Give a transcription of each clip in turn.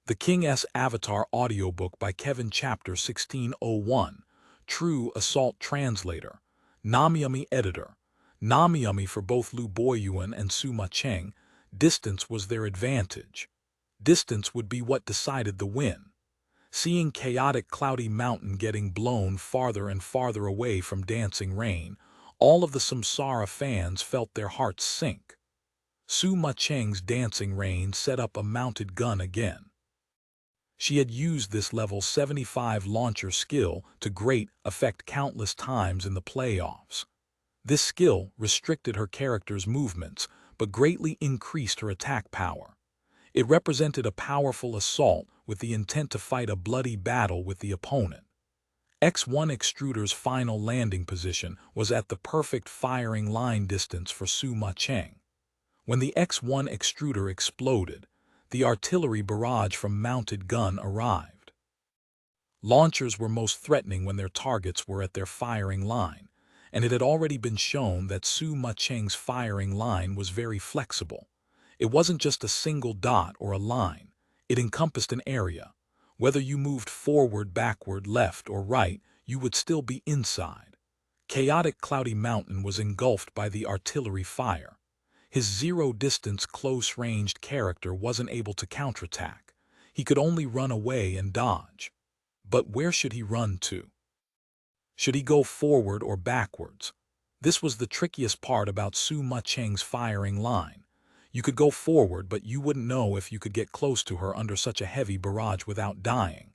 The King's Avatar audiobook by Kevin Chapter 1601. True Assault Translator. Namiyami Editor. Namiyami for both Lu Boyuan and Su Mucheng. Distance was their advantage. Distance would be what decided the win. Seeing chaotic cloudy mountain getting blown farther and farther away from dancing rain, all of the Samsara fans felt their hearts sink. Su Mucheng's dancing rain set up a mounted gun again. She had used this level 75 launcher skill to great effect countless times in the playoffs. This skill restricted her character's movements, but greatly increased her attack power. It represented a powerful assault with the intent to fight a bloody battle with the opponent. X1 Extruder's final landing position was at the perfect firing line distance for Su Mucheng. When the X1 Extruder exploded, the artillery barrage from mounted gun arrived. Launchers were most threatening when their targets were at their firing line, and it had already been shown that Su Mucheng's firing line was very flexible. It wasn't just a single dot or a line, it encompassed an area. Whether you moved forward, backward, left, or right, you would still be inside. Chaotic Cloudy Mountain was engulfed by the artillery fire. His zero-distance, close-ranged character wasn't able to counterattack. He could only run away and dodge. But where should he run to? Should he go forward or backwards? This was the trickiest part about Su Mucheng's firing line. You could go forward, but you wouldn't know if you could get close to her under such a heavy barrage without dying.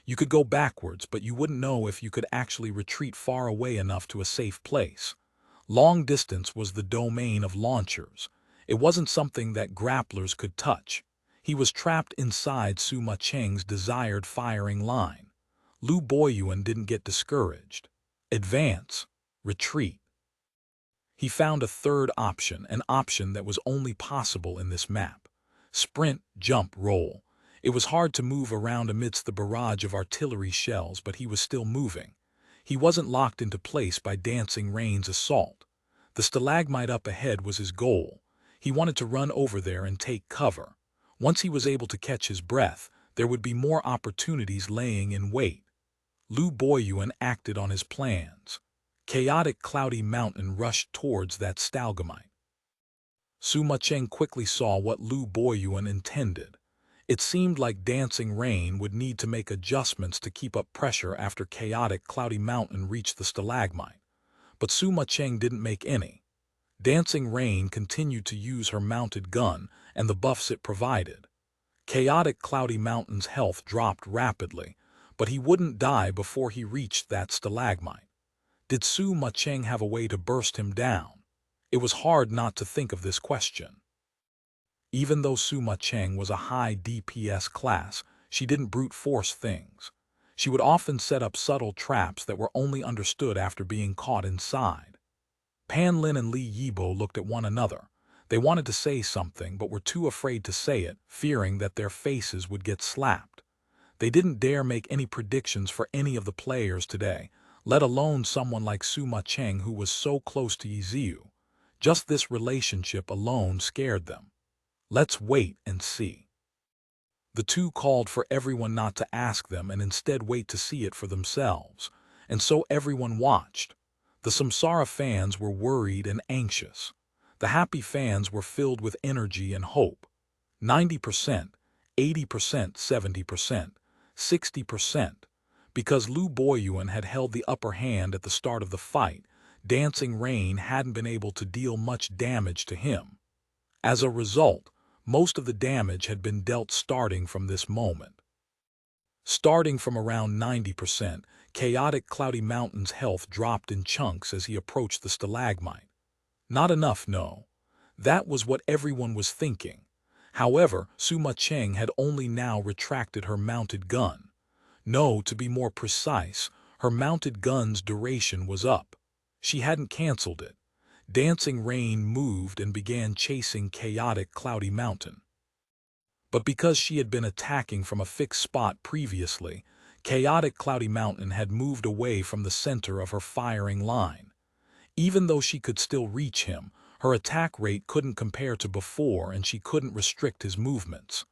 You could go backwards, but you wouldn't know if you could actually retreat far away enough to a safe place. Long distance was the domain of launchers. It wasn't something that grapplers could touch. He was trapped inside Su Mucheng's desired firing line. Lu Boyuan didn't get discouraged. Advance. Retreat. He found a third option, an option that was only possible in this map. Sprint, jump, roll. It was hard to move around amidst the barrage of artillery shells, but he was still moving. He wasn't locked into place by dancing rain's assault. The stalagmite up ahead was his goal. He wanted to run over there and take cover. Once he was able to catch his breath, there would be more opportunities laying in wait. Lu Boyuan acted on his plans. Chaotic Cloudy Mountain rushed towards that stalagmite. Su Mucheng quickly saw what Lu Boyuan intended. It seemed like dancing rain would need to make adjustments to keep up pressure after Chaotic Cloudy Mountain reached the stalagmite. But Su Mucheng didn't make any. Dancing rain continued to use her mounted gun and the buffs it provided. Chaotic Cloudy Mountain's health dropped rapidly, but he wouldn't die before he reached that stalagmite. Did Su Mucheng have a way to burst him down? It was hard not to think of this question. Even though Su Mucheng was a high DPS class, she didn't brute force things. She would often set up subtle traps that were only understood after being caught inside. Pan Lin and Li Yibo looked at one another. They wanted to say something, but were too afraid to say it, fearing that their faces would get slapped. They didn't dare make any predictions for any of the players today, let alone someone like Su Mucheng who was so close to Yiziu. Just this relationship alone scared them. Let's wait and see. The two called for everyone not to ask them and instead wait to see it for themselves, and so everyone watched. The Samsara fans were worried and anxious. The happy fans were filled with energy and hope. 90%, 80%, 70%, 60%. Because Lu Boyuan had held the upper hand at the start of the fight, Dancing Rain hadn't been able to deal much damage to him. As a result, most of the damage had been dealt starting from this moment. Starting from around 90%, Chaotic Cloudy Mountain's health dropped in chunks as he approached the stalagmite. Not enough, no. That was what everyone was thinking. However, Su Mucheng had only now retracted her mounted gun. No, to be more precise, her mounted gun's duration was up. She hadn't canceled it. Dancing Rain moved and began chasing Chaotic Cloudy Mountain. But because she had been attacking from a fixed spot previously, Chaotic Cloudy Mountain had moved away from the center of her firing line. Even though she could still reach him, her attack rate couldn't compare to before and she couldn't restrict his movements.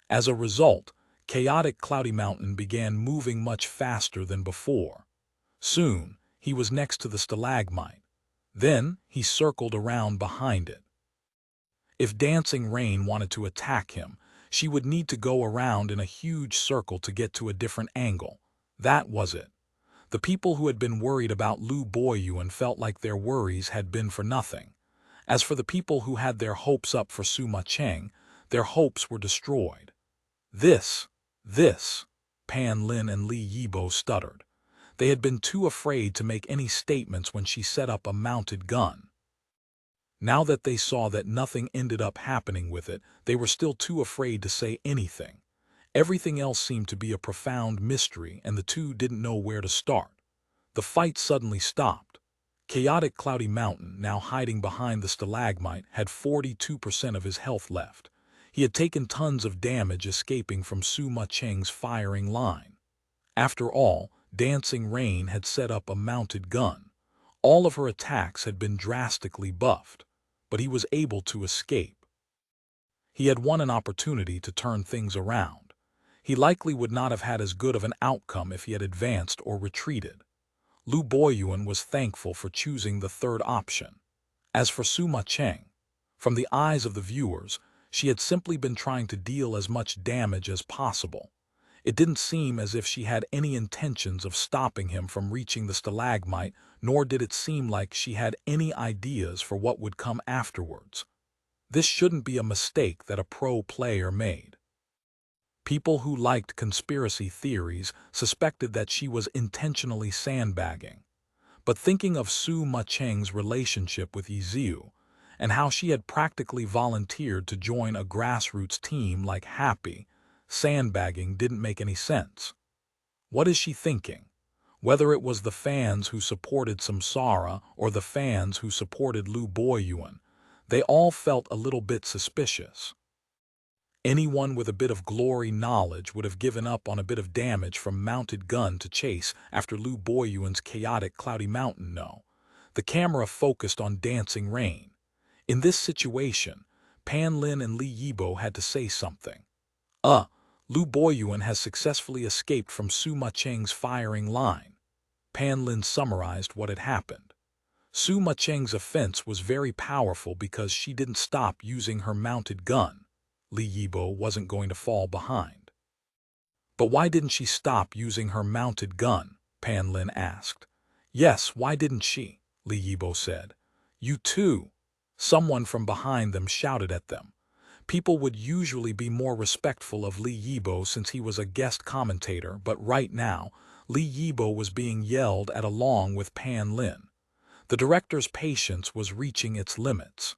As a result, Chaotic Cloudy Mountain began moving much faster than before. Soon, he was next to the stalagmite. Then, he circled around behind it. If Dancing Rain wanted to attack him, she would need to go around in a huge circle to get to a different angle. That was it. The people who had been worried about Lu Boyuan felt like their worries had been for nothing. As for the people who had their hopes up for Su Mucheng, their hopes were destroyed. This, Pan Lin and Li Yibo stuttered. They had been too afraid to make any statements when she set up a mounted gun. Now that they saw that nothing ended up happening with it, they were still too afraid to say anything. Everything else seemed to be a profound mystery, and the two didn't know where to start. The fight suddenly stopped. Chaotic Cloudy Mountain, now hiding behind the stalagmite, had 42% of his health left. He had taken tons of damage escaping from Su Mucheng's firing line. After all, Dancing Rain had set up a mounted gun. All of her attacks had been drastically buffed, but he was able to escape. He had won an opportunity to turn things around. He likely would not have had as good of an outcome if he had advanced or retreated. Lu Boyuan was thankful for choosing the third option. As for Su Mucheng, from the eyes of the viewers, she had simply been trying to deal as much damage as possible. It didn't seem as if she had any intentions of stopping him from reaching the stalagmite, nor did it seem like she had any ideas for what would come afterwards. This shouldn't be a mistake that a pro player made. People who liked conspiracy theories suspected that she was intentionally sandbagging. But thinking of Su Mucheng's relationship with Yiziu, and how she had practically volunteered to join a grassroots team like Happy, sandbagging didn't make any sense. What is she thinking? Whether it was the fans who supported Samsara or the fans who supported Lu Boyuan, they all felt a little bit suspicious. Anyone with a bit of glory knowledge would have given up on a bit of damage from mounted gun to chase after Lu Boyuan's Chaotic Cloudy Mountain. No. The camera focused on Dancing Rain. In this situation, Pan Lin and Li Yibo had to say something. Lu Boyuan has successfully escaped from Su Mucheng's firing line. Pan Lin summarized what had happened. Su Mucheng's offense was very powerful because she didn't stop using her mounted gun. Li Yibo wasn't going to fall behind. But why didn't she stop using her mounted gun? Pan Lin asked. Yes, why didn't she? Li Yibo said. You too. Someone from behind them shouted at them. People would usually be more respectful of Li Yibo since he was a guest commentator, but right now, Li Yibo was being yelled at along with Pan Lin. The director's patience was reaching its limits.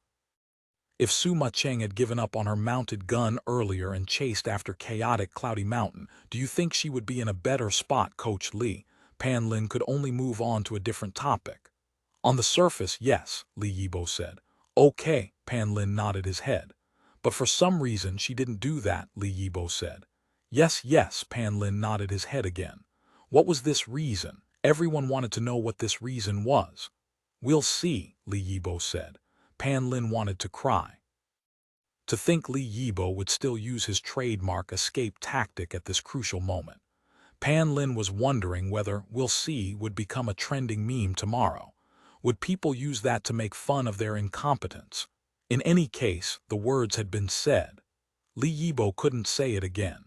If Su Mucheng had given up on her mounted gun earlier and chased after Chaotic Cloudy Mountain, do you think she would be in a better spot, Coach Li? Pan Lin could only move on to a different topic. On the surface, yes, Li Yibo said. Okay, Pan Lin nodded his head. But for some reason she didn't do that, Li Yibo said. Yes, Pan Lin nodded his head again. What was this reason? Everyone wanted to know what this reason was. We'll see, Li Yibo said. Pan Lin wanted to cry. To think Li Yibo would still use his trademark escape tactic at this crucial moment. Pan Lin was wondering whether "we'll see" would become a trending meme tomorrow. Would people use that to make fun of their incompetence? In any case, the words had been said. Li Yibo couldn't say it again.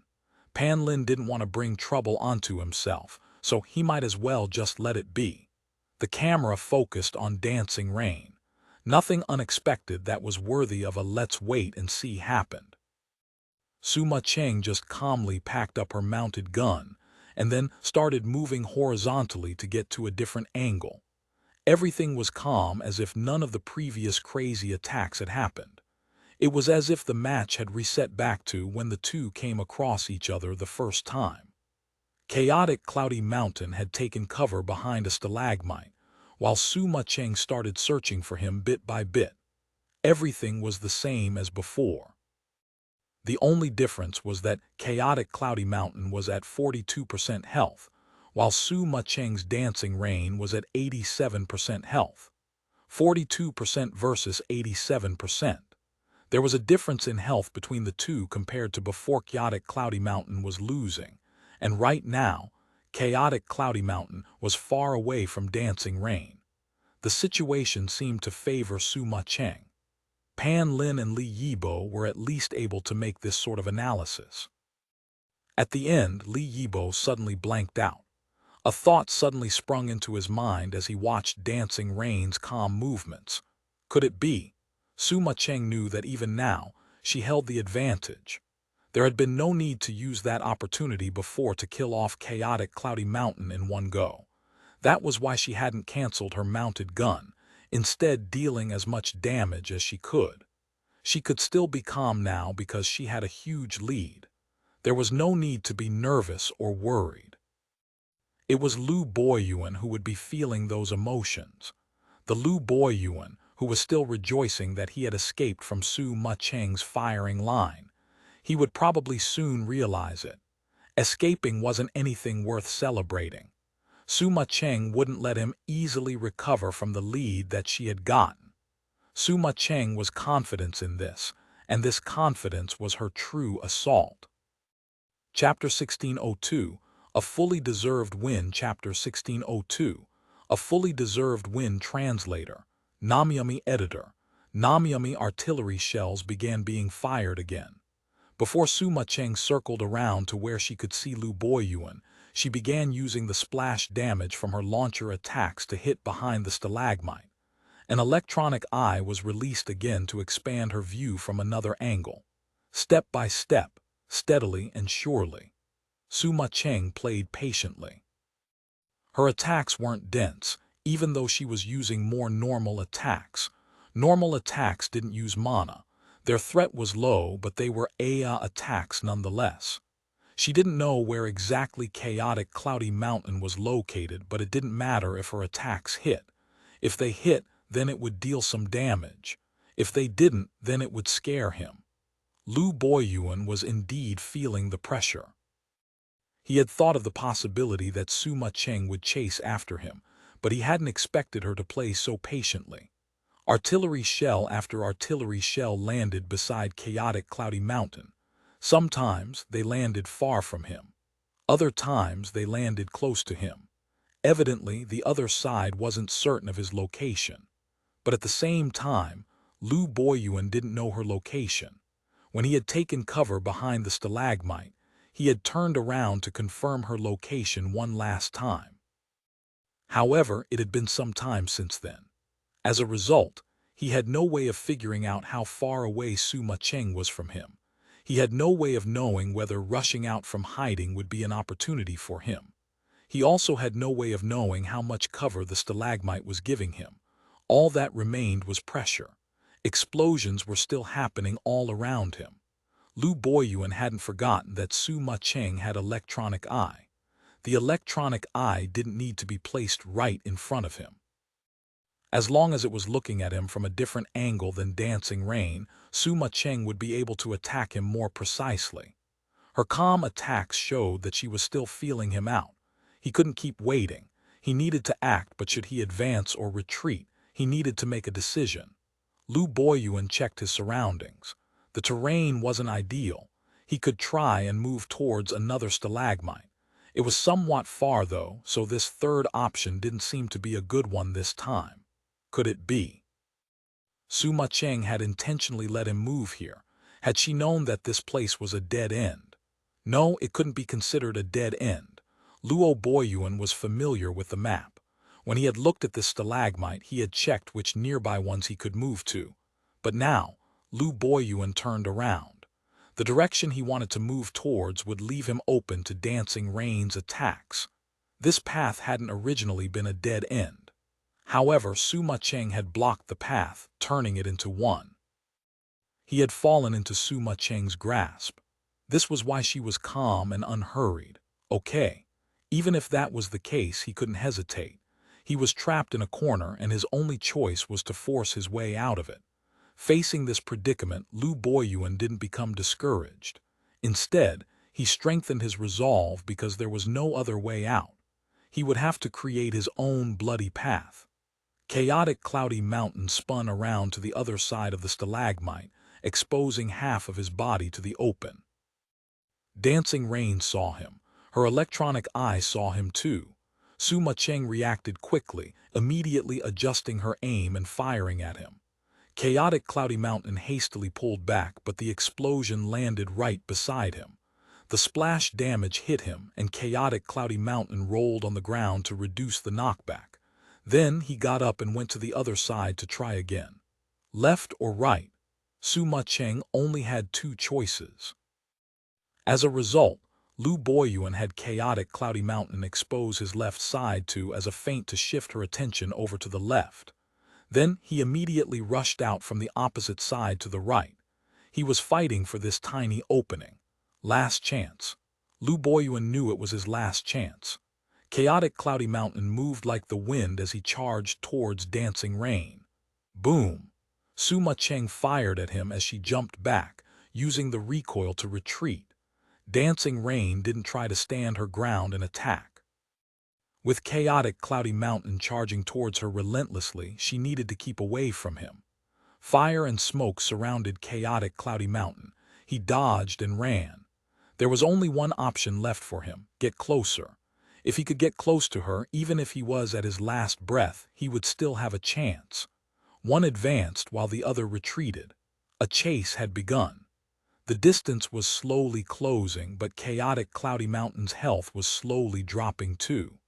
Pan Lin didn't want to bring trouble onto himself, so he might as well just let it be. The camera focused on Dancing Rain. Nothing unexpected that was worthy of a "let's wait and see" happened. Su Mucheng just calmly packed up her mounted gun and then started moving horizontally to get to a different angle. Everything was calm, as if none of the previous crazy attacks had happened. It was as if the match had reset back to when the two came across each other the first time. Chaotic Cloudy Mountain had taken cover behind a stalagmite, while Su Mucheng started searching for him bit by bit. Everything was the same as before. The only difference was that Chaotic Cloudy Mountain was at 42% health, while Su Mucheng's Dancing Rain was at 87% health. 42% versus 87%. There was a difference in health between the two compared to before chaotic Cloudy Mountain was losing, and right now, chaotic Cloudy Mountain was far away from dancing rain. The situation seemed to favor Su Mucheng. Pan Lin and Li Yibo were at least able to make this sort of analysis. At the end, Li Yibo suddenly blanked out. A thought suddenly sprung into his mind as he watched dancing rain's calm movements. Could it be? Su Mucheng knew that even now, she held the advantage. There had been no need to use that opportunity before to kill off chaotic Cloudy Mountain in one go. That was why she hadn't canceled her mounted gun, instead dealing as much damage as she could. She could still be calm now because she had a huge lead. There was no need to be nervous or worried. It was Lu Boyuan who would be feeling those emotions. The Lu Boyuan who was still rejoicing that he had escaped from Su Mucheng's firing line. He would probably soon realize it. Escaping wasn't anything worth celebrating. Su Mucheng wouldn't let him easily recover from the lead that she had gotten. Su Mucheng was confident in this, and this confidence was her true assault. Chapter 1602, A Fully Deserved Win. Chapter 1602, A Fully Deserved Win. Translator, Namyami Editor. Namyami artillery shells began being fired again. Before Su Mucheng circled around to where she could see Lu Boyuan, she began using the splash damage from her launcher attacks to hit behind the stalagmite. An electronic eye was released again to expand her view from another angle. Step by step, steadily and surely, Su Mucheng played patiently. Her attacks weren't dense, even though she was using more normal attacks. Normal attacks didn't use mana. Their threat was low, but they were Aya attacks nonetheless. She didn't know where exactly chaotic Cloudy Mountain was located, but it didn't matter if her attacks hit. If they hit, then it would deal some damage. If they didn't, then it would scare him. Lu Boyuan was indeed feeling the pressure. He had thought of the possibility that Su Mucheng would chase after him, but he hadn't expected her to play so patiently. Artillery shell after artillery shell landed beside chaotic Cloudy Mountain. Sometimes they landed far from him. Other times they landed close to him. Evidently, the other side wasn't certain of his location. But at the same time, Lu Boyuan didn't know her location. When he had taken cover behind the stalagmite, he had turned around to confirm her location one last time. However, it had been some time since then. As a result, he had no way of figuring out how far away Su Mucheng was from him. He had no way of knowing whether rushing out from hiding would be an opportunity for him. He also had no way of knowing how much cover the stalagmite was giving him. All that remained was pressure. Explosions were still happening all around him. Lu Boyuan hadn't forgotten that Su Mucheng had electronic eye. The electronic eye didn't need to be placed right in front of him. As long as it was looking at him from a different angle than dancing rain, Su Mucheng would be able to attack him more precisely. Her calm attacks showed that she was still feeling him out. He couldn't keep waiting. He needed to act, but should he advance or retreat, he needed to make a decision. Lu Boyuan checked his surroundings. The terrain wasn't ideal. He could try and move towards another stalagmite. It was somewhat far, though, so this third option didn't seem to be a good one this time. Could it be? Su Mucheng had intentionally let him move here. Had she known that this place was a dead end? No, it couldn't be considered a dead end. Luo Boyuan was familiar with the map. When he had looked at this stalagmite, he had checked which nearby ones he could move to. But now, Lu Boyuan turned around. The direction he wanted to move towards would leave him open to dancing rain's attacks. This path hadn't originally been a dead end. However, Su Mucheng had blocked the path, turning it into one. He had fallen into Su Mucheng's grasp. This was why she was calm and unhurried. Okay. Even if that was the case, he couldn't hesitate. He was trapped in a corner, and his only choice was to force his way out of it. Facing this predicament, Lu Boyuan didn't become discouraged. Instead, he strengthened his resolve because there was no other way out. He would have to create his own bloody path. Chaotic Cloudy Mountain spun around to the other side of the stalagmite, exposing half of his body to the open. Dancing Rain saw him. Her electronic eye saw him too. Mucheng reacted quickly, immediately adjusting her aim and firing at him. Chaotic Cloudy Mountain hastily pulled back, but the explosion landed right beside him. The splash damage hit him, and Chaotic Cloudy Mountain rolled on the ground to reduce the knockback. Then he got up and went to the other side to try again. Left or right? Mucheng only had two choices. As a result, Lu Boyuan had Chaotic Cloudy Mountain expose his left side to as a feint to shift her attention over to the left. Then he immediately rushed out from the opposite side to the right. He was fighting for this tiny opening. Last chance. Lu Boyuan knew it was his last chance. Chaotic Cloudy Mountain moved like the wind as he charged towards Dancing Rain. Boom! Mucheng fired at him as she jumped back, using the recoil to retreat. Dancing Rain didn't try to stand her ground and attack. With Chaotic Cloudy Mountain charging towards her relentlessly, she needed to keep away from him. Fire and smoke surrounded Chaotic Cloudy Mountain. He dodged and ran. There was only one option left for him: get closer. If he could get close to her, even if he was at his last breath, he would still have a chance. One advanced while the other retreated. A chase had begun. The distance was slowly closing, but Chaotic Cloudy Mountain's health was slowly dropping too.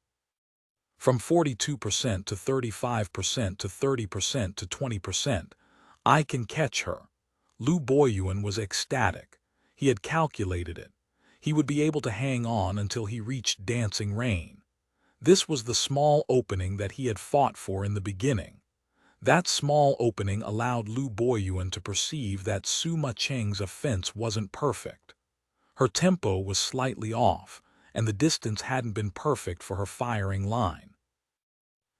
From 42% to 35% to 30% to 20%. I can catch her. Lu Boyuan was ecstatic. He had calculated it. He would be able to hang on until he reached Dancing Rain. This was the small opening that he had fought for in the beginning. That small opening allowed Lu Boyuan to perceive that Mucheng's offense wasn't perfect. Her tempo was slightly off, and the distance hadn't been perfect for her firing line.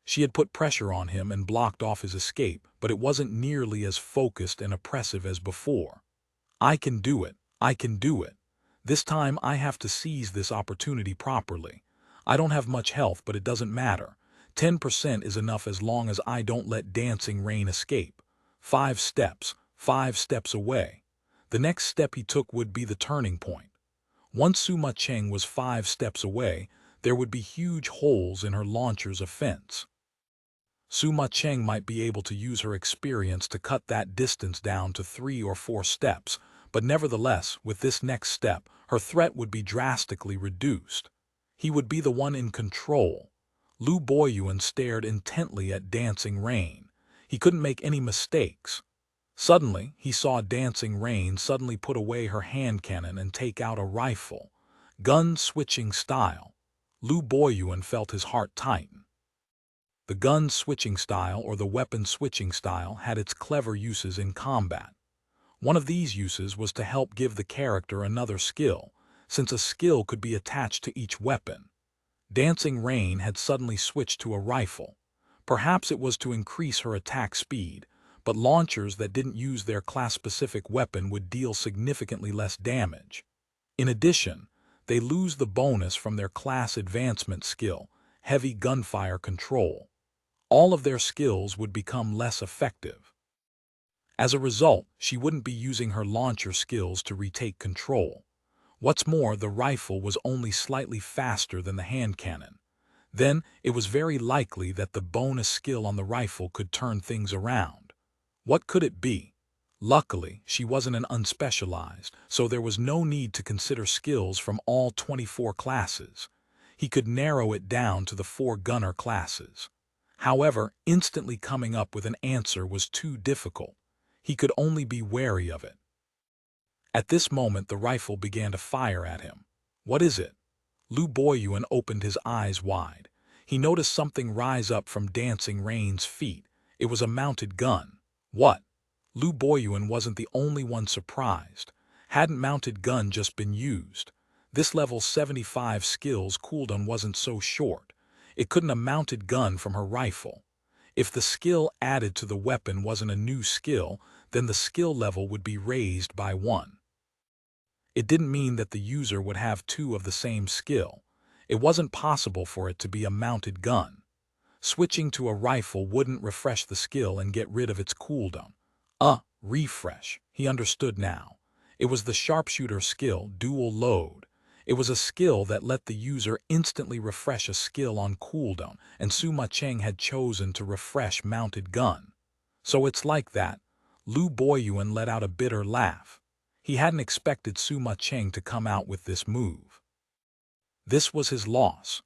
She had put pressure on him and blocked off his escape, but it wasn't nearly as focused and oppressive as before. I can do it. I can do it. This time I have to seize this opportunity properly. I don't have much health, but it doesn't matter. 10% is enough as long as I don't let Dancing Rain escape. 5 steps away. The next step he took would be the turning point. Once Mucheng was 5 steps away, there would be huge holes in her launcher's offense. Mucheng might be able to use her experience to cut that distance down to 3 or 4 steps, but nevertheless, with this next step, her threat would be drastically reduced. He would be the one in control. Lu Boyuan stared intently at Dancing Rain. He couldn't make any mistakes. Suddenly, he saw Dancing Rain suddenly put away her hand cannon and take out a rifle. Gun switching style. Lu Boyuan felt his heart tighten. The gun switching style or the weapon switching style had its clever uses in combat. One of these uses was to help give the character another skill, since a skill could be attached to each weapon. Dancing Rain had suddenly switched to a rifle. Perhaps it was to increase her attack speed, but launchers that didn't use their class-specific weapon would deal significantly less damage. In addition, they lose the bonus from their class advancement skill, Heavy Gunfire Control. All of their skills would become less effective. As a result, she wouldn't be using her launcher skills to retake control. What's more, the rifle was only slightly faster than the hand cannon. Then, it was very likely that the bonus skill on the rifle could turn things around. What could it be? Luckily, she wasn't an unspecialized, so there was no need to consider skills from all 24 classes. He could narrow it down to the 4 gunner classes. However, instantly coming up with an answer was too difficult. He could only be wary of it. At this moment, the rifle began to fire at him. What is it? Lu Boyuan opened his eyes wide. He noticed something rise up from Dancing Rain's feet. It was a mounted gun. What? Lu Boyuan wasn't the only one surprised. Hadn't mounted gun just been used? This level 75 skills cooldown wasn't so short. It couldn't have mounted gun from her rifle. If the skill added to the weapon wasn't a new skill, then the skill level would be raised by 1. It didn't mean that the user would have 2 of the same skill. It wasn't possible for it to be a mounted gun. Switching to a rifle wouldn't refresh the skill and get rid of its cooldown. Refresh. He understood now. It was the sharpshooter skill, dual load. It was a skill that let the user instantly refresh a skill on cooldown, and Mucheng had chosen to refresh mounted gun. So it's like that. Lu Boyuan let out a bitter laugh. He hadn't expected Mucheng to come out with this move. This was his loss.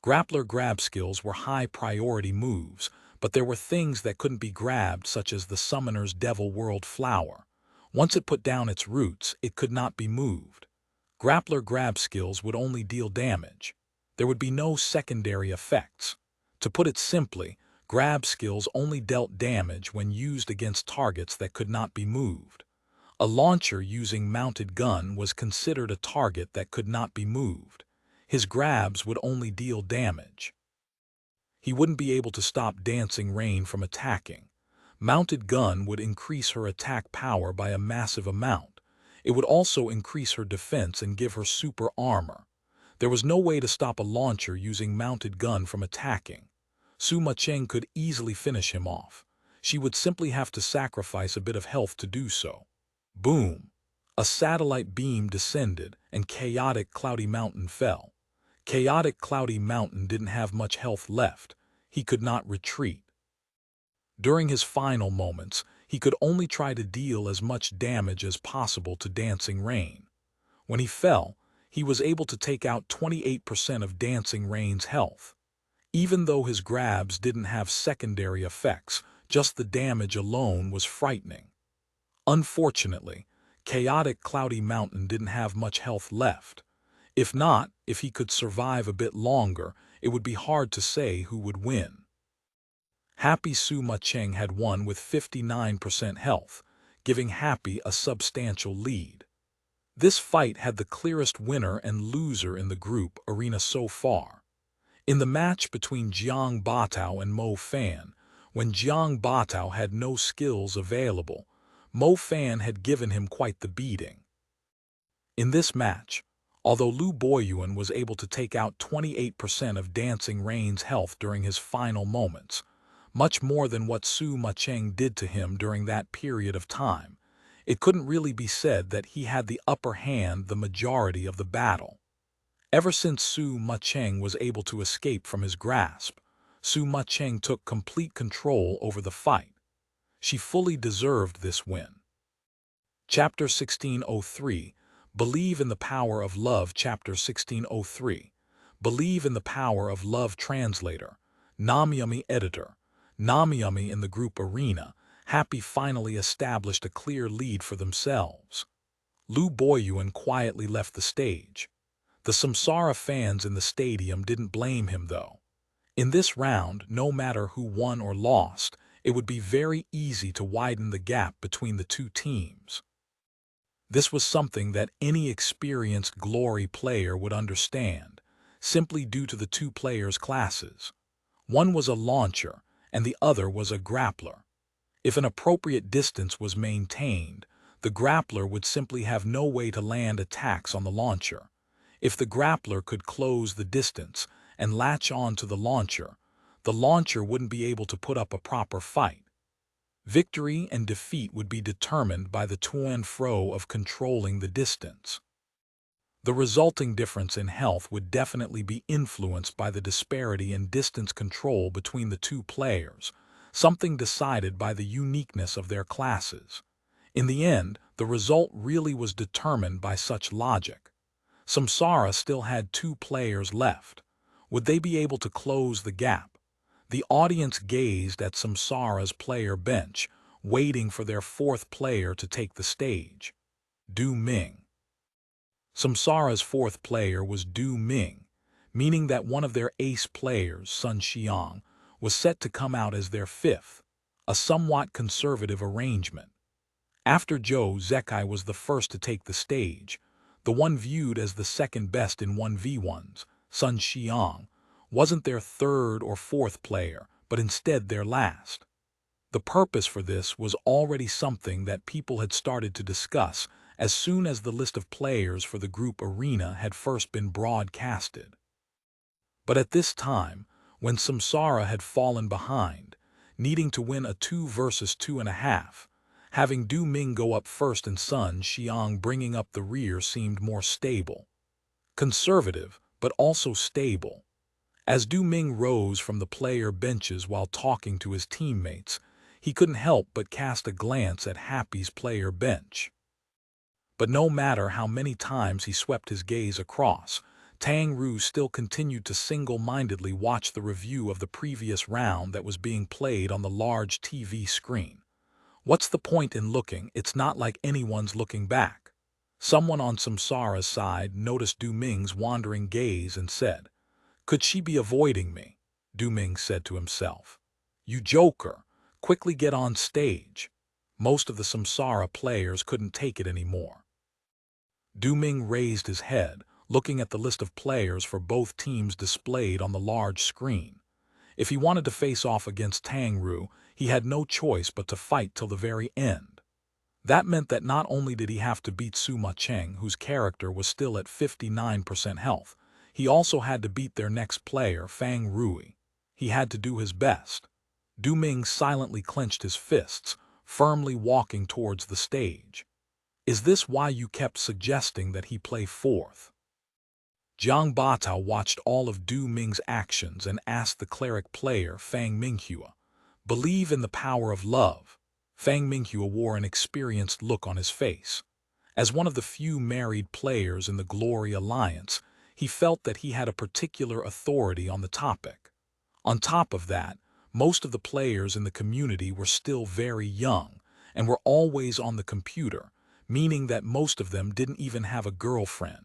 Grappler grab skills were high-priority moves, but there were things that couldn't be grabbed, such as the summoner's Devil World flower. Once it put down its roots, it could not be moved. Grappler grab skills would only deal damage. There would be no secondary effects. To put it simply, grab skills only dealt damage when used against targets that could not be moved. A launcher using mounted gun was considered a target that could not be moved. His grabs would only deal damage. He wouldn't be able to stop Dancing Rain from attacking. Mounted gun would increase her attack power by a massive amount. It would also increase her defense and give her super armor. There was no way to stop a launcher using mounted gun from attacking. Mucheng could easily finish him off. She would simply have to sacrifice a bit of health to do so. Boom! A satellite beam descended, and Chaotic Cloudy Mountain fell. Chaotic Cloudy Mountain didn't have much health left. He could not retreat. During his final moments, he could only try to deal as much damage as possible to Dancing Rain. When he fell, he was able to take out 28% of Dancing Rain's health. Even though his grabs didn't have secondary effects, just the damage alone was frightening. Unfortunately, Chaotic Cloudy Mountain didn't have much health left. If he could survive a bit longer, it would be hard to say who would win. Happy Mucheng had won with 59% health, giving Happy a substantial lead. This fight had the clearest winner and loser in the group arena so far. In the match between Jiang Batao and Mo Fan, when Jiang Batao had no skills available, Mo Fan had given him quite the beating. In this match, although Lu Boyuan was able to take out 28% of Dancing Rain's health during his final moments, much more than what Mucheng did to him during that period of time, it couldn't really be said that he had the upper hand the majority of the battle. Ever since Mucheng was able to escape from his grasp, Mucheng took complete control over the fight. She fully deserved this win. Chapter 1603, Believe in the Power of Love. Chapter 1603, Believe in the Power of Love. Translator, Namyami. Editor, Namyami. In the group arena, Happy finally established a clear lead for themselves. Lu Boyuan quietly left the stage. The Samsara fans in the stadium didn't blame him, though. In this round, no matter who won or lost, it would be very easy to widen the gap between the two teams. This was something that any experienced Glory player would understand, simply due to the two players' classes. One was a launcher, and the other was a grappler. If an appropriate distance was maintained, the grappler would simply have no way to land attacks on the launcher. If the grappler could close the distance and latch on to the launcher wouldn't be able to put up a proper fight. Victory and defeat would be determined by the to and fro of controlling the distance. The resulting difference in health would definitely be influenced by the disparity in distance control between the two players, something decided by the uniqueness of their classes. In the end, the result really was determined by such logic. Samsara still had two players left. Would they be able to close the gap? The audience gazed at Samsara's player bench, waiting for their fourth player to take the stage. Du Ming. Samsara's fourth player was Du Ming, meaning that one of their ace players, Sun Xiang, was set to come out as their fifth, a somewhat conservative arrangement. After Zhou Zekai was the first to take the stage, the one viewed as the second best in 1v1s, Sun Xiang, wasn't their third or fourth player, but instead their last. The purpose for this was already something that people had started to discuss as soon as the list of players for the group arena had first been broadcasted. But at this time, when Samsara had fallen behind, needing to win a 2 versus 2.5, Having Du Ming go up first and Sun Xiang bringing up the rear seemed more stable. Conservative, but also stable. As Du Ming rose from the player benches while talking to his teammates, he couldn't help but cast a glance at Happy's player bench. But no matter how many times he swept his gaze across, Tang Rou still continued to single-mindedly watch the review of the previous round that was being played on the large TV screen. What's the point in looking? It's not like anyone's looking back. Someone on Samsara's side noticed Du Ming's wandering gaze and said, "Could she be avoiding me?" Du Ming said to himself. "You joker, quickly get on stage." Most of the Samsara players couldn't take it anymore. Du Ming raised his head, looking at the list of players for both teams displayed on the large screen. If he wanted to face off against Tang Rou, he had no choice but to fight till the very end. That meant that not only did he have to beat Mucheng, whose character was still at 59% health, he also had to beat their next player, Tang Rou. He had to do his best. Du Ming silently clenched his fists, firmly walking towards the stage. "Is this why you kept suggesting that he play fourth?" Jiang Batao watched all of Du Ming's actions and asked the cleric player Fang Minghua, "Believe in the power of love." Fang Minghua wore an experienced look on his face. As one of the few married players in the Glory Alliance, he felt that he had a particular authority on the topic. On top of that, most of the players in the community were still very young and were always on the computer, meaning that most of them didn't even have a girlfriend.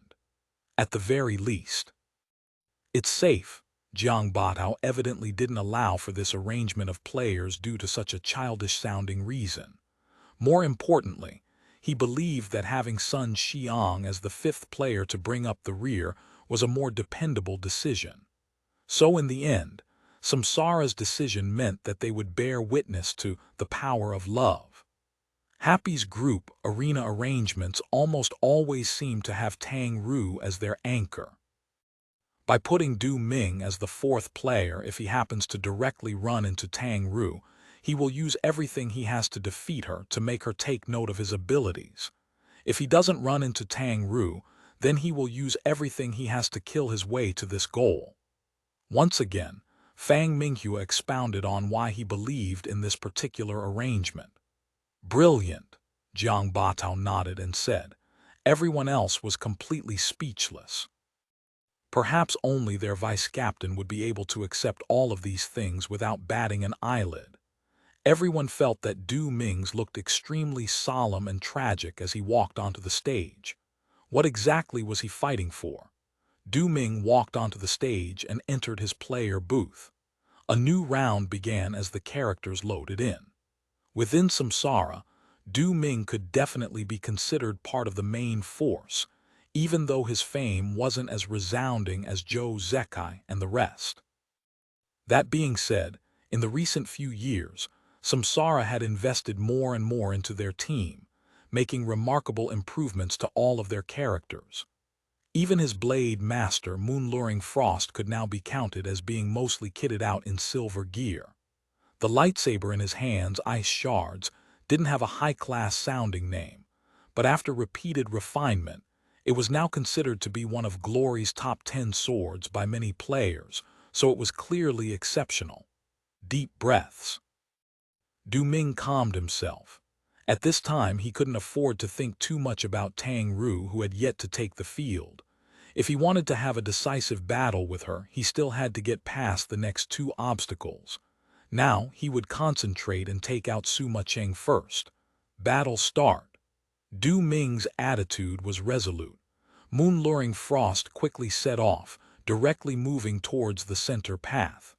At the very least. It's safe. Jiang Batao evidently didn't allow for this arrangement of players due to such a childish-sounding reason. More importantly, he believed that having Sun Xiang as the fifth player to bring up the rear was a more dependable decision. So in the end, Samsara's decision meant that they would bear witness to the power of love. Happy's group arena arrangements almost always seem to have Tang Rou as their anchor. By putting Du Ming as the fourth player, if he happens to directly run into Tang Rou, he will use everything he has to defeat her to make her take note of his abilities. If he doesn't run into Tang Rou, then he will use everything he has to kill his way to this goal. Once again, Fang Minghua expounded on why he believed in this particular arrangement. "Brilliant," Jiang Batao nodded and said. Everyone else was completely speechless. Perhaps only their vice-captain would be able to accept all of these things without batting an eyelid. Everyone felt that Du Ming's looked extremely solemn and tragic as he walked onto the stage. What exactly was he fighting for? Du Ming walked onto the stage and entered his player booth. A new round began as the characters loaded in. Within Samsara, Du Ming could definitely be considered part of the main force, even though his fame wasn't as resounding as Zhou Zekai and the rest. That being said, in the recent few years, Samsara had invested more and more into their team, making remarkable improvements to all of their characters. Even his blade master, Moonluring Frost, could now be counted as being mostly kitted out in silver gear. The lightsaber in his hands, Ice Shards, didn't have a high-class sounding name, but after repeated refinement, it was now considered to be one of Glory's top 10 swords by many players, so it was clearly exceptional. Deep breaths. Du Ming calmed himself. At this time, he couldn't afford to think too much about Tang Rou, who had yet to take the field. If he wanted to have a decisive battle with her, he still had to get past the next two obstacles. Now, he would concentrate and take out Mucheng first. Battle start. Du Ming's attitude was resolute. Moonluring Frost quickly set off, directly moving towards the center path.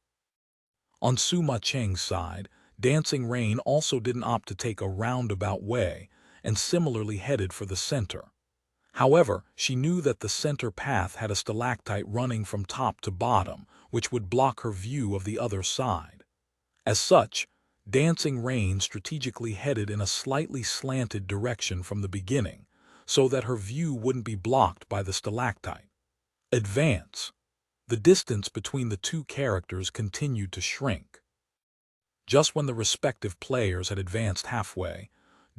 On Mucheng's side, Dancing Rain also didn't opt to take a roundabout way, and similarly headed for the center. However, she knew that the center path had a stalactite running from top to bottom, which would block her view of the other side. As such, Dancing Rain strategically headed in a slightly slanted direction from the beginning, so that her view wouldn't be blocked by the stalactite. Advance. The distance between the two characters continued to shrink. Just when the respective players had advanced halfway,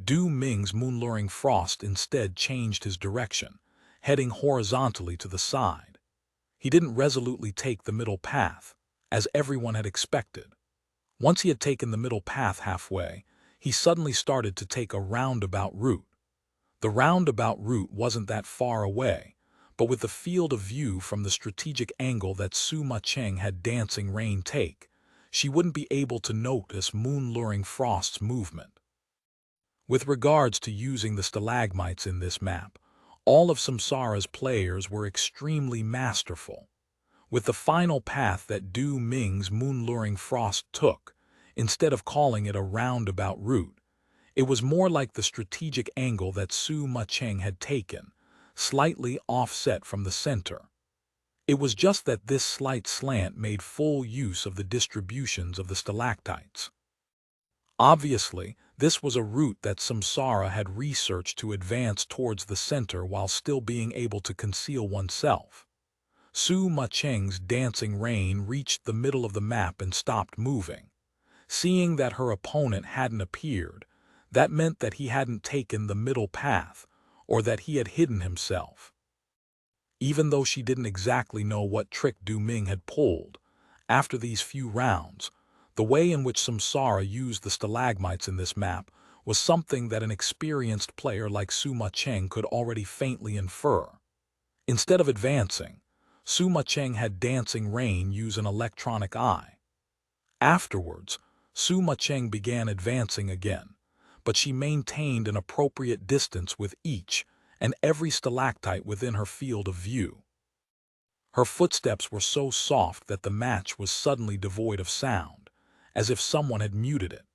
Du Ming's moon-luring frost instead changed his direction, heading horizontally to the side. He didn't resolutely take the middle path, as everyone had expected. Once he had taken the middle path halfway, he suddenly started to take a roundabout route. The roundabout route wasn't that far away, but with the field of view from the strategic angle that Mucheng had Dancing Rain take, she wouldn't be able to notice moon-luring frost's movement. With regards to using the stalagmites in this map, all of Samsara's players were extremely masterful. With the final path that Du Ming's moon-luring frost took, instead of calling it a roundabout route, it was more like the strategic angle that Mucheng had taken, slightly offset from the center. It was just that this slight slant made full use of the distributions of the stalactites. Obviously, this was a route that Samsara had researched to advance towards the center while still being able to conceal oneself. Mucheng's Dancing Rain reached the middle of the map and stopped moving. Seeing that her opponent hadn't appeared, that meant that he hadn't taken the middle path, or that he had hidden himself. Even though she didn't exactly know what trick Du Ming had pulled, after these few rounds, the way in which Samsara used the stalagmites in this map was something that an experienced player like Mucheng could already faintly infer. Instead of advancing, Mucheng had Dancing Rain use an electronic eye. Afterwards, Mucheng began advancing again, but she maintained an appropriate distance with each and every stalactite within her field of view. Her footsteps were so soft that the match was suddenly devoid of sound, as if someone had muted it.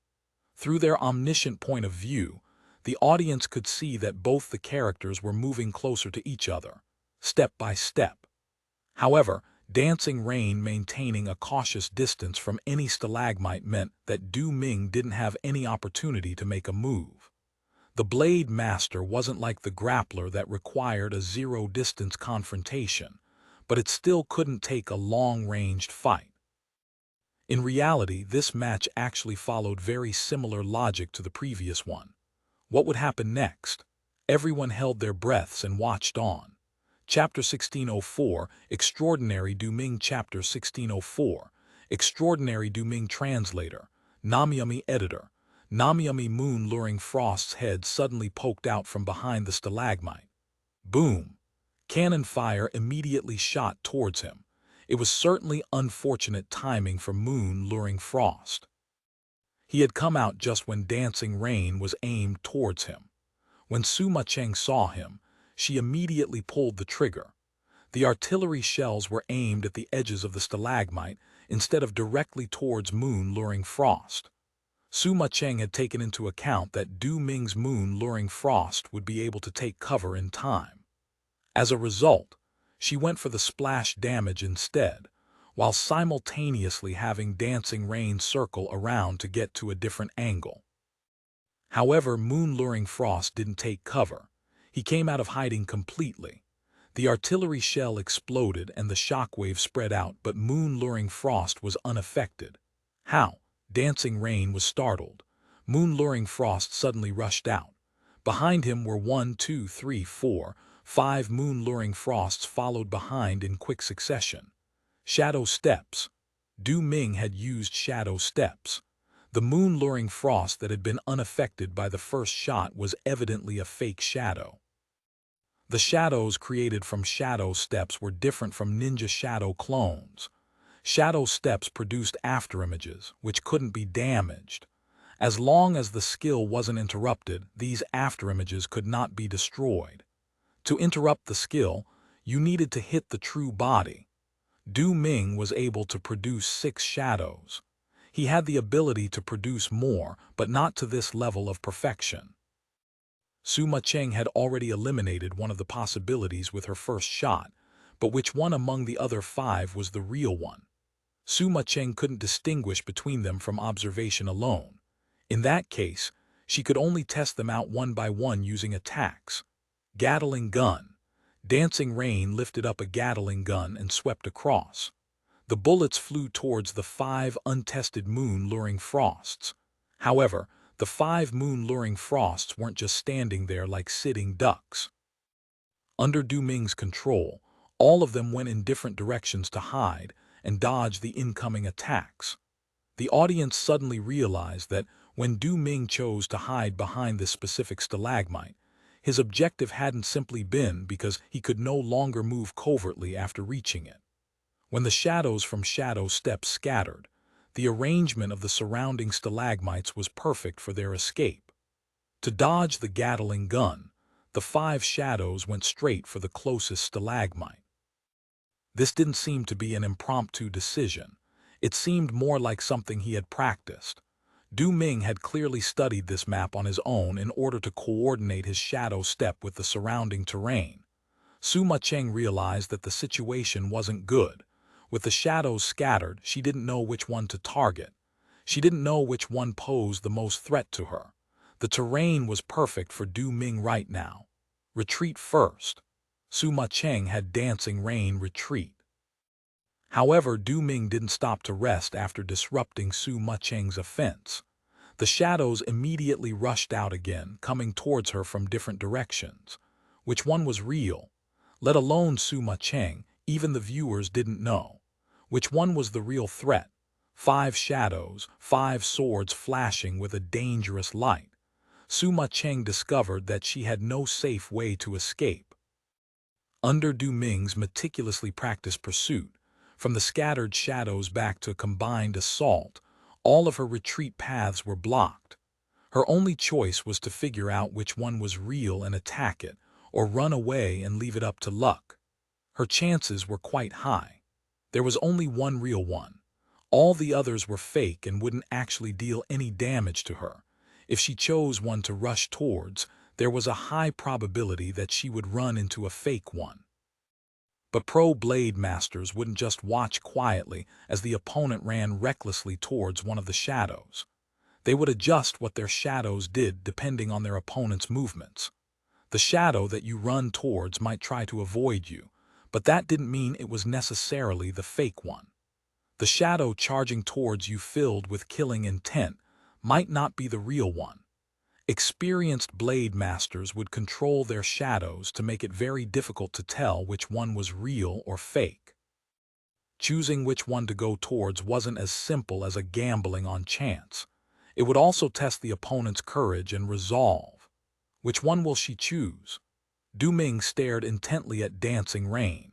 Through their omniscient point of view, the audience could see that both the characters were moving closer to each other, step by step. However, Dancing Rain maintaining a cautious distance from any stalagmite meant that Du Ming didn't have any opportunity to make a move. The Blade Master wasn't like the grappler that required a zero-distance confrontation, but it still couldn't take a long-ranged fight. In reality, this match actually followed very similar logic to the previous one. What would happen next? Everyone held their breaths and watched on. Chapter 1604, Extraordinary Du Ming. Chapter 1604, Extraordinary Du Ming. Translator, Namyami. Editor. Namyami. Moon-luring frost's head suddenly poked out from behind the stalagmite. Boom! Cannon fire immediately shot towards him. It was certainly unfortunate timing for moon-luring frost. He had come out just when Dancing Rain was aimed towards him. When Mucheng saw him, she immediately pulled the trigger. The artillery shells were aimed at the edges of the stalagmite instead of directly towards moon-luring frost. Mucheng had taken into account that Du Ming's moon-luring frost would be able to take cover in time. As a result, she went for the splash damage instead, while simultaneously having Dancing Rain circle around to get to a different angle. However, moon-luring frost didn't take cover. He came out of hiding completely. The artillery shell exploded and the shockwave spread out, but moon-luring frost was unaffected. How? Dancing Rain was startled. Moon-luring frost suddenly rushed out. Behind him were 1, 2, 3, 4, 5 moon-luring frosts followed behind in quick succession. Shadow steps. Du Ming had used shadow steps. The moon-luring frost that had been unaffected by the first shot was evidently a fake shadow. The shadows created from shadow steps were different from ninja shadow clones. Shadow steps produced afterimages, which couldn't be damaged. As long as the skill wasn't interrupted, these afterimages could not be destroyed. To interrupt the skill, you needed to hit the true body. Du Ming was able to produce 6 shadows. He had the ability to produce more, but not to this level of perfection. Mucheng had already eliminated one of the possibilities with her first shot, but which one among the other 5 was the real one? Mucheng couldn't distinguish between them from observation alone. In that case, she could only test them out one by one using attacks. Gatling gun. Dancing Rain lifted up a Gatling gun and swept across. The bullets flew towards the 5 untested moon-luring frosts. However, The 5 moon-luring frosts weren't just standing there like sitting ducks. Under Du Ming's control, all of them went in different directions to hide and dodge the incoming attacks. The audience suddenly realized that when Du Ming chose to hide behind this specific stalagmite, his objective hadn't simply been because he could no longer move covertly after reaching it. When the shadows from Shadow Steps scattered, the arrangement of the surrounding stalagmites was perfect for their escape. To dodge the Gatling gun, the 5 shadows went straight for the closest stalagmite. This didn't seem to be an impromptu decision. It seemed more like something he had practiced. Du Ming had clearly studied this map on his own in order to coordinate his shadow step with the surrounding terrain. Mucheng realized that the situation wasn't good. With the shadows scattered, she didn't know which one to target. She didn't know which one posed the most threat to her. The terrain was perfect for Du Ming right now. Retreat first. Mucheng had Dancing Rain retreat. However, Du Ming didn't stop to rest after disrupting Mucheng's offense. The shadows immediately rushed out again, coming towards her from different directions. Which one was real? Let alone Mucheng, even the viewers didn't know. Which one was the real threat? 5 shadows, 5 swords flashing with a dangerous light. Mucheng discovered that she had no safe way to escape. Under Du Ming's meticulously practiced pursuit, from the scattered shadows back to a combined assault, all of her retreat paths were blocked. Her only choice was to figure out which one was real and attack it, or run away and leave it up to luck. Her chances were quite high. There was only one real one. All the others were fake and wouldn't actually deal any damage to her. If she chose one to rush towards, there was a high probability that she would run into a fake one. But pro blade masters wouldn't just watch quietly as the opponent ran recklessly towards one of the shadows. They would adjust what their shadows did depending on their opponent's movements. The shadow that you run towards might try to avoid you, but that didn't mean it was necessarily the fake one. The shadow charging towards you filled with killing intent might not be the real one. Experienced blade masters would control their shadows to make it very difficult to tell which one was real or fake. Choosing which one to go towards wasn't as simple as a gambling on chance. It would also test the opponent's courage and resolve. Which one will she choose? Du Ming stared intently at Dancing Rain.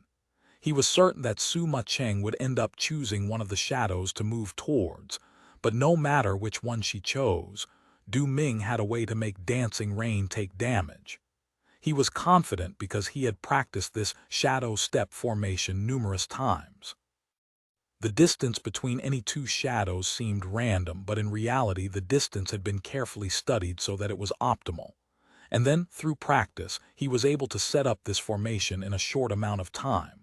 He was certain that Mucheng would end up choosing one of the shadows to move towards, but no matter which one she chose, Du Ming had a way to make Dancing Rain take damage. He was confident because he had practiced this shadow step formation numerous times. The distance between any 2 shadows seemed random, but in reality the distance had been carefully studied so that it was optimal. And then, through practice, he was able to set up this formation in a short amount of time.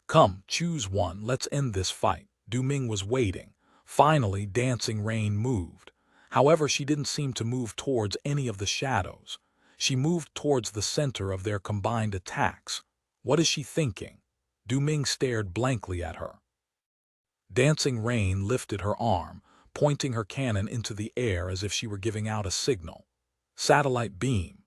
Come, choose one, let's end this fight. Du Ming was waiting. Finally, Dancing Rain moved. However, she didn't seem to move towards any of the shadows. She moved towards the center of their combined attacks. What is she thinking? Du Ming stared blankly at her. Dancing Rain lifted her arm, pointing her cannon into the air as if she were giving out a signal. Satellite beam.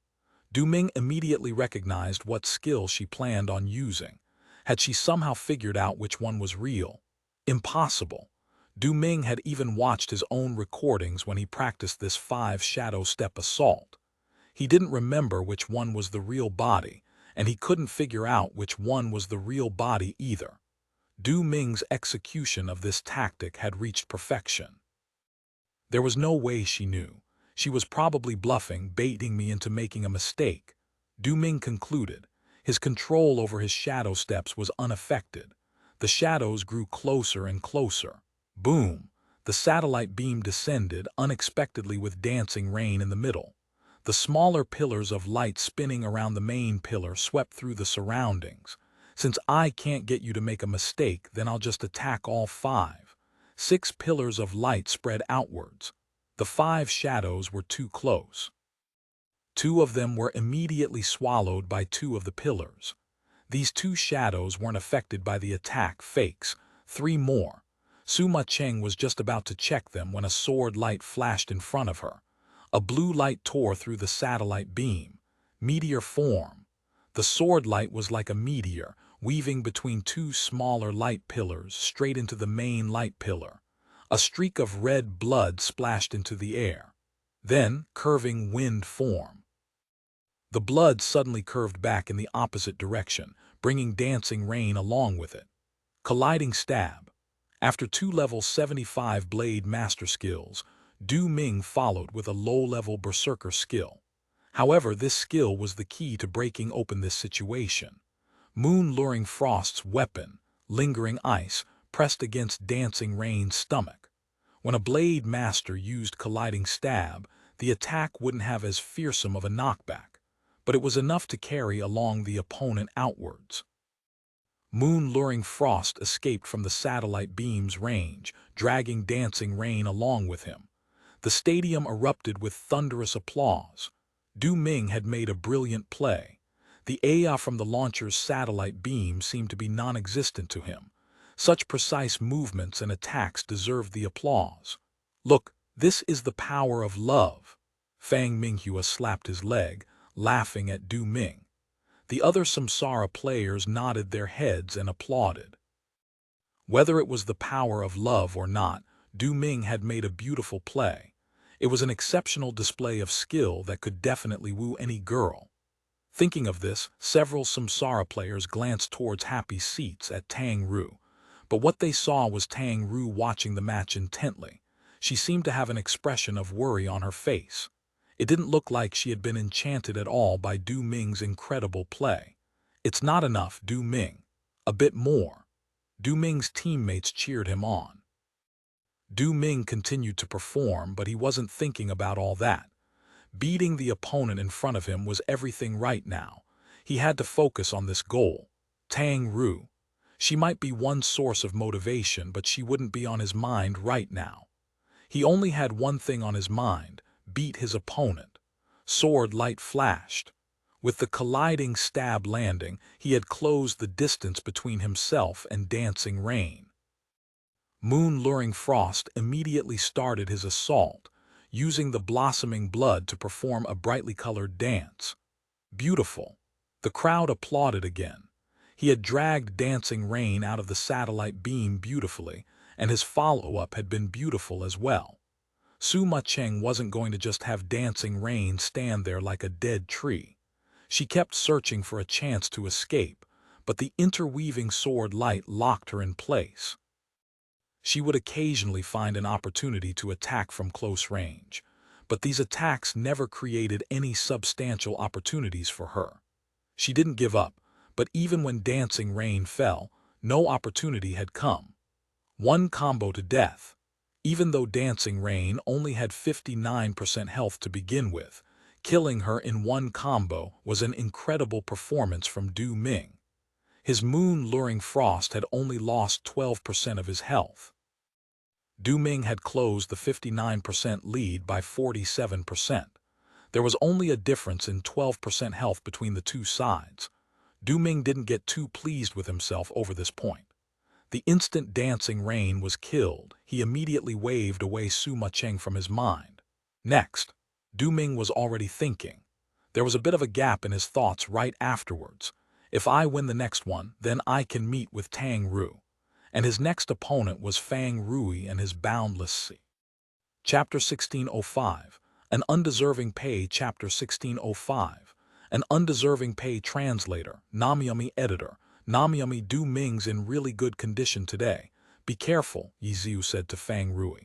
Du Ming immediately recognized what skill she planned on using. Had she somehow figured out which one was real? Impossible. Du Ming had even watched his own recordings when he practiced this 5 shadow step assault. He didn't remember which one was the real body, and he couldn't figure out which one was the real body either. Du Ming's execution of this tactic had reached perfection. There was no way she knew. She was probably bluffing, baiting me into making a mistake. Du Ming concluded. His control over his shadow steps was unaffected. The shadows grew closer and closer. Boom! The satellite beam descended unexpectedly with Dancing Rain in the middle. The smaller pillars of light spinning around the main pillar swept through the surroundings. Since I can't get you to make a mistake, then I'll just attack all 5. 6 pillars of light spread outwards. The 5 shadows were too close. 2 of them were immediately swallowed by 2 of the pillars. These 2 shadows weren't affected by the attack fakes. 3 more. Mucheng was just about to check them when a sword light flashed in front of her. A blue light tore through the satellite beam. Meteor form. The sword light was like a meteor, weaving between two smaller light pillars straight into the main light pillar. A streak of red blood splashed into the air. Then, curving wind form. The blood suddenly curved back in the opposite direction, bringing dancing rain along with it. Colliding stab. After two level 75 blade master skills, Du Ming followed with a low-level berserker skill. However, this skill was the key to breaking open this situation. Moon-luring Frost's weapon, lingering ice, pressed against dancing rain's stomach. When a blade master used colliding stab, the attack wouldn't have as fearsome of a knockback, but it was enough to carry along the opponent outwards. Moon-luring Frost escaped from the satellite beam's range, dragging dancing rain along with him. The stadium erupted with thunderous applause. Du Ming had made a brilliant play. The AI from the launcher's satellite beam seemed to be non-existent to him. Such precise movements and attacks deserved the applause. Look, this is the power of love. Fang Minghua slapped his leg, laughing at Du Ming. The other Samsara players nodded their heads and applauded. Whether it was the power of love or not, Du Ming had made a beautiful play. It was an exceptional display of skill that could definitely woo any girl. Thinking of this, several Samsara players glanced towards happy seats at Tang Rou. But what they saw was Tang Rou watching the match intently. She seemed to have an expression of worry on her face. It didn't look like she had been enchanted at all by Du Ming's incredible play. It's not enough, Du Ming. A bit more. Du Ming's teammates cheered him on. Du Ming continued to perform, but he wasn't thinking about all that. Beating the opponent in front of him was everything right now. He had to focus on this goal. Tang Rou. She might be one source of motivation, but she wouldn't be on his mind right now. He only had one thing on his mind: beat his opponent. Sword light flashed. With the colliding stab landing, he had closed the distance between himself and dancing rain. Moon-luring Frost immediately started his assault, using the blossoming blood to perform a brightly colored dance. Beautiful. The crowd applauded again. He had dragged dancing rain out of the satellite beam beautifully, and his follow-up had been beautiful as well. Mucheng wasn't going to just have dancing rain stand there like a dead tree. She kept searching for a chance to escape, but the interweaving sword light locked her in place. She would occasionally find an opportunity to attack from close range, but these attacks never created any substantial opportunities for her. She didn't give up, but even when dancing rain fell, no opportunity had come. One combo to death. Even though dancing rain only had 59% health to begin with, killing her in one combo was an incredible performance from Du Ming. His moon-luring Frost had only lost 12% of his health. Du Ming had closed the 59% lead by 47%. There was only a difference in 12% health between the two sides. Du Ming didn't get too pleased with himself over this point. The instant dancing rain was killed, he immediately waved away Mucheng from his mind. Next, Du Ming was already thinking. There was a bit of a gap in his thoughts right afterwards. If I win the next one, then I can meet with Tang Rou. And his next opponent was Fang Rou and his boundless sea. Chapter 1605. An undeserving pay. Chapter 1605. An undeserving pay. Translator, Namyami editor. Namyami. Du Ming's in really good condition today. Be careful, Yiziu said to Fang Rou.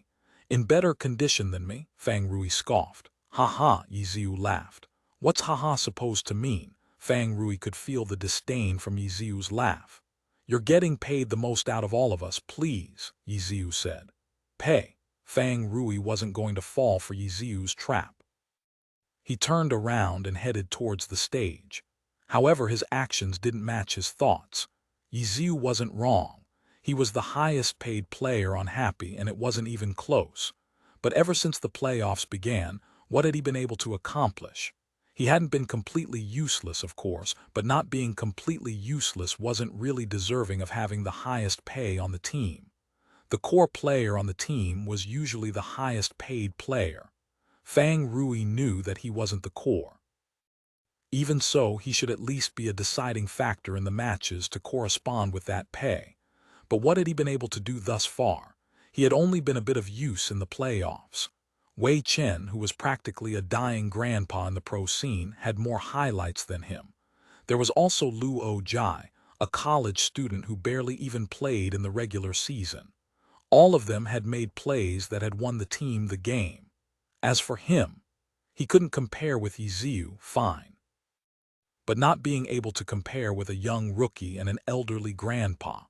In better condition than me, Fang Rou scoffed. Ha ha, Yiziu laughed. What's ha ha supposed to mean? Fang Rou could feel the disdain from Yiziu's laugh. You're getting paid the most out of all of us, please, Yiziu said. Pay. Fang Rou wasn't going to fall for Yiziu's trap. He turned around and headed towards the stage. However, his actions didn't match his thoughts. Yiziu wasn't wrong. He was the highest paid player on Happy, and it wasn't even close. But ever since the playoffs began, what had he been able to accomplish? He hadn't been completely useless, of course, but not being completely useless wasn't really deserving of having the highest pay on the team. The core player on the team was usually the highest paid player. Tang Rou knew that he wasn't the core. Even so, he should at least be a deciding factor in the matches to correspond with that pay. But what had he been able to do thus far? He had only been a bit of use in the playoffs. Wei Chen, who was practically a dying grandpa in the pro scene, had more highlights than him. There was also Luo Jai, a college student who barely even played in the regular season. All of them had made plays that had won the team the game. As for him, he couldn't compare with Yiziu, fine. But not being able to compare with a young rookie and an elderly grandpa.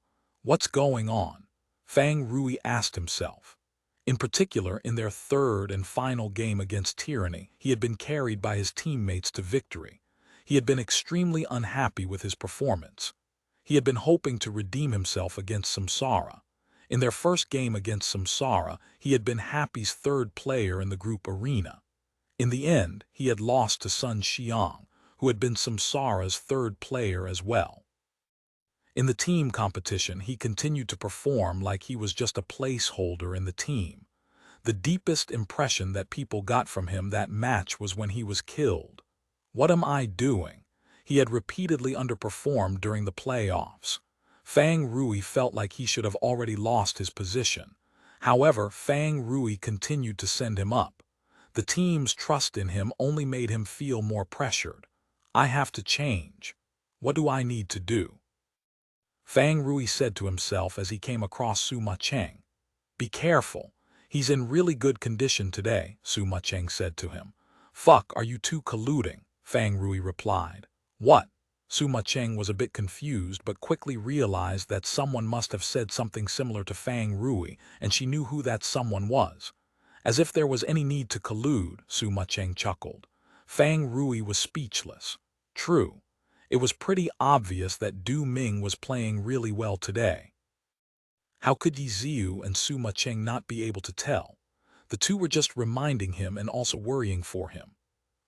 What's going on? Tang Rou asked himself. In particular, in their third and final game against Tyranny, he had been carried by his teammates to victory. He had been extremely unhappy with his performance. He had been hoping to redeem himself against Samsara. In their first game against Samsara, he had been Happy's third player in the group arena. In the end, he had lost to Sun Xiang, who had been Samsara's third player as well. In the team competition, he continued to perform like he was just a placeholder in the team. The deepest impression that people got from him that match was when he was killed. What am I doing? He had repeatedly underperformed during the playoffs. Tang Rou felt like he should have already lost his position. However, Tang Rou continued to send him up. The team's trust in him only made him feel more pressured. I have to change. What do I need to do? Tang Rou said to himself as he came across Mucheng. Be careful. He's in really good condition today, Mucheng said to him. Fuck, are you two colluding? Tang Rou replied. What? Mucheng was a bit confused but quickly realized that someone must have said something similar to Tang Rou, and she knew who that someone was. As if there was any need to collude, Mucheng chuckled. Tang Rou was speechless. True. It was pretty obvious that Du Ming was playing really well today. How could Yiziu and Mucheng not be able to tell? The two were just reminding him and also worrying for him.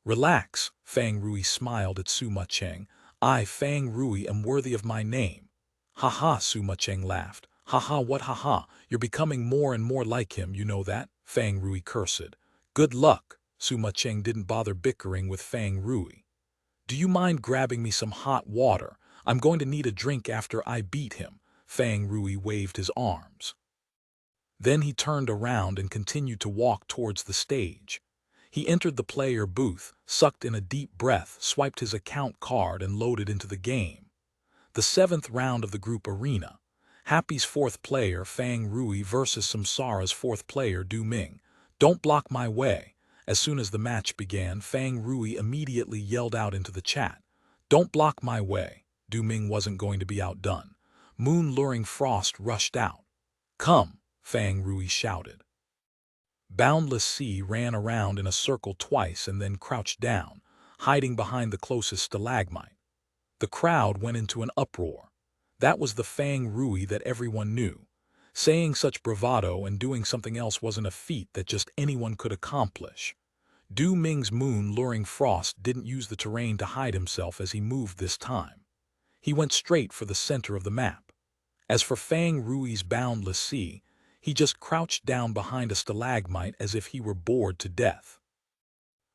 Relax, Tang Rou smiled at Mucheng. I, Tang Rou, am worthy of my name. Ha-ha, Mucheng laughed. Ha-ha, what ha-ha, you're becoming more and more like him, you know that? Tang Rou cursed. Good luck. Mucheng didn't bother bickering with Tang Rou. Do you mind grabbing me some hot water? I'm going to need a drink after I beat him. Tang Rou waved his arms. Then he turned around and continued to walk towards the stage. He entered the player booth, sucked in a deep breath, swiped his account card and loaded into the game. The 7th round of the group arena. Happy's 4th player Tang Rou versus Samsara's 4th player Du Ming. Don't block my way. As soon as the match began, Tang Rou immediately yelled out into the chat. Don't block my way. Du Ming wasn't going to be outdone. Moon-luring Frost rushed out. Come, Tang Rou shouted. Boundless Sea ran around in a circle twice and then crouched down, hiding behind the closest stalagmite. The crowd went into an uproar. That was the Tang Rou that everyone knew. Saying such bravado and doing something else wasn't a feat that just anyone could accomplish. Du Ming's moon-luring Frost didn't use the terrain to hide himself as he moved this time. He went straight for the center of the map. As for Tang Rou's Boundless Sea, he just crouched down behind a stalagmite as if he were bored to death.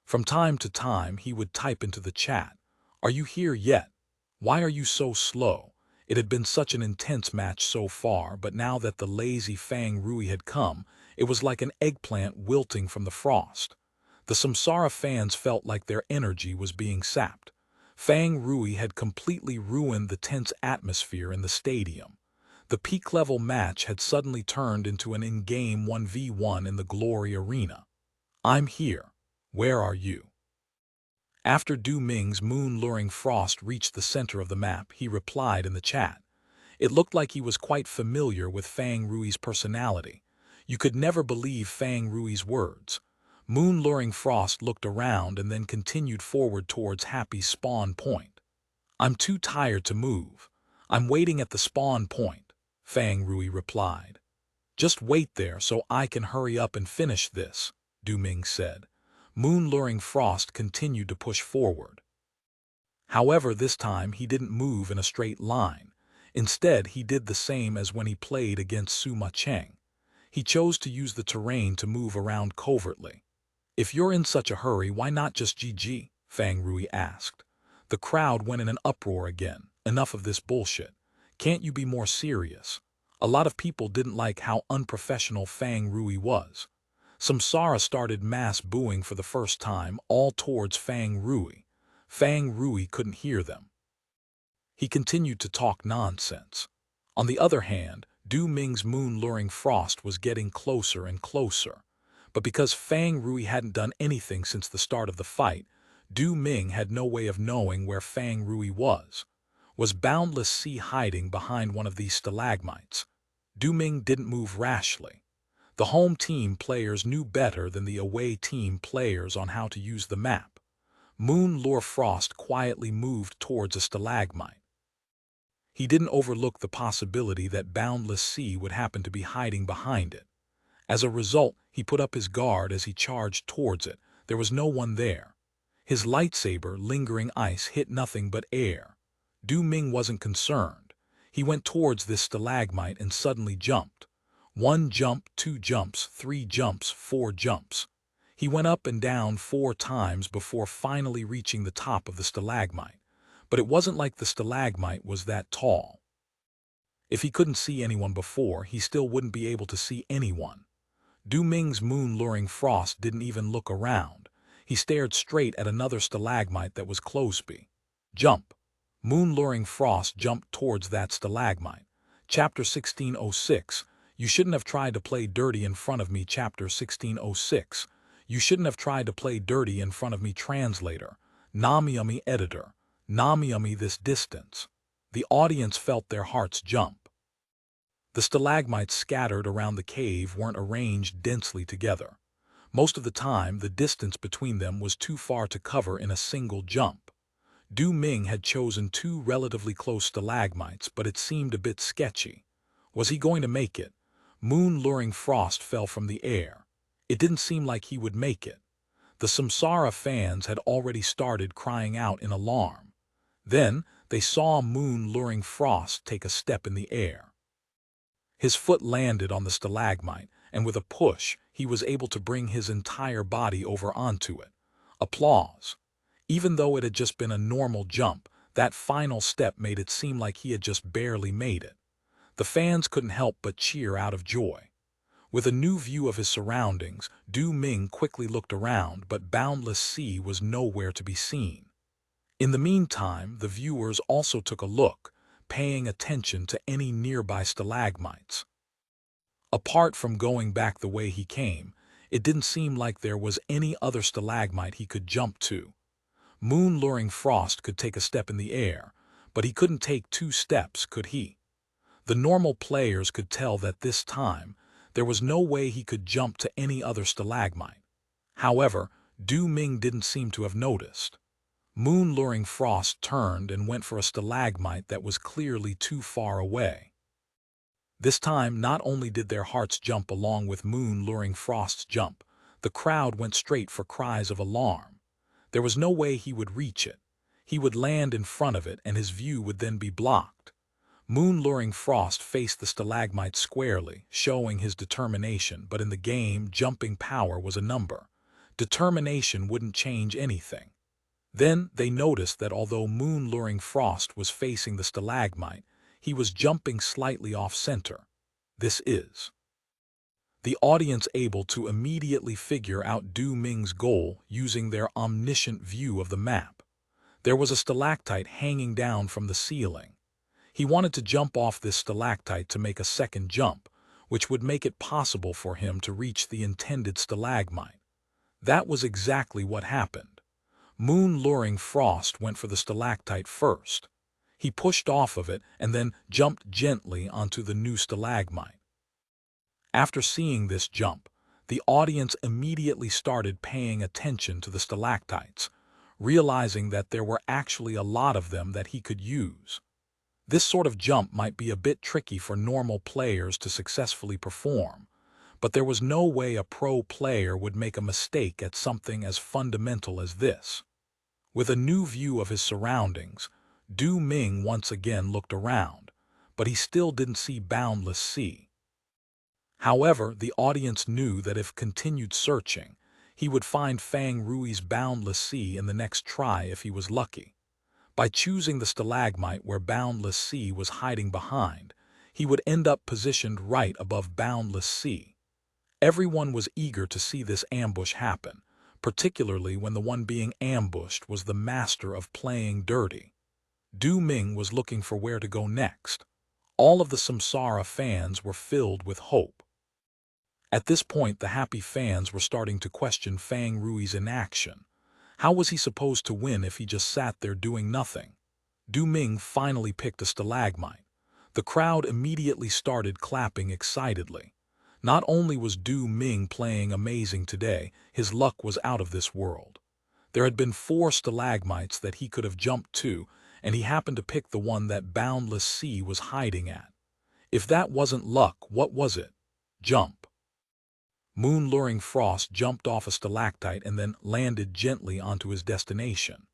From time to time, he would type into the chat, "Are you here yet? Why are you so slow?" It had been such an intense match so far, but now that the lazy Tang Rou had come, it was like an eggplant wilting from the frost. The Samsara fans felt like their energy was being sapped. Tang Rou had completely ruined the tense atmosphere in the stadium. The peak-level match had suddenly turned into an in-game 1v1 in the Glory Arena. I'm here. Where are you? After Du Ming's moon-luring Frost reached the center of the map, he replied in the chat. It looked like he was quite familiar with Tang Rou's personality. You could never believe Tang Rou's words. Moon-luring Frost looked around and then continued forward towards Happy's spawn point. I'm too tired to move. I'm waiting at the spawn point, Tang Rou replied. Just wait there so I can hurry up and finish this, Du Ming said. Moon-luring Frost continued to push forward. However, this time he didn't move in a straight line. Instead, he did the same as when he played against Mucheng. He chose to use the terrain to move around covertly. If you're in such a hurry, why not just GG? Tang Rou asked. The crowd went in an uproar again. Enough of this bullshit. Can't you be more serious? A lot of people didn't like how unprofessional Tang Rou was. Samsara started mass booing for the first time, all towards Tang Rou. Tang Rou couldn't hear them. He continued to talk nonsense. On the other hand, Du Ming's moon-luring frost was getting closer and closer. But because Tang Rou hadn't done anything since the start of the fight, Du Ming had no way of knowing where Tang Rou was. Was Boundless Sea hiding behind one of these stalagmites? Du Ming didn't move rashly. The home team players knew better than the away team players on how to use the map. Moon-lure frost quietly moved towards a stalagmite. He didn't overlook the possibility that Boundless Sea would happen to be hiding behind it. As a result, he put up his guard as he charged towards it. There was no one there. His lightsaber, lingering ice, hit nothing but air. Du Ming wasn't concerned. He went towards this stalagmite and suddenly jumped. 1 jump, 2 jumps, 3 jumps, 4 jumps. He went up and down 4 times before finally reaching the top of the stalagmite. But it wasn't like the stalagmite was that tall. If he couldn't see anyone before, he still wouldn't be able to see anyone. Du Ming's moon-luring frost didn't even look around. He stared straight at another stalagmite that was close by. Jump. Moon-luring frost jumped towards that stalagmite. Chapter 1606. You shouldn't have tried to play dirty in front of me. Chapter 1606. You shouldn't have tried to play dirty in front of me. Translator. Namiyami editor. Namiyami this distance. The audience felt their hearts jump. The stalagmites scattered around the cave weren't arranged densely together. Most of the time, the distance between them was too far to cover in a single jump. Du Ming had chosen 2 relatively close stalagmites, but it seemed a bit sketchy. Was he going to make it? Moon-luring frost fell from the air. It didn't seem like he would make it. The Samsara fans had already started crying out in alarm. Then, they saw moon-luring frost take a step in the air. His foot landed on the stalagmite, and with a push, he was able to bring his entire body over onto it. Applause. Even though it had just been a normal jump, that final step made it seem like he had just barely made it. The fans couldn't help but cheer out of joy. With a new view of his surroundings, Du Ming quickly looked around, but Boundless Sea was nowhere to be seen. In the meantime, the viewers also took a look, paying attention to any nearby stalagmites. Apart from going back the way he came, it didn't seem like there was any other stalagmite he could jump to. Moon-luring frost could take a step in the air, but he couldn't take 2 steps, could he? The normal players could tell that this time, there was no way he could jump to any other stalagmite. However, Du Ming didn't seem to have noticed. Moon-luring frost turned and went for a stalagmite that was clearly too far away. This time, not only did their hearts jump along with moon-luring frost's jump, the crowd went straight for cries of alarm. There was no way he would reach it. He would land in front of it and his view would then be blocked. Moon-luring frost faced the stalagmite squarely, showing his determination, but in the game, jumping power was a number. Determination wouldn't change anything. Then they noticed that although moon-luring frost was facing the stalagmite, he was jumping slightly off-center. This is the audience able to immediately figure out Du Ming's goal using their omniscient view of the map. There was a stalactite hanging down from the ceiling. He wanted to jump off this stalactite to make a second jump, which would make it possible for him to reach the intended stalagmite. That was exactly what happened. Moon-luring frost went for the stalactite first. He pushed off of it and then jumped gently onto the new stalagmite. After seeing this jump, the audience immediately started paying attention to the stalactites, realizing that there were actually a lot of them that he could use. This sort of jump might be a bit tricky for normal players to successfully perform, but there was no way a pro player would make a mistake at something as fundamental as this. With a new view of his surroundings, Du Ming once again looked around, but he still didn't see Boundless Sea. However, the audience knew that if continued searching, He would find Fang Rui's boundless sea in the next try if he was lucky. By choosing the stalagmite where boundless sea was hiding behind, he would end up positioned right above boundless sea. Everyone was eager to see this ambush happen, particularly when the one being ambushed was the master of playing dirty. Du Ming was looking for where to go next. All of the Samsara fans were filled with hope. At this point, the happy fans were starting to question Fang Rui's inaction. How was he supposed to win if he just sat there doing nothing? Du Ming finally picked a stalagmite. The crowd immediately started clapping excitedly. Not only was Du Ming playing amazing today, his luck was out of this world. There had been 4 stalagmites that he could have jumped to, and he happened to pick the one that boundless sea was hiding at. If that wasn't luck, what was it? Jump. Moon-luring Frost jumped off a stalactite and then landed gently onto his destination.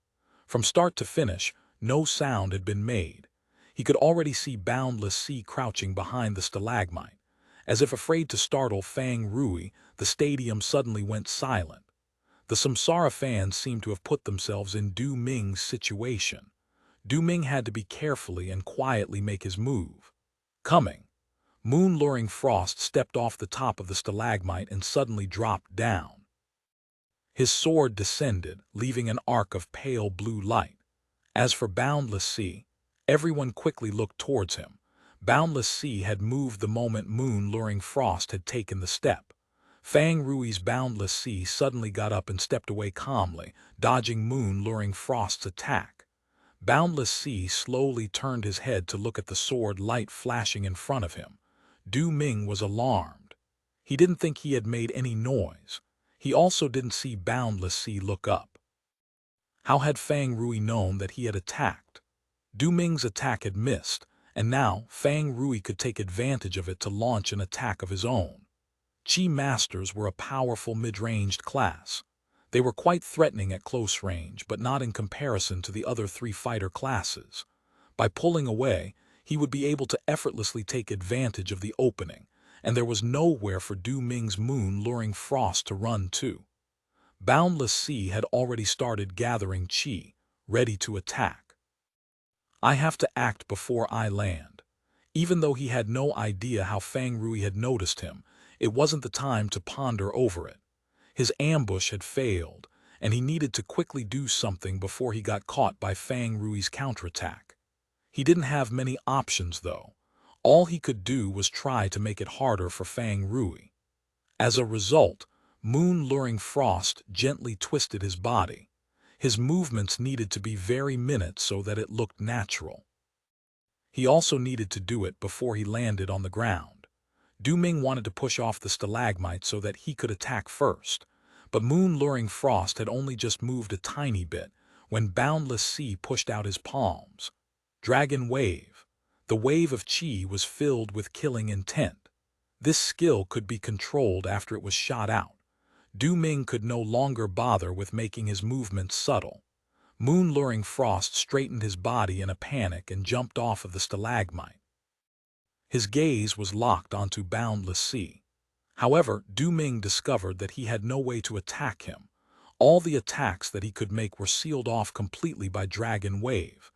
From start to finish, no sound had been made. He could already see boundless sea crouching behind the stalagmite. As if afraid to startle Fang Rui, the stadium suddenly went silent. The Samsara fans seemed to have put themselves in Du Ming's situation. Du Ming had to be carefully and quietly make his move. Coming. Moon-luring Frost stepped off the top of the stalagmite and suddenly dropped down. His sword descended, leaving an arc of pale blue light. As for Boundless Sea, everyone quickly looked towards him. Boundless Sea had moved the moment Moon-luring Frost had taken the step. Fang Rui's Boundless Sea suddenly got up and stepped away calmly, dodging Moon-luring Frost's attack. Boundless Sea slowly turned his head to look at the sword light flashing in front of him. Du Ming was alarmed. He didn't think he had made any noise. He also didn't see Boundless Sea look up. How had Fang Rui known that he had attacked? Du Ming's attack had missed, and now Fang Rui could take advantage of it to launch an attack of his own. Qi Masters were a powerful mid-ranged class. They were quite threatening at close range, but not in comparison to the other 3 fighter classes. By pulling away, he would be able to effortlessly take advantage of the opening, and there was nowhere for Du Ming's Moon-luring Frost to run to. Boundless Sea had already started gathering Qi, ready to attack. I have to act before I land. Even though he had no idea how Fang Rui had noticed him, it wasn't the time to ponder over it. His ambush had failed, and he needed to quickly do something before he got caught by Fang Rui's counterattack. He didn't have many options, though. All he could do was try to make it harder for Fang Rui. As a result, Moon-luring Frost gently twisted his body. His movements needed to be very minute so that it looked natural. He also needed to do it before he landed on the ground. Du Ming wanted to push off the stalagmite so that he could attack first, but Moon-luring Frost had only just moved a tiny bit when Boundless Sea pushed out his palms. Dragon Wave. The wave of Qi was filled with killing intent. This skill could be controlled after it was shot out. Du Ming could no longer bother with making his movements subtle. Moon-luring Frost straightened his body in a panic and jumped off of the stalagmite. His gaze was locked onto Boundless Sea. However, Du Ming discovered that he had no way to attack him. All the attacks that he could make were sealed off completely by Dragon Wave.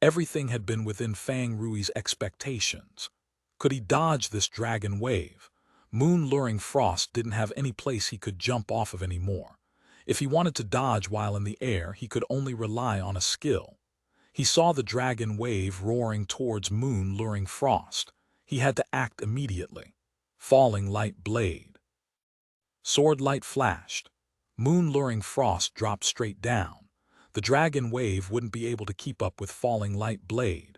Everything had been within Fang Rui's expectations. Could he dodge this Dragon Wave? Moon-luring Frost didn't have any place he could jump off of anymore. If he wanted to dodge while in the air, he could only rely on a skill. He saw the Dragon Wave roaring towards Moon-luring Frost. He had to act immediately. Falling Light Blade. Sword light flashed. Moon-luring Frost dropped straight down. The Dragon Wave wouldn't be able to keep up with Falling Light Blade.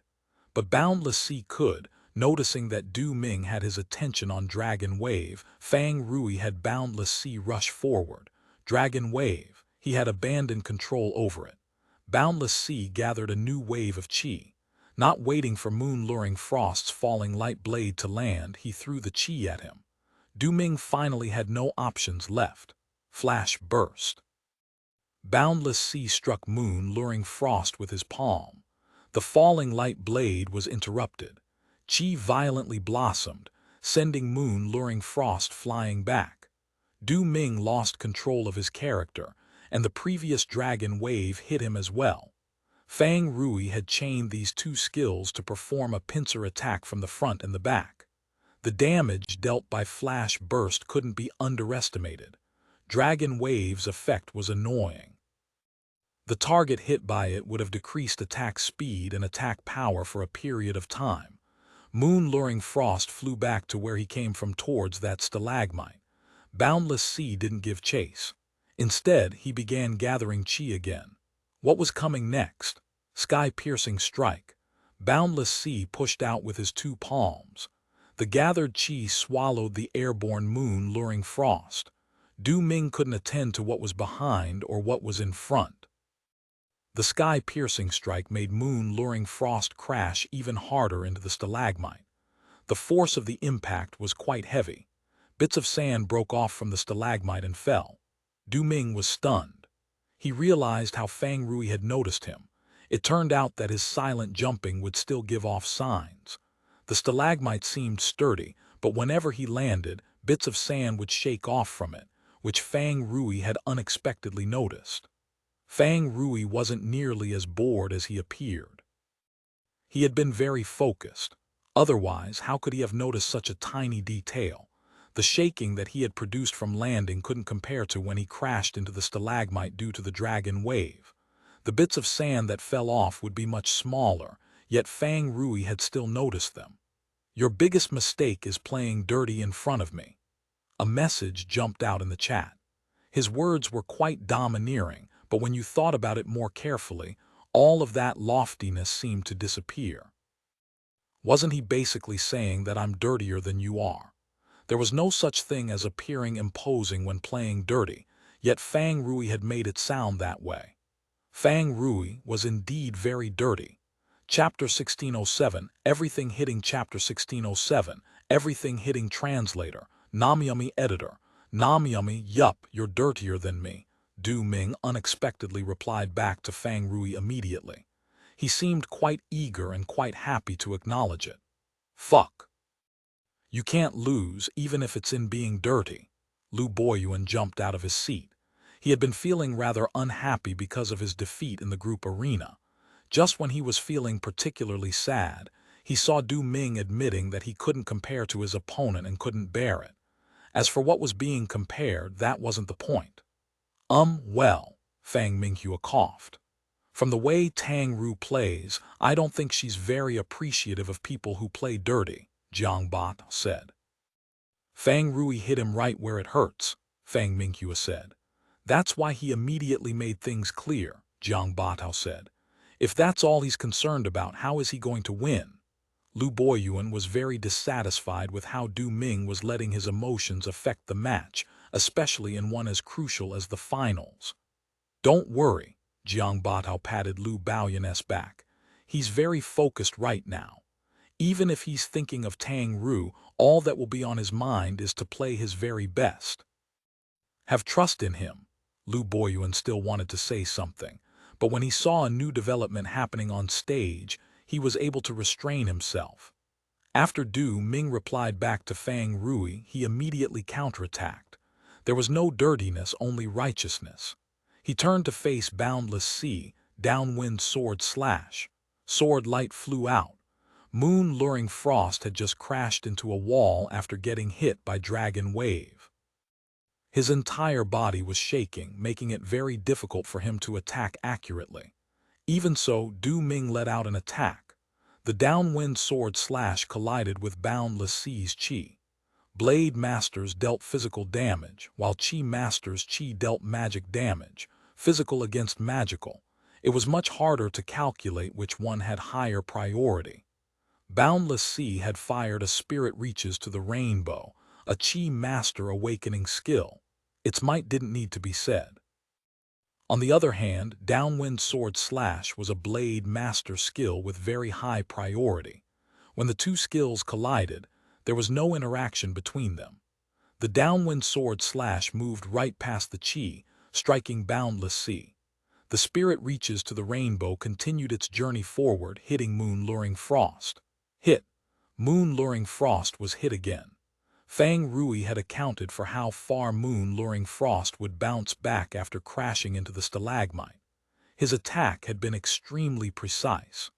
But Boundless Sea could. Noticing that Du Ming had his attention on Dragon Wave, Fang Rui had Boundless Sea rush forward. Dragon Wave, he had abandoned control over it. Boundless Sea gathered a new wave of Qi. Not waiting for Moon-luring Frost's Falling Light Blade to land, he threw the Qi at him. Du Ming finally had no options left. Flash burst. Boundless Sea struck Moon-luring Frost with his palm. The Falling Light Blade was interrupted. Qi violently blossomed, sending Moon-luring Frost flying back. Du Ming lost control of his character, and the previous dragon wave hit him as well. Tang Rou had chained these two skills to perform a pincer attack from the front and the back. The damage dealt by flash burst couldn't be underestimated. Dragon Wave's effect was annoying. The target hit by it would have decreased attack speed and attack power for a period of time. Moon-luring frost flew back to where he came from towards that stalagmite. Boundless Sea didn't give chase. Instead, he began gathering chi again. What was coming next? Sky-piercing strike. Boundless Sea pushed out with his two palms. The gathered chi swallowed the airborne moon-luring frost. Du Ming couldn't attend to what was behind or what was in front. The sky-piercing strike made moon-luring frost crash even harder into the stalagmite. The force of the impact was quite heavy. Bits of sand broke off from the stalagmite and fell. Du Ming was stunned. He realized how Tang Rou had noticed him. It turned out that his silent jumping would still give off signs. The stalagmite seemed sturdy, but whenever he landed, bits of sand would shake off from it, which Tang Rou had unexpectedly noticed. Tang Rou wasn't nearly as bored as he appeared. He had been very focused. Otherwise, how could he have noticed such a tiny detail? The shaking that he had produced from landing couldn't compare to when he crashed into the stalagmite due to the dragon wave. The bits of sand that fell off would be much smaller, yet Tang Rou had still noticed them. "Your biggest mistake is playing dirty in front of me." A message jumped out in the chat. His words were quite domineering, but when you thought about it more carefully, all of that loftiness seemed to disappear. Wasn't he basically saying that I'm dirtier than you are? There was no such thing as appearing imposing when playing dirty, yet Tang Rou had made it sound that way. Tang Rou was indeed very dirty. Chapter 1607, Everything Hitting. Chapter 1607, Everything Hitting. Translator, Namyami. Editor, Namyami. Yup, you're dirtier than me. Du Ming unexpectedly replied back to Tang Rou immediately. He seemed quite eager and quite happy to acknowledge it. Fuck. You can't lose, even if it's in being dirty. Lu Boyuan jumped out of his seat. He had been feeling rather unhappy because of his defeat in the group arena. Just when he was feeling particularly sad, he saw Du Ming admitting that he couldn't compare to his opponent and couldn't bear it. As for what was being compared, that wasn't the point. Well, Fang Minghua coughed. From the way Tang Rou plays, I don't think she's very appreciative of people who play dirty, Jiang Bat said. Tang Rou hit him right where it hurts, Fang Minghua said. That's why he immediately made things clear, Jiang Batao said. If that's all he's concerned about, how is he going to win? Lu Boyuan was very dissatisfied with how Du Ming was letting his emotions affect the match, especially in one as crucial as the finals. Don't worry, Jiang Batao patted Lu Boyuan's back. He's very focused right now. Even if he's thinking of Tang Rou, all that will be on his mind is to play his very best. Have trust in him. Lu Boyuan still wanted to say something, but when he saw a new development happening on stage, he was able to restrain himself. After Du Ming replied back to Tang Rou, he immediately counterattacked. There was no dirtiness, only righteousness. He turned to face Boundless Sea, downwind sword slash. Sword light flew out. Moon-luring frost had just crashed into a wall after getting hit by dragon wave. His entire body was shaking, making it very difficult for him to attack accurately. Even so, Du Ming let out an attack. The downwind sword slash collided with Boundless Sea's chi. Blade Masters dealt physical damage, while Chi Masters' chi dealt magic damage, physical against magical. It was much harder to calculate which one had higher priority. Boundless Sea had fired a Spirit Reaches to the Rainbow, a Chi Master awakening skill. Its might didn't need to be said. On the other hand, Downwind Sword Slash was a Blade Master skill with very high priority. When the two skills collided, there was no interaction between them. The Downwind Sword Slash moved right past the Chi, striking Boundless Sea. The Spirit Reaches to the Rainbow continued its journey forward, hitting Moon-luring frost. Hit. Moon-luring frost was hit again. Fang Rui had accounted for how far moon-luring frost would bounce back after crashing into the stalagmite. His attack had been extremely precise.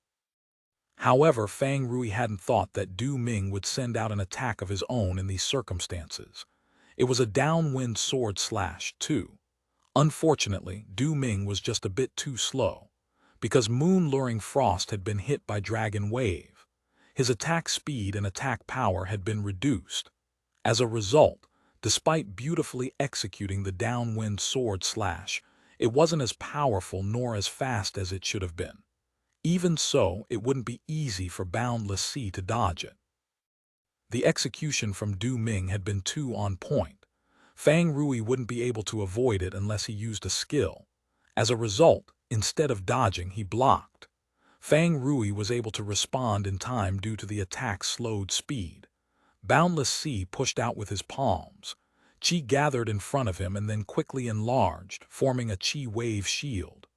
However, Fang Rui hadn't thought that Du Ming would send out an attack of his own in these circumstances. It was a downwind sword slash, too. Unfortunately, Du Ming was just a bit too slow. Because moon-luring frost had been hit by Dragon Wave, his attack speed and attack power had been reduced. As a result, despite beautifully executing the downwind sword slash, it wasn't as powerful nor as fast as it should have been. Even so, it wouldn't be easy for Boundless Sea to dodge it. The execution from Du Ming had been too on point. Fang Rui wouldn't be able to avoid it unless he used a skill. As a result, instead of dodging, he blocked. Fang Rui was able to respond in time due to the attack's slowed speed. Boundless Sea pushed out with his palms. Qi gathered in front of him and then quickly enlarged, forming a Qi wave shield.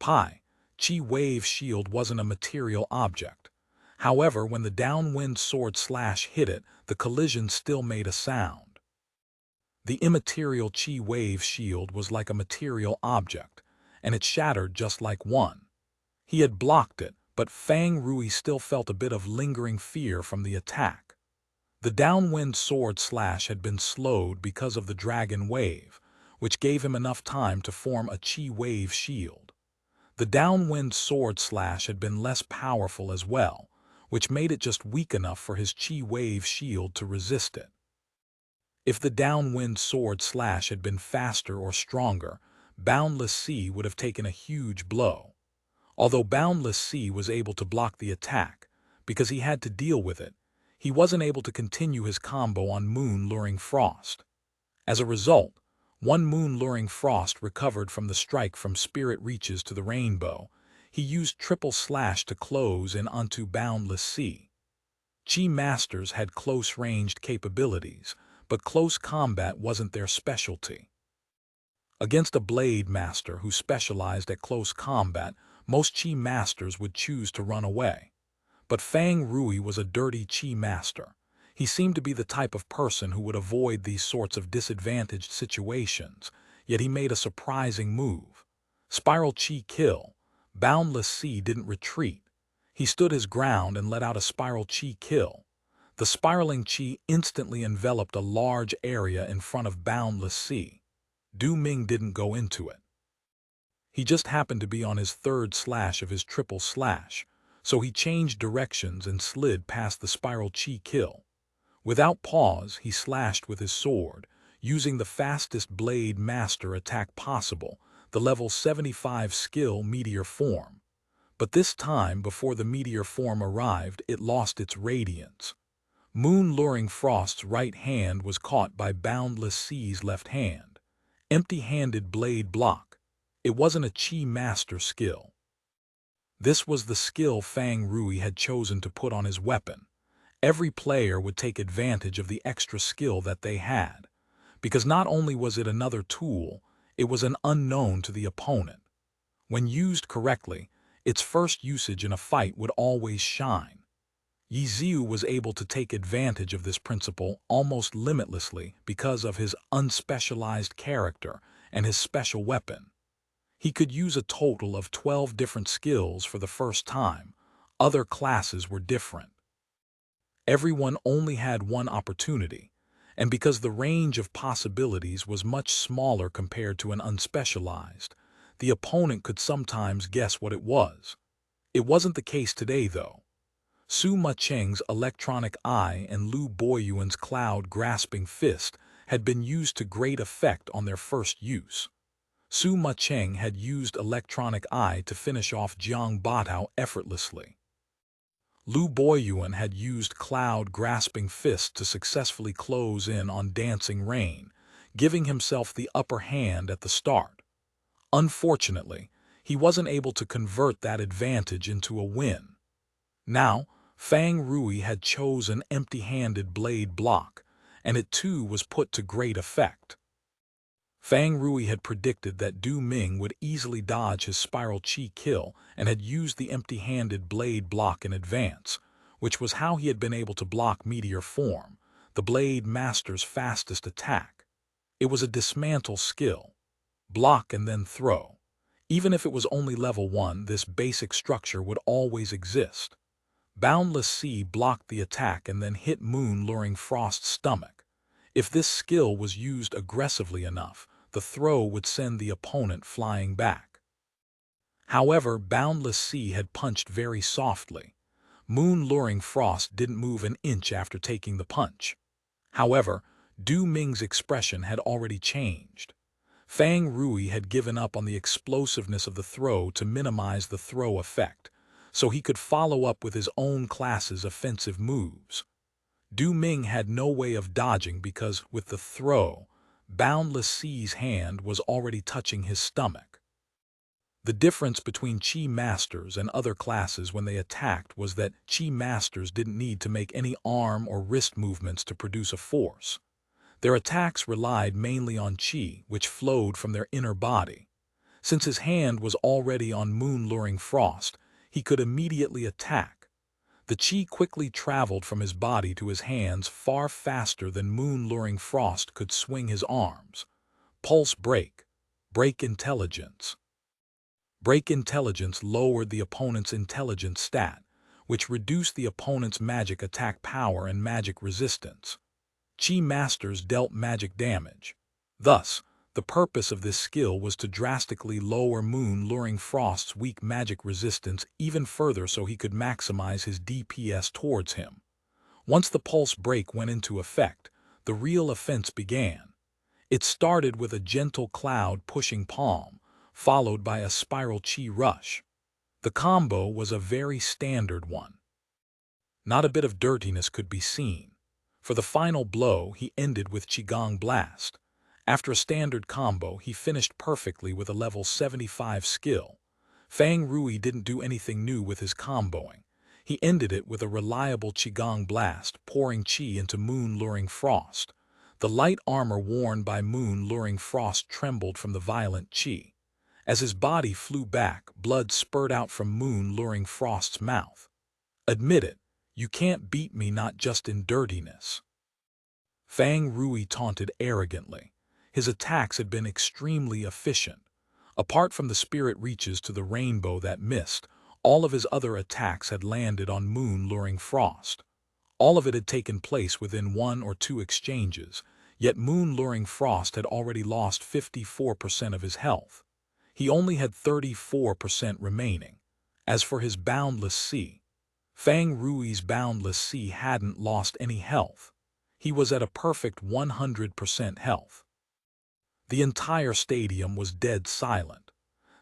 Qi wave shield wasn't a material object. However, when the downwind sword slash hit it, the collision still made a sound. The immaterial Qi wave shield was like a material object, and it shattered just like one. He had blocked it, but Fang Rui still felt a bit of lingering fear from the attack. The downwind sword slash had been slowed because of the Dragon Wave, which gave him enough time to form a Qi wave shield. The downwind sword slash had been less powerful as well, which made it just weak enough for his Qi wave shield to resist it. If the downwind sword slash had been faster or stronger, Boundless Sea would have taken a huge blow. Although Boundless Sea was able to block the attack, because he had to deal with it, he wasn't able to continue his combo on moon-luring frost. As a result, one moon-luring frost recovered from the strike from Spirit Reaches to the Rainbow. He used triple slash to close in onto Boundless Sea. Qi Masters had close-ranged capabilities, but close combat wasn't their specialty. Against a Blade Master who specialized at close combat, most Qi Masters would choose to run away. But Fang Rui was a dirty Qi Master. He seemed to be the type of person who would avoid these sorts of disadvantaged situations, yet he made a surprising move. Spiral Qi kill. Boundless Sea didn't retreat. He stood his ground and let out a Spiral Qi kill. The spiraling Qi instantly enveloped a large area in front of Boundless Sea. Du Ming didn't go into it. He just happened to be on his third slash of his triple slash, so he changed directions and slid past the Spiral Qi kill. Without pause, he slashed with his sword, using the fastest Blade Master attack possible, the level 75 skill Meteor Form. But this time, before the Meteor Form arrived, it lost its radiance. Moon-luring Frost's right hand was caught by Boundless Sea's left hand. Empty-handed blade block. It wasn't a Qi Master skill. This was the skill Fang Rui had chosen to put on his weapon. Every player would take advantage of the extra skill that they had, because not only was it another tool, it was an unknown to the opponent. When used correctly, its first usage in a fight would always shine. Yi Ziu was able to take advantage of this principle almost limitlessly because of his unspecialized character and his special weapon. He could use a total of 12 different skills for the first time. Other classes were different. Everyone only had one opportunity, and because the range of possibilities was much smaller compared to an unspecialized, the opponent could sometimes guess what it was. It wasn't the case today, though. Su Mucheng's electronic eye and Lu Boyuan's cloud-grasping fist had been used to great effect on their first use. Su Mucheng had used electronic eye to finish off Jiang Batao effortlessly. Lu Boyuan had used cloud-grasping fist to successfully close in on Dancing Rain, giving himself the upper hand at the start. Unfortunately, he wasn't able to convert that advantage into a win. Now, Fang Rui had chosen empty-handed blade block, and it too was put to great effect. Fang Rui had predicted that Du Ming would easily dodge his Spiral Qi kill and had used the empty-handed blade block in advance, which was how he had been able to block Meteor Form, the blade master's fastest attack. It was a dismantle skill. Block and then throw. Even if it was only level 1, this basic structure would always exist. Boundless Sea blocked the attack and then hit Moon luring Frost's stomach. If this skill was used aggressively enough, the throw would send the opponent flying back. However, Boundless Sea had punched very softly. Moon luring Frost didn't move an inch after taking the punch. However, Du Ming's expression had already changed. Tang Rou had given up on the explosiveness of the throw to minimize the throw effect, so he could follow up with his own class's offensive moves. Du Ming had no way of dodging because, with the throw, Boundless Sea's hand was already touching his stomach. The difference between Chi Masters and other classes when they attacked was that Chi Masters didn't need to make any arm or wrist movements to produce a force. Their attacks relied mainly on Chi, which flowed from their inner body. Since his hand was already on Moon luring Frost, he could immediately attack. The Chi quickly traveled from his body to his hands far faster than Moon luring Frost could swing his arms. Pulse Break. Break Intelligence. Break Intelligence lowered the opponent's intelligence stat, which reduced the opponent's magic attack power and magic resistance. Chi Masters dealt magic damage. Thus, the purpose of this skill was to drastically lower Moon luring Frost's weak magic resistance even further so he could maximize his DPS towards him. Once the Pulse Break went into effect, the real offense began. It started with a gentle cloud pushing palm, followed by a spiral Chi rush. The combo was a very standard one. Not a bit of dirtiness could be seen. For the final blow, he ended with Qigong Blast. After a standard combo, he finished perfectly with a level 75 skill. Tang Rou didn't do anything new with his comboing. He ended it with a reliable Qigong Blast, pouring Qi into Moon luring Frost. The light armor worn by Moon luring Frost trembled from the violent Qi. As his body flew back, blood spurted out from Moon luring Frost's mouth. Admit it. You can't beat me not just in dirtiness. Tang Rou taunted arrogantly. His attacks had been extremely efficient. Apart from the spirit reaches to the rainbow that missed, all of his other attacks had landed on Moon luring Frost. All of it had taken place within 1 or 2 exchanges, yet Moon luring Frost had already lost 54% of his health. He only had 34% remaining. As for his Boundless Sea, Tang Rou's Boundless Sea hadn't lost any health. He was at a perfect 100% health. The entire stadium was dead silent.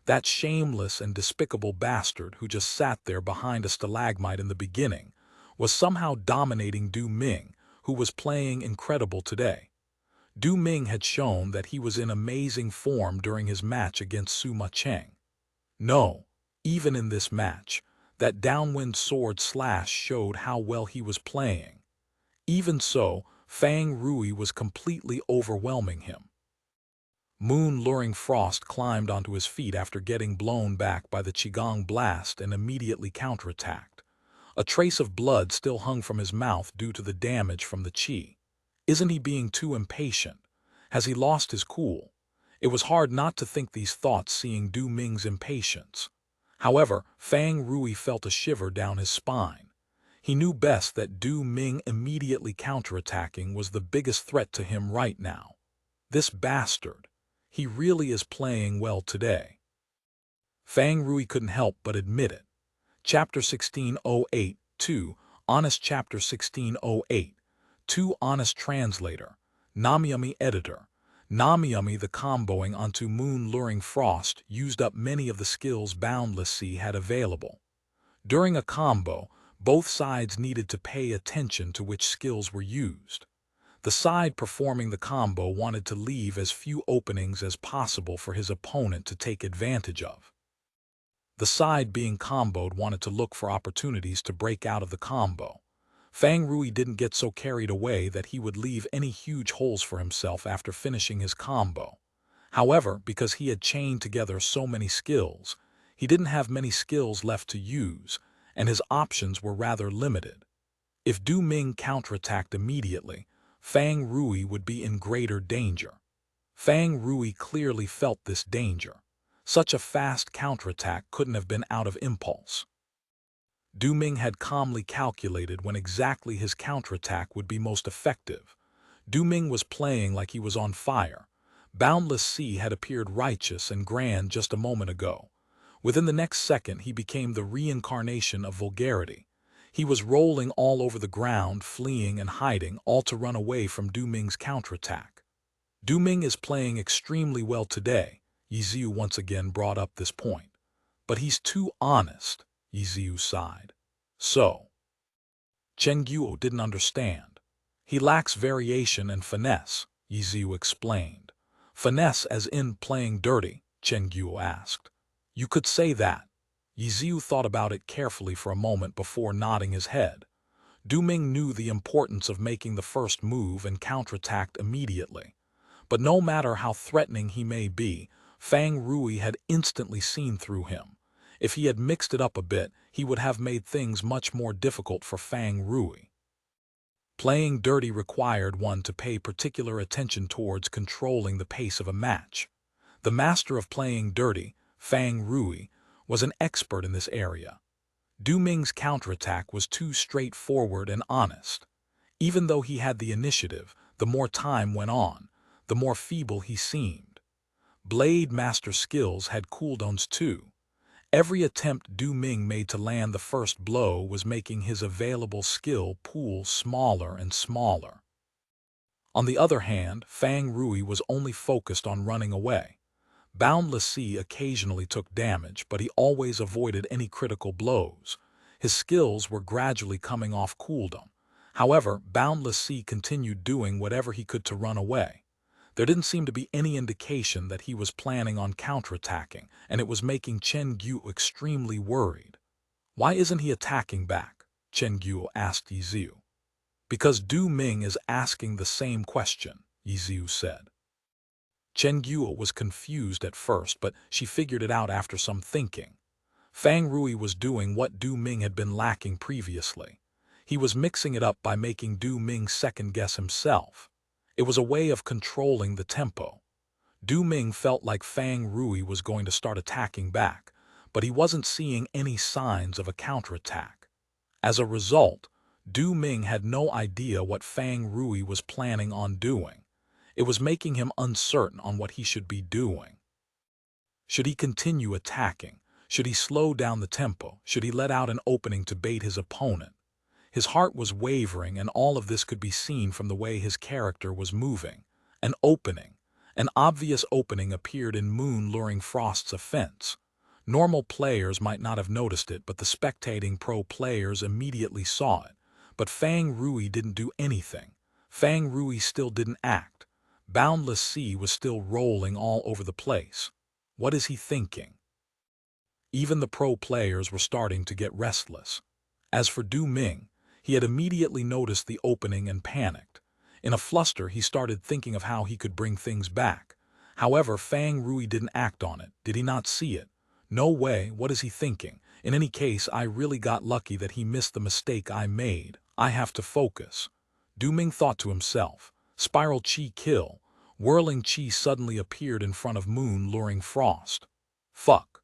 That shameless and despicable bastard who just sat there behind a stalagmite in the beginning was somehow dominating Du Ming, who was playing incredible today. Du Ming had shown that he was in amazing form during his match against Mucheng. No, even in this match, that downwind sword slash showed how well he was playing. Even so, Tang Rou was completely overwhelming him. Moon luring Frost climbed onto his feet after getting blown back by the Qigong Blast and immediately counterattacked. A trace of blood still hung from his mouth due to the damage from the Qi. Isn't he being too impatient? Has he lost his cool? It was hard not to think these thoughts seeing Du Ming's impatience. However, Tang Rou felt a shiver down his spine. He knew best that Du Ming immediately counterattacking was the biggest threat to him right now. This bastard. He really is playing well today. Tang Rou couldn't help but admit it. Chapter 1608, 2, Honest Chapter 1608, 2 Honest Translator, Namiyami Editor. Namiyami the comboing onto Moon luring Frost used up many of the skills Boundless Sea had available. During a combo, both sides needed to pay attention to which skills were used. The side performing the combo wanted to leave as few openings as possible for his opponent to take advantage of. The side being comboed wanted to look for opportunities to break out of the combo. Tang Rou didn't get so carried away that he would leave any huge holes for himself after finishing his combo. However, because he had chained together so many skills, he didn't have many skills left to use, and his options were rather limited. If Du Ming counterattacked immediately, Fang Rui would be in greater danger. Fang Rui clearly felt this danger. Such a fast counterattack couldn't have been out of impulse. Du Ming had calmly calculated when exactly his counterattack would be most effective. Du Ming was playing like he was on fire. Boundless Sea had appeared righteous and grand just a moment ago. Within the next second, he became the reincarnation of vulgarity. He was rolling all over the ground, fleeing and hiding, all to run away from Du Ming's counterattack. Du Ming is playing extremely well today. Yiziu once again brought up this point. But he's too honest, Yiziu sighed. So? Chen Guo didn't understand. He lacks variation and finesse, Yiziu explained. Finesse as in playing dirty, Chen Guo asked. You could say that. Yiziu thought about it carefully for a moment before nodding his head. Du Ming knew the importance of making the first move and counterattacked immediately. But no matter how threatening he may be, Fang Rui had instantly seen through him. If he had mixed it up a bit, he would have made things much more difficult for Fang Rui. Playing dirty required one to pay particular attention towards controlling the pace of a match. The master of playing dirty, Fang Rui, was an expert in this area. Du Ming's counterattack was too straightforward and honest. Even though he had the initiative, the more time went on, the more feeble he seemed. Blade master skills had cooldowns too. Every attempt Du Ming made to land the first blow was making his available skill pool smaller and smaller. On the other hand, Fang Rui was only focused on running away. Boundless Sea occasionally took damage, but he always avoided any critical blows. His skills were gradually coming off cooldown. However, Boundless Sea continued doing whatever he could to run away. There didn't seem to be any indication that he was planning on counterattacking, and it was making Chen Guo extremely worried. Why isn't he attacking back? Chen Guo asked Yiziu. Because Du Ming is asking the same question, Yiziu said. Chen Guo was confused at first, but she figured it out after some thinking. Fang Rui was doing what Du Ming had been lacking previously. He was mixing it up by making Du Ming second-guess himself. It was a way of controlling the tempo. Du Ming felt like Fang Rui was going to start attacking back, but he wasn't seeing any signs of a counterattack. As a result, Du Ming had no idea what Fang Rui was planning on doing. It was making him uncertain on what he should be doing. Should he continue attacking? Should he slow down the tempo? Should he let out an opening to bait his opponent? His heart was wavering, and all of this could be seen from the way his character was moving. An opening. An obvious opening appeared in Moon luring Frost's offense. Normal players might not have noticed it, but the spectating pro players immediately saw it. But Fang Rui didn't do anything. Fang Rui still didn't act. Boundless Sea was still rolling all over the place. What is he thinking? Even the pro players were starting to get restless. As for Du Ming, he had immediately noticed the opening and panicked. In a fluster, he started thinking of how he could bring things back. However, Fang Rui didn't act on it. Did he not see it? No way. What is he thinking? In any case, I really got lucky that he missed the mistake I made. I have to focus. Du Ming thought to himself. Spiral Chi kill. Whirling Chi suddenly appeared in front of Moon luring Frost. Fuck.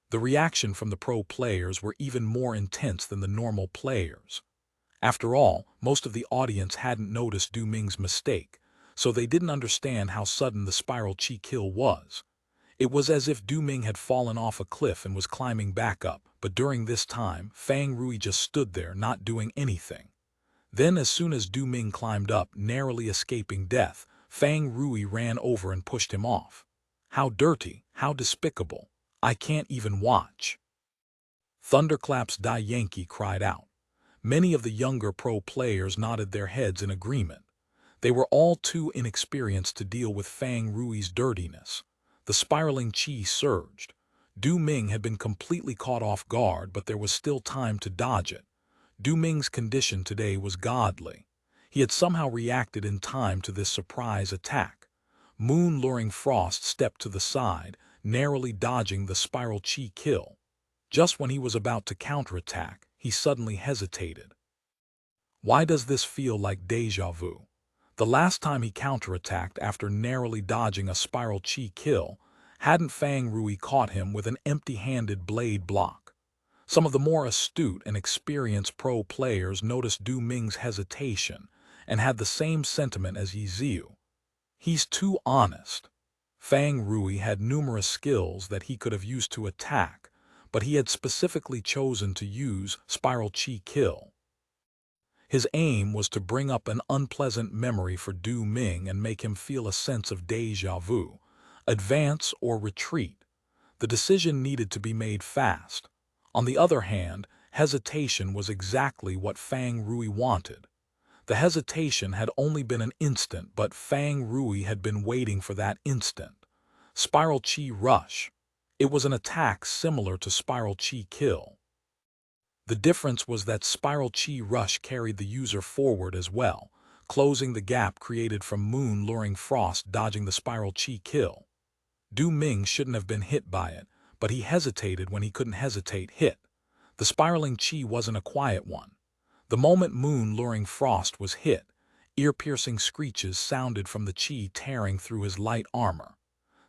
The reaction from the pro players were even more intense than the normal players. After all, most of the audience hadn't noticed Du Ming's mistake, so they didn't understand how sudden the Spiral Chi kill was. It was as if Du Ming had fallen off a cliff and was climbing back up, but during this time, Fang Rui just stood there not doing anything. Then as soon as Du Ming climbed up, narrowly escaping death, Fang Rui ran over and pushed him off. How dirty, how despicable. I can't even watch. Thunderclaps Dai Yankee cried out. Many of the younger pro players nodded their heads in agreement. They were all too inexperienced to deal with Fang Rui's dirtiness. The spiraling Chi surged. Du Ming had been completely caught off guard, but there was still time to dodge it. Du Ming's condition today was godly. He had somehow reacted in time to this surprise attack. Moon luring Frost stepped to the side, narrowly dodging the Spiral Chi kill. Just when he was about to counterattack, he suddenly hesitated. Why does this feel like déjà vu? The last time he counterattacked after narrowly dodging a spiral chi kill, hadn't Tang Rou caught him with an empty-handed blade block. Some of the more astute and experienced pro players noticed Du Ming's hesitation and had the same sentiment as Yi Ziu. He's too honest. Tang Rou had numerous skills that he could have used to attack, but he had specifically chosen to use spiral chi kill. His aim was to bring up an unpleasant memory for Du Ming and make him feel a sense of déjà vu, advance or retreat. The decision needed to be made fast. On the other hand, hesitation was exactly what Tang Rou wanted. The hesitation had only been an instant, but Tang Rou had been waiting for that instant. Spiral Chi Rush. It was an attack similar to Spiral Chi Kill. The difference was that Spiral Chi Rush carried the user forward as well, closing the gap created from Moon luring Frost dodging the Spiral Chi Kill. Du Ming shouldn't have been hit by it, but he hesitated when he couldn't hesitate hit. The spiraling Chi wasn't a quiet one. The moment Moon luring Frost was hit, ear-piercing screeches sounded from the Chi tearing through his light armor.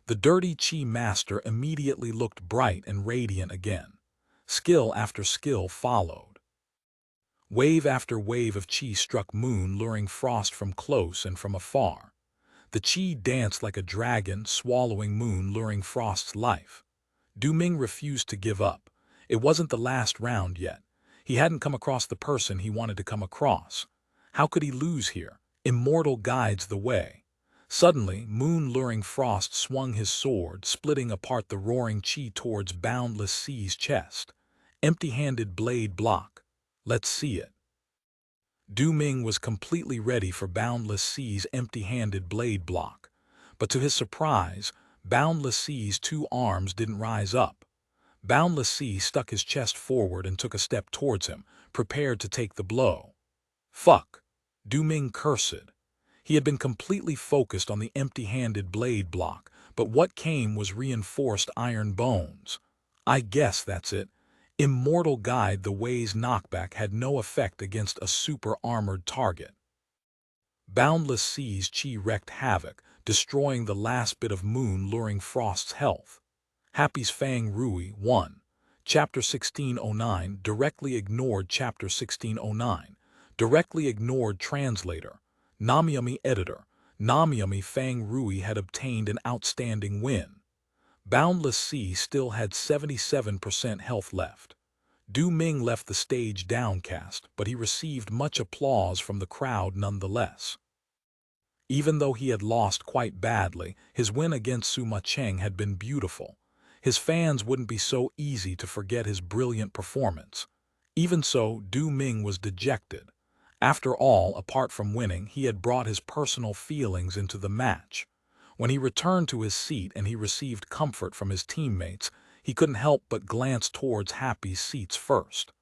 The dirty Chi master immediately looked bright and radiant again. Skill after skill followed. Wave after wave of Chi struck Moon luring Frost from close and from afar. The Chi danced like a dragon, swallowing Moon luring Frost's life. Du Ming refused to give up. It wasn't the last round yet. He hadn't come across the person he wanted to come across. How could he lose here? Immortal guides the way. Suddenly, Moon luring Frost swung his sword, splitting apart the roaring Chi towards Boundless Sea's chest. Empty-handed blade block. Let's see it. Du Ming was completely ready for Boundless Sea's empty-handed blade block. But to his surprise, Boundless Sea's two arms didn't rise up. Boundless Sea stuck his chest forward and took a step towards him, prepared to take the blow. Fuck! Du Ming cursed. He had been completely focused on the empty-handed blade block, but what came was reinforced iron bones. I guess that's it. Immortal Guide the Way's knockback had no effect against a super-armored target. Boundless Sea's Chi wreaked havoc, destroying the last bit of Moon luring Frost's health. Happy's Tang Rou 1. Chapter 1609 directly ignored Chapter 1609. Directly ignored translator. Namyami editor. Namyami Tang Rou had obtained an outstanding win. Boundless Sea still had 77% health left. Du Ming left the stage downcast, but he received much applause from the crowd nonetheless. Even though he had lost quite badly, his win against Mucheng had been beautiful. His fans wouldn't be so easy to forget his brilliant performance. Even so, Du Ming was dejected. After all, apart from winning, he had brought his personal feelings into the match. When he returned to his seat and he received comfort from his teammates, he couldn't help but glance towards Happy's seats first.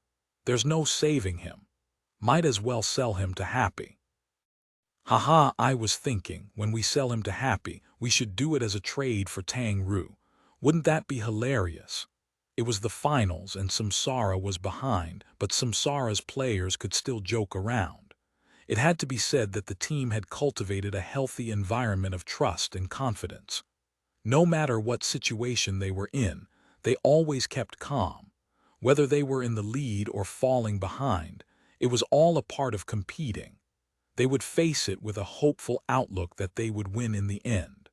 There's no saving him. Might as well sell him to Happy. Haha, I was thinking, when we sell him to Happy, we should do it as a trade for Tang Rou. Wouldn't that be hilarious? It was the finals and Samsara was behind, but Samsara's players could still joke around. It had to be said that the team had cultivated a healthy environment of trust and confidence. No matter what situation they were in, they always kept calm. Whether they were in the lead or falling behind, it was all a part of competing. They would face it with a hopeful outlook that they would win in the end.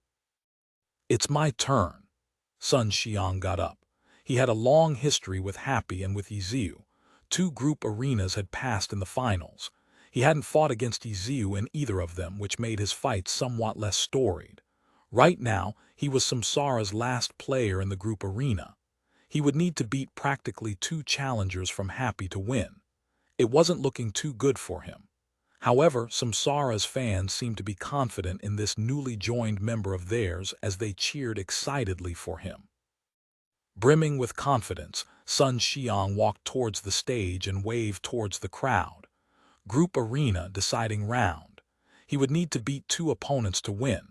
It's my turn. Sun Xiang got up. He had a long history with Happy and with Yi Ziu. 2 group arenas had passed in the finals. He hadn't fought against Yi Ziu in either of them, which made his fight somewhat less storied. Right now, he was Samsara's last player in the group arena. He would need to beat practically 2 challengers from Happy to win. It wasn't looking too good for him. However, Samsara's fans seemed to be confident in this newly joined member of theirs as they cheered excitedly for him. Brimming with confidence, Sun Xiang walked towards the stage and waved towards the crowd. Group arena deciding round. He would need to beat 2 opponents to win.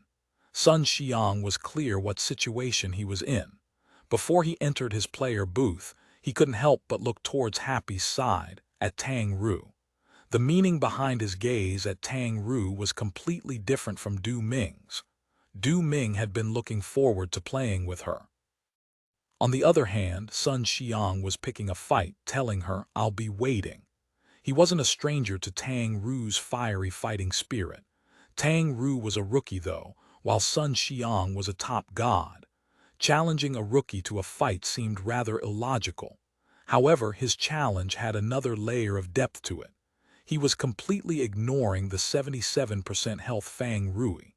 Sun Xiang was clear what situation he was in. Before he entered his player booth, he couldn't help but look towards Happy's side, at Tang Rou. The meaning behind his gaze at Tang Rou was completely different from Du Ming's. Du Ming had been looking forward to playing with her. On the other hand, Sun Xiang was picking a fight, telling her, "I'll be waiting." He wasn't a stranger to Tang Ru's fiery fighting spirit. Tang Rou was a rookie though, while Sun Xiang was a top god. Challenging a rookie to a fight seemed rather illogical. However, his challenge had another layer of depth to it. He was completely ignoring the 77% health Fang Rui.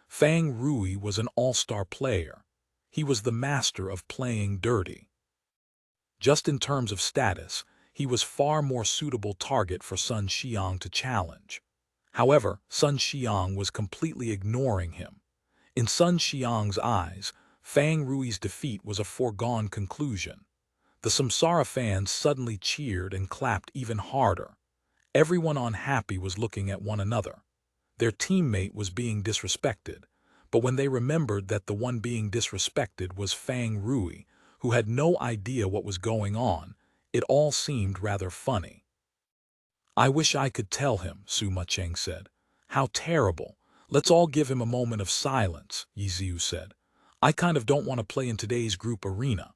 Fang Rui was an all-star player. He was the master of playing dirty. Just in terms of status, he was far more suitable target for Sun Xiang to challenge. However, Sun Xiang was completely ignoring him. In Sun Xiang's eyes, Fang Rui's defeat was a foregone conclusion. The Samsara fans suddenly cheered and clapped even harder. Everyone unhappy was looking at one another. Their teammate was being disrespected, but when they remembered that the one being disrespected was Fang Rui, who had no idea what was going on, it all seemed rather funny. "I wish I could tell him," Su Mucheng said. "How terrible. Let's all give him a moment of silence," Yiziu said. "I kind of don't want to play in today's group arena."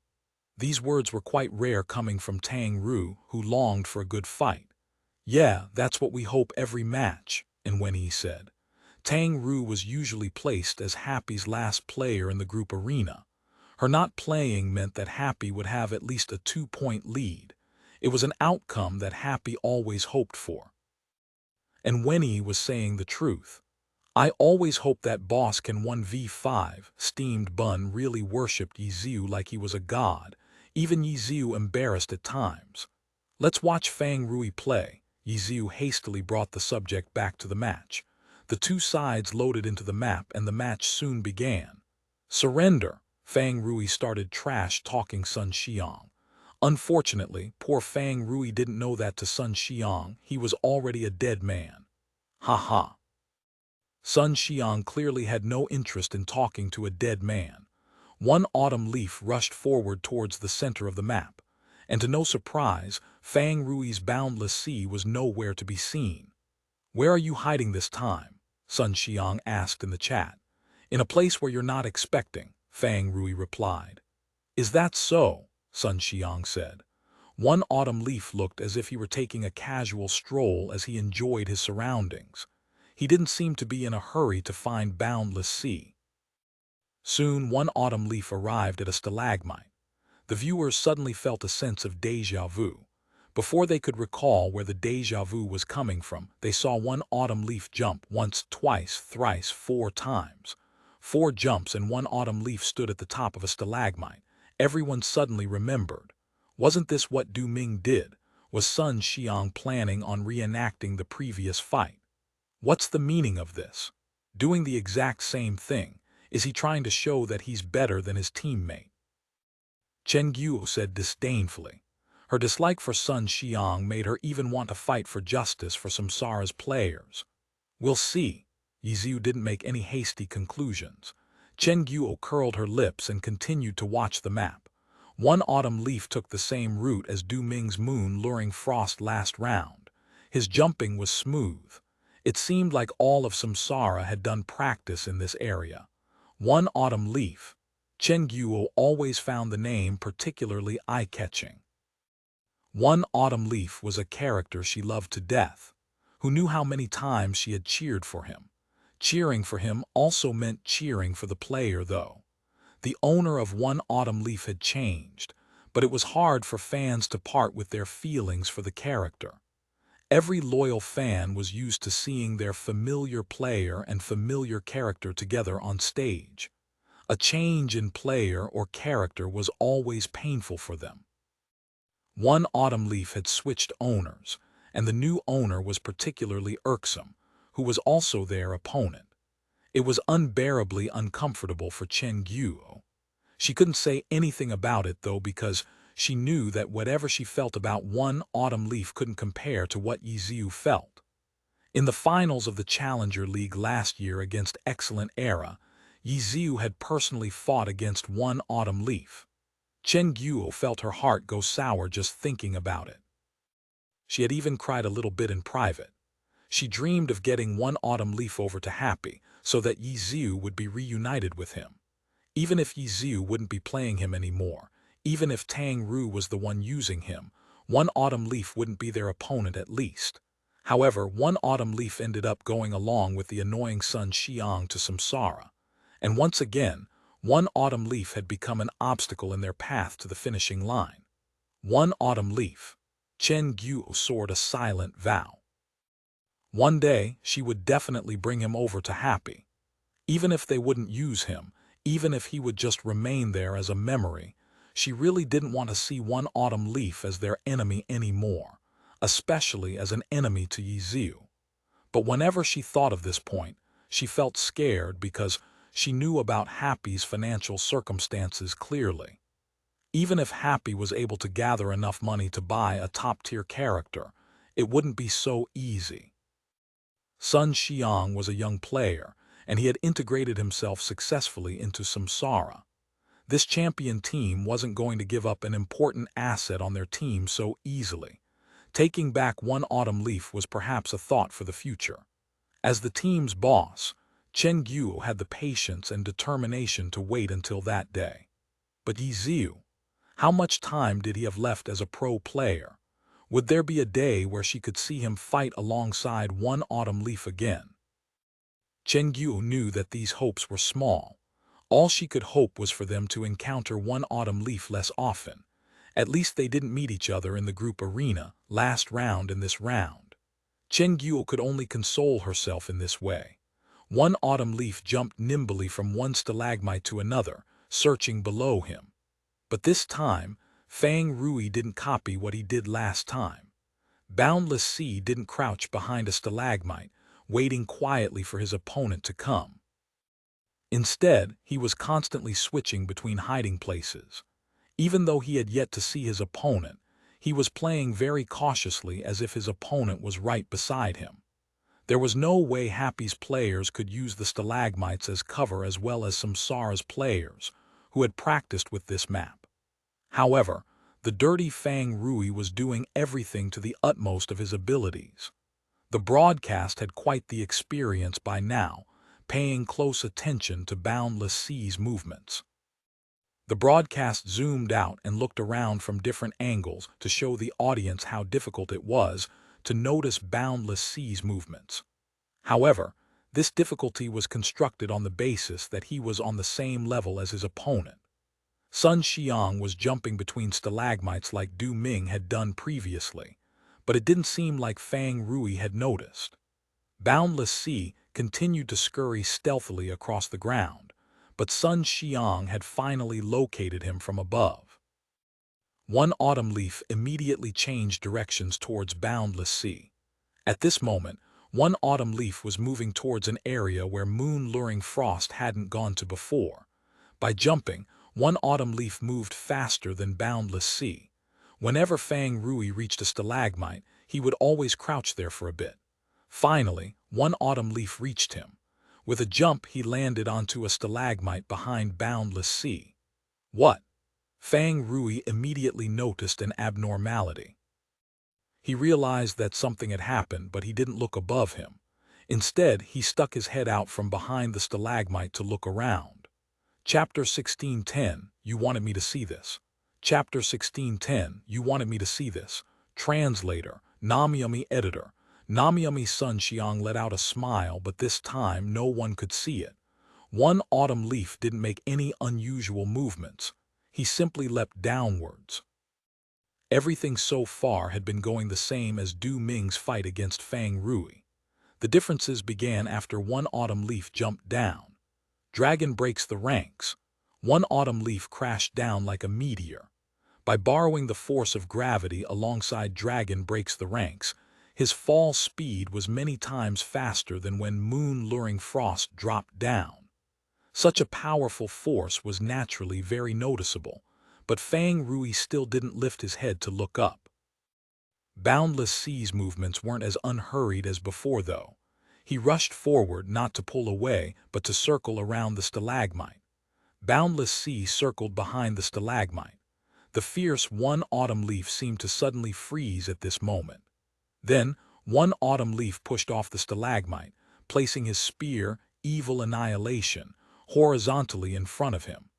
These words were quite rare coming from Tang Rou, who longed for a good fight. "Yeah, that's what we hope every match," and when he said. Tang Rou was usually placed as Happy's last player in the group arena. Her not playing meant that Happy would have at least a 2-point lead. It was an outcome that Happy always hoped for. And Wenny was saying the truth. "I always hope that boss can 1v5. Steamed Bun really worshipped Yiziu like he was a god, even Yiziu embarrassed at times. "Let's watch Fang Rui play." Yiziu hastily brought the subject back to the match. The two sides loaded into the map and the match soon began. "Surrender!" Fang Rui started trash-talking Sun Xiang. Unfortunately, poor Fang Rui didn't know that to Sun Xiang, he was already a dead man. Ha ha. Sun Xiang clearly had no interest in talking to a dead man. One autumn leaf rushed forward towards the center of the map, and to no surprise, Fang Rui's boundless sea was nowhere to be seen. "Where are you hiding this time?" Sun Xiang asked in the chat. "In a place where you're not expecting," Fang Rui replied. "Is that so?" Sun Xiang said. One autumn leaf looked as if he were taking a casual stroll as he enjoyed his surroundings. He didn't seem to be in a hurry to find boundless sea. Soon, one autumn leaf arrived at a stalagmite. The viewers suddenly felt a sense of déjà vu. Before they could recall where the déjà vu was coming from, they saw one autumn leaf jump once, twice, thrice, 4 times. 4 jumps and one autumn leaf stood at the top of a stalagmite. Everyone suddenly remembered. Wasn't this what Du Ming did? Was Sun Xiang planning on reenacting the previous fight? What's the meaning of this? Doing the exact same thing, is he trying to show that he's better than his teammate? Chen Guo said disdainfully. Her dislike for Sun Xiang made her even want to fight for justice for Samsara's players. "We'll see." Yiziu didn't make any hasty conclusions. Chen Guo curled her lips and continued to watch the map. One autumn leaf took the same route as Du Ming's moon luring frost last round. His jumping was smooth. It seemed like all of Samsara had done practice in this area. One autumn leaf. Chen Guo always found the name particularly eye-catching. One autumn leaf was a character she loved to death, who knew how many times she had cheered for him. Cheering for him also meant cheering for the player, though. The owner of one autumn leaf had changed, but it was hard for fans to part with their feelings for the character. Every loyal fan was used to seeing their familiar player and familiar character together on stage. A change in player or character was always painful for them. One autumn leaf had switched owners, and the new owner was particularly irksome, who was also their opponent. It was unbearably uncomfortable for Chen Guo. She couldn't say anything about it, though, because she knew that whatever she felt about one autumn leaf couldn't compare to what Yiziu felt. In the finals of the Challenger League last year against Excellent Era, Yiziu had personally fought against one autumn leaf. Chen Guo felt her heart go sour just thinking about it. She had even cried a little bit in private. She dreamed of getting one autumn leaf over to Happy so that Yi Xiu would be reunited with him. Even if Yi Xiu wouldn't be playing him anymore, even if Tang Rou was the one using him, one autumn leaf wouldn't be their opponent at least. However, one autumn leaf ended up going along with the annoying Sun Xiang to samsara. And once again, one autumn leaf had become an obstacle in their path to the finishing line. One autumn leaf. Chen Guo swore a silent vow. One day, she would definitely bring him over to Happy. Even if they wouldn't use him, even if he would just remain there as a memory, she really didn't want to see one autumn leaf as their enemy anymore, especially as an enemy to Yi Xiu. But whenever she thought of this point, she felt scared because she knew about Happy's financial circumstances clearly. Even if Happy was able to gather enough money to buy a top-tier character, it wouldn't be so easy. Sun Xiang was a young player, and he had integrated himself successfully into Samsara. This champion team wasn't going to give up an important asset on their team so easily. Taking back one autumn leaf was perhaps a thought for the future. As the team's boss, Chen Guo had the patience and determination to wait until that day. But Yi Xiu, how much time did he have left as a pro player? Would there be a day where she could see him fight alongside one autumn leaf again? Chen Guo knew that these hopes were small. All she could hope was for them to encounter one autumn leaf less often. At least they didn't meet each other in the group arena, last round in this round. Chen Guo could only console herself in this way. One autumn leaf jumped nimbly from one stalagmite to another, searching below him. But this time, Tang Rou didn't copy what he did last time. Boundless Sea didn't crouch behind a stalagmite, waiting quietly for his opponent to come. Instead, he was constantly switching between hiding places. Even though he had yet to see his opponent, he was playing very cautiously as if his opponent was right beside him. There was no way Happy's players could use the stalagmites as cover as well as Samsara's players, who had practiced with this map. However, the dirty Tang Rou was doing everything to the utmost of his abilities. The broadcast had quite the experience by now, paying close attention to Boundless Sea's movements. The broadcast zoomed out and looked around from different angles to show the audience how difficult it was to notice Boundless Sea's movements. However, this difficulty was constructed on the basis that he was on the same level as his opponent. Sun Xiang was jumping between stalagmites like Du Ming had done previously, but it didn't seem like Tang Rou had noticed. Boundless Sea continued to scurry stealthily across the ground, but Sun Xiang had finally located him from above. One autumn leaf immediately changed directions towards Boundless Sea. At this moment, one autumn leaf was moving towards an area where moon-luring frost hadn't gone to before. By jumping, one autumn leaf moved faster than Boundless Sea. Whenever Tang Rou reached a stalagmite, he would always crouch there for a bit. Finally, one autumn leaf reached him. With a jump, he landed onto a stalagmite behind Boundless Sea. What? Tang Rou immediately noticed an abnormality. He realized that something had happened, but he didn't look above him. Instead, he stuck his head out from behind the stalagmite to look around. Chapter 16:10, You wanted me to see this. Chapter 16:10, You wanted me to see this. Translator, Namyami Editor. Namyami Sun Xiang let out a smile, but this time no one could see it. One autumn leaf didn't make any unusual movements. He simply leapt downwards. Everything so far had been going the same as Du Ming's fight against Tang Rou. The differences began after one autumn leaf jumped down. Dragon breaks the ranks. One autumn leaf crashed down like a meteor. By borrowing the force of gravity alongside Dragon breaks the ranks, his fall speed was many times faster than when moon-luring frost dropped down. Such a powerful force was naturally very noticeable, but Tang Rou still didn't lift his head to look up. Boundless Sea's movements weren't as unhurried as before, though. He rushed forward not to pull away, but to circle around the stalagmite. Boundless Sea circled behind the stalagmite. The fierce one autumn leaf seemed to suddenly freeze at this moment. Then, one autumn leaf pushed off the stalagmite, placing his spear, evil annihilation, horizontally in front of him.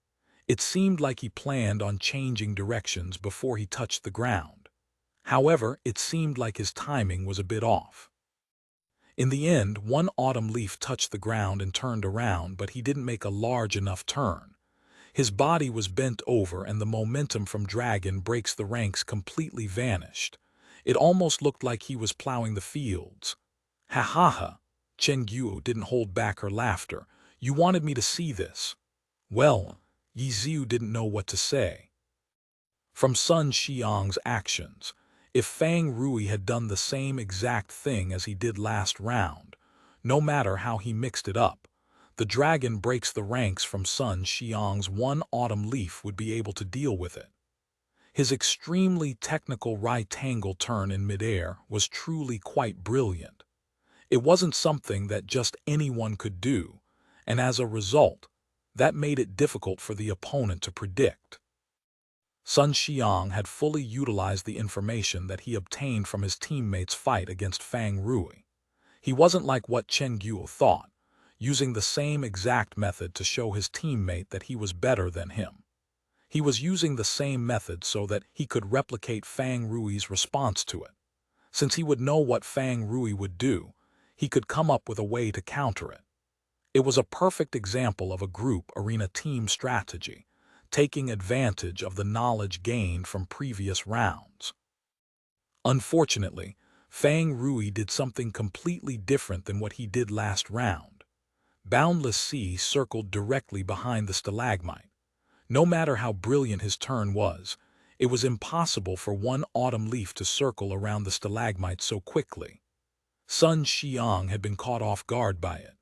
It seemed like he planned on changing directions before he touched the ground. However, it seemed like his timing was a bit off. In the end, one autumn leaf touched the ground and turned around, but he didn't make a large enough turn. His body was bent over and the momentum from Dragon Breaks the Ranks completely vanished. It almost looked like he was plowing the fields. Ha ha ha! Chen Guo didn't hold back her laughter. You wanted me to see this. Well, Yi Ziu didn't know what to say. From Sun Xiang's actions, if Fang Rui had done the same exact thing as he did last round, no matter how he mixed it up, the Dragon Breaks the Ranks from Sun Xiang's one autumn leaf would be able to deal with it. His extremely technical right-angle turn in midair was truly quite brilliant. It wasn't something that just anyone could do, and as a result, that made it difficult for the opponent to predict. Sun Xiang had fully utilized the information that he obtained from his teammates' fight against Fang Rui. He wasn't like what Chen Guo thought, using the same exact method to show his teammate that he was better than him. He was using the same method so that he could replicate Fang Rui's response to it. Since he would know what Fang Rui would do, he could come up with a way to counter it. It was a perfect example of a group arena team strategy, taking advantage of the knowledge gained from previous rounds. Unfortunately, Fang Rui did something completely different than what he did last round. Boundless Sea circled directly behind the stalagmite. No matter how brilliant his turn was, it was impossible for one autumn leaf to circle around the stalagmite so quickly. Sun Xiang had been caught off guard by it.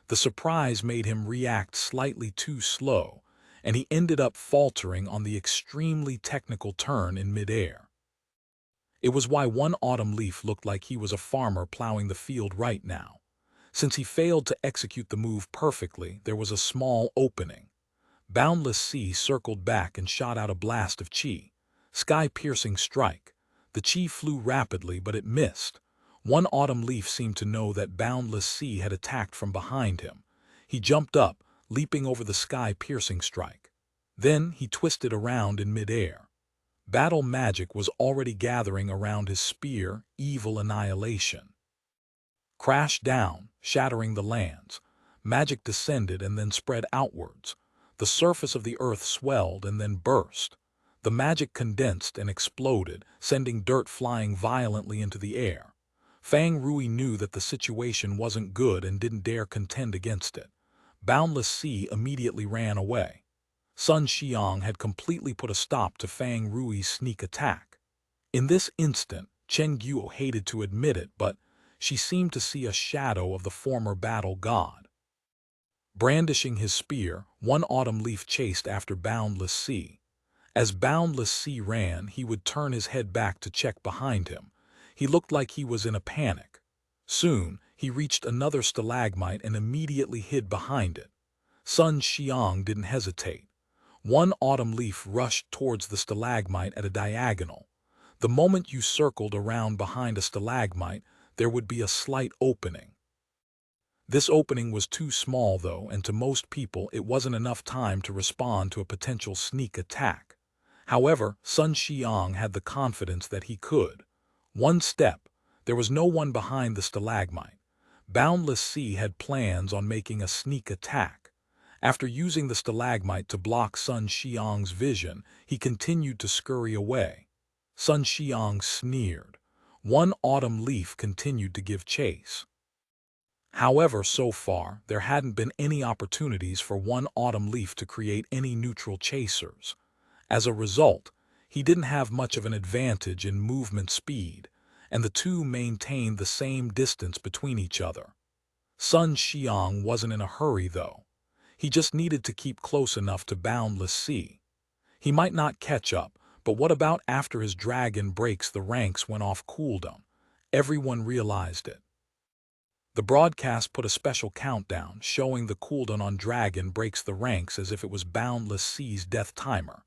The surprise made him react slightly too slow, and he ended up faltering on the extremely technical turn in midair. It was why one autumn leaf looked like he was a farmer plowing the field right now. Since he failed to execute the move perfectly, there was a small opening. Boundless Sea circled back and shot out a blast of chi. Sky-piercing strike. The chi flew rapidly, but it missed. One autumn leaf seemed to know that Boundless Sea had attacked from behind him. He jumped up, leaping over the sky-piercing strike. Then he twisted around in midair. Battle magic was already gathering around his spear, evil annihilation. Crashed down, shattering the lands. Magic descended and then spread outwards. The surface of the earth swelled and then burst. The magic condensed and exploded, sending dirt flying violently into the air. Fang Rui knew that the situation wasn't good and didn't dare contend against it. Boundless Sea immediately ran away. Sun Xiang had completely put a stop to Fang Rui's sneak attack. In this instant, Chen Guo hated to admit it, but she seemed to see a shadow of the former battle god. Brandishing his spear, one autumn leaf chased after Boundless Sea. As Boundless Sea ran, he would turn his head back to check behind him. He looked like he was in a panic. Soon, he reached another stalagmite and immediately hid behind it. Sun Xiang didn't hesitate. One autumn leaf rushed towards the stalagmite at a diagonal. The moment you circled around behind a stalagmite, there would be a slight opening. This opening was too small, though, and to most people it wasn't enough time to respond to a potential sneak attack. However, Sun Xiang had the confidence that he could. One step, there was no one behind the stalagmite. Boundless Sea had plans on making a sneak attack. After using the stalagmite to block Sun Xiang's vision, he continued to scurry away. Sun Xiang sneered. One autumn leaf continued to give chase. However, so far, there hadn't been any opportunities for one autumn leaf to create any neutral chasers. As a result, he didn't have much of an advantage in movement speed, and the two maintained the same distance between each other. Sun Xiang wasn't in a hurry, though. He just needed to keep close enough to Boundless Sea. He might not catch up, but what about after his Dragon Breaks the Ranks went off cooldown? Everyone realized it. The broadcast put a special countdown showing the cooldown on Dragon Breaks the Ranks as if it was Boundless Sea's death timer.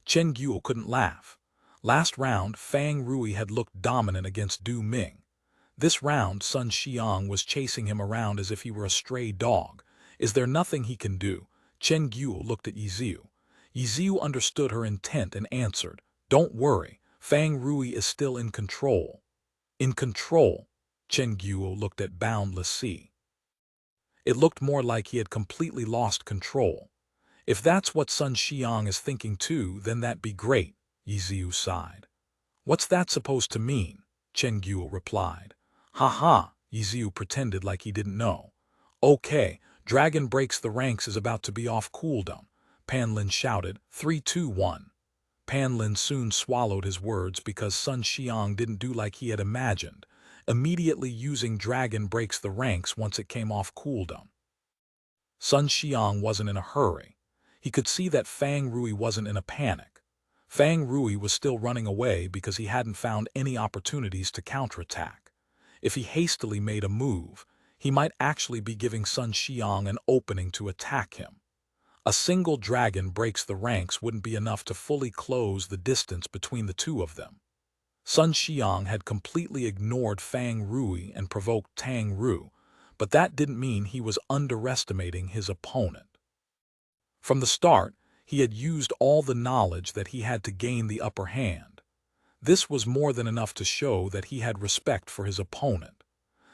Chen Guo couldn't laugh. Last round, Fang Rui had looked dominant against Du Ming. This round, Sun Xiang was chasing him around as if he were a stray dog. Is there nothing he can do? Chen Guo looked at Yiziu. Yiziu understood her intent and answered, "Don't worry, Fang Rui is still in control." In control? Chen Guo looked at Boundless Sea. It looked more like he had completely lost control. If that's what Sun Xiang is thinking too, then that'd be great, Yiziu sighed. What's that supposed to mean? Chen Guo replied. Ha ha, Yiziu pretended like he didn't know. Okay, Dragon Breaks the Ranks is about to be off cooldown, Pan Lin shouted. 3, 2, 1. Pan Lin soon swallowed his words because Sun Xiang didn't do like he had imagined, immediately using Dragon Breaks the Ranks once it came off cooldown. Sun Xiang wasn't in a hurry. He could see that Fang Rui wasn't in a panic. Fang Rui was still running away because he hadn't found any opportunities to counterattack. If he hastily made a move, he might actually be giving Sun Xiang an opening to attack him. A single Dragon Breaks the Ranks wouldn't be enough to fully close the distance between the two of them. Sun Xiang had completely ignored Fang Rui and provoked Tang Rou, but that didn't mean he was underestimating his opponent. From the start, he had used all the knowledge that he had to gain the upper hand. This was more than enough to show that he had respect for his opponent.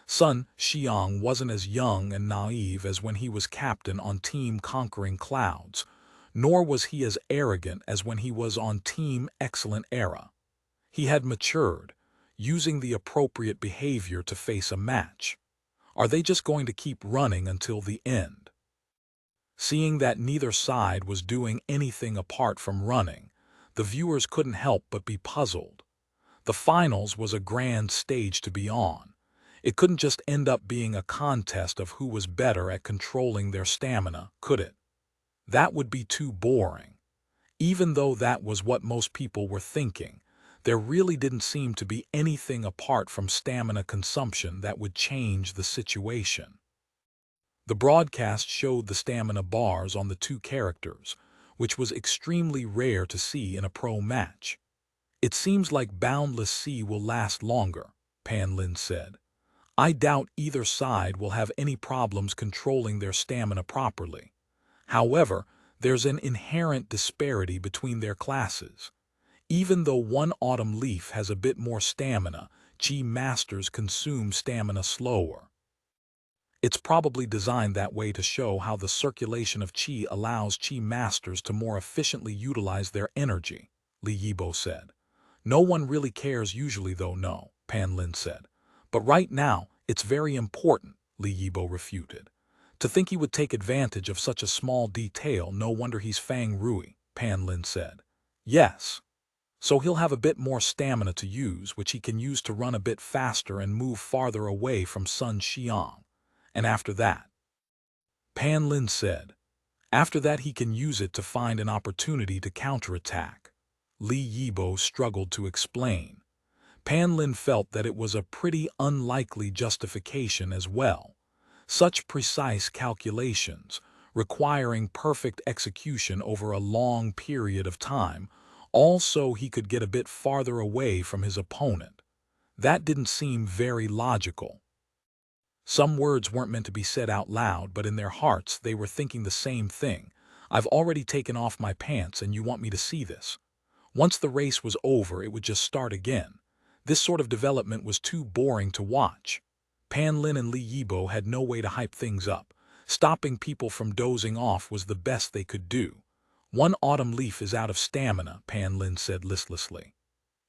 Sun Xiang wasn't as young and naive as when he was captain on Team Conquering Clouds, nor was he as arrogant as when he was on Team Excellent Era. He had matured, using the appropriate behavior to face a match. Are they just going to keep running until the end? Seeing that neither side was doing anything apart from running, the viewers couldn't help but be puzzled. The finals was a grand stage to be on. It couldn't just end up being a contest of who was better at controlling their stamina, could it? That would be too boring. Even though that was what most people were thinking, there really didn't seem to be anything apart from stamina consumption that would change the situation. The broadcast showed the stamina bars on the two characters, which was extremely rare to see in a pro match. It seems like Boundless Sea will last longer, Pan Lin said. I doubt either side will have any problems controlling their stamina properly. However, there's an inherent disparity between their classes. Even though one autumn leaf has a bit more stamina, Chi Masters consume stamina slower. It's probably designed that way to show how the circulation of Chi allows Chi Masters to more efficiently utilize their energy, Li Yibo said. No one really cares usually though, no, Pan Lin said. But right now, it's very important, Li Yibo refuted. To think he would take advantage of such a small detail, no wonder he's Fang Rui, Pan Lin said. Yes. So he'll have a bit more stamina to use, which he can use to run a bit faster and move farther away from Sun Xiang. And after that, Pan Lin said, after that he can use it to find an opportunity to counterattack. Li Yibo struggled to explain. Pan Lin felt that it was a pretty unlikely justification as well. Such precise calculations, requiring perfect execution over a long period of time, also he could get a bit farther away from his opponent. That didn't seem very logical. Some words weren't meant to be said out loud, but in their hearts they were thinking the same thing. I've already taken off my pants and you want me to see this. Once the race was over, it would just start again. This sort of development was too boring to watch. Pan Lin and Li Yibo had no way to hype things up. Stopping people from dozing off was the best they could do. One autumn leaf is out of stamina, Pan Lin said listlessly.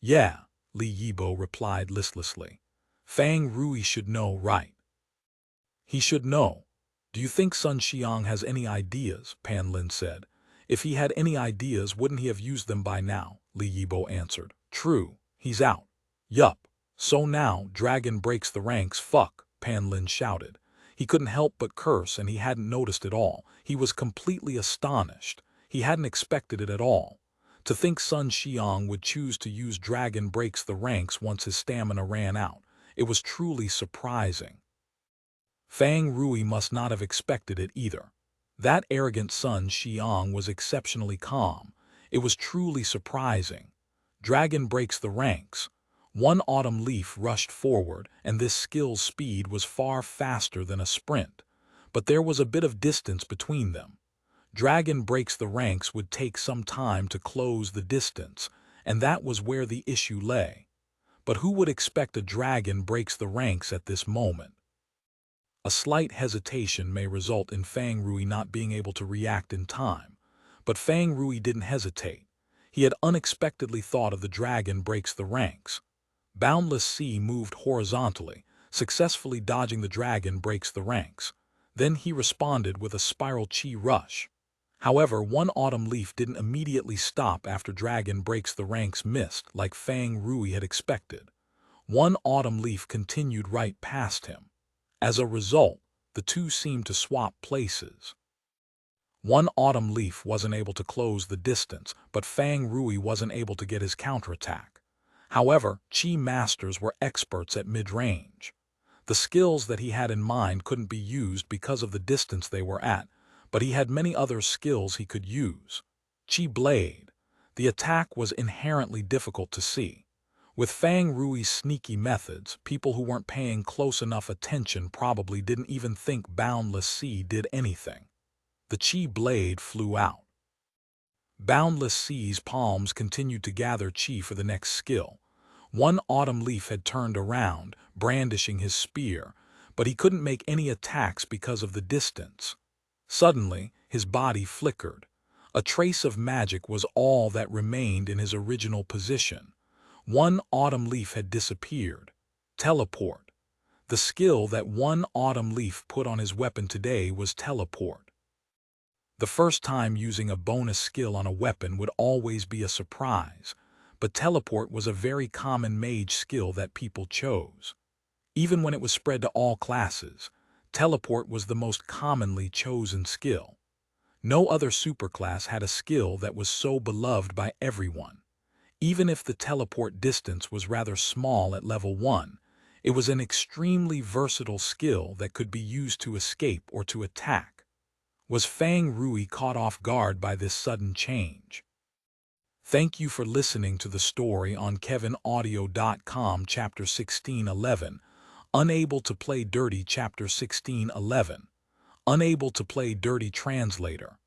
Yeah, Li Yibo replied listlessly. Fang Rui should know, right? He should know. Do you think Sun Xiang has any ideas? Pan Lin said. If he had any ideas, wouldn't he have used them by now? Li Yibo answered. True, he's out. Yup. So now, Dragon Breaks the Ranks, fuck, Pan Lin shouted. He couldn't help but curse, and he hadn't noticed it all. He was completely astonished. He hadn't expected it at all. To think Sun Xiang would choose to use Dragon Breaks the Ranks once his stamina ran out. It was truly surprising. Fang Rui must not have expected it either. That arrogant Sun Xiang was exceptionally calm. It was truly surprising. Dragon Breaks the Ranks. One autumn leaf rushed forward, and this skill's speed was far faster than a sprint. But there was a bit of distance between them. Dragon breaks the ranks would take some time to close the distance, and that was where the issue lay. But who would expect a dragon breaks the ranks at this moment? A slight hesitation may result in Tang Rou not being able to react in time. But Tang Rou didn't hesitate. He had unexpectedly thought of the dragon breaks the ranks. Boundless Sea moved horizontally, successfully dodging the dragon breaks the ranks. Then he responded with a spiral chi rush. However, one autumn leaf didn't immediately stop after dragon breaks the ranks missed like Tang Rou had expected. One autumn leaf continued right past him. As a result, the two seemed to swap places. One autumn leaf wasn't able to close the distance, but Tang Rou wasn't able to get his counterattack. However, Chi masters were experts at mid-range. The skills that he had in mind couldn't be used because of the distance they were at, but he had many other skills he could use. Chi blade. The attack was inherently difficult to see. With Tang Rui's sneaky methods, people who weren't paying close enough attention probably didn't even think Boundless Sea did anything. The Chi blade flew out. Boundless Sea's palms continued to gather chi for the next skill. One autumn leaf had turned around, brandishing his spear, but he couldn't make any attacks because of the distance. Suddenly, his body flickered. A trace of magic was all that remained in his original position. One autumn leaf had disappeared. Teleport. The skill that one autumn leaf put on his weapon today was teleport. The first time using a bonus skill on a weapon would always be a surprise, but teleport was a very common mage skill that people chose. Even when it was spread to all classes, teleport was the most commonly chosen skill. No other superclass had a skill that was so beloved by everyone. Even if the teleport distance was rather small at level 1, it was an extremely versatile skill that could be used to escape or to attack. Was Tang Rou caught off guard by this sudden change? Thank you for listening to the story on KevinAudio.com Chapter 1611, Unable to Play Dirty Chapter 1611, Unable to Play Dirty Translator,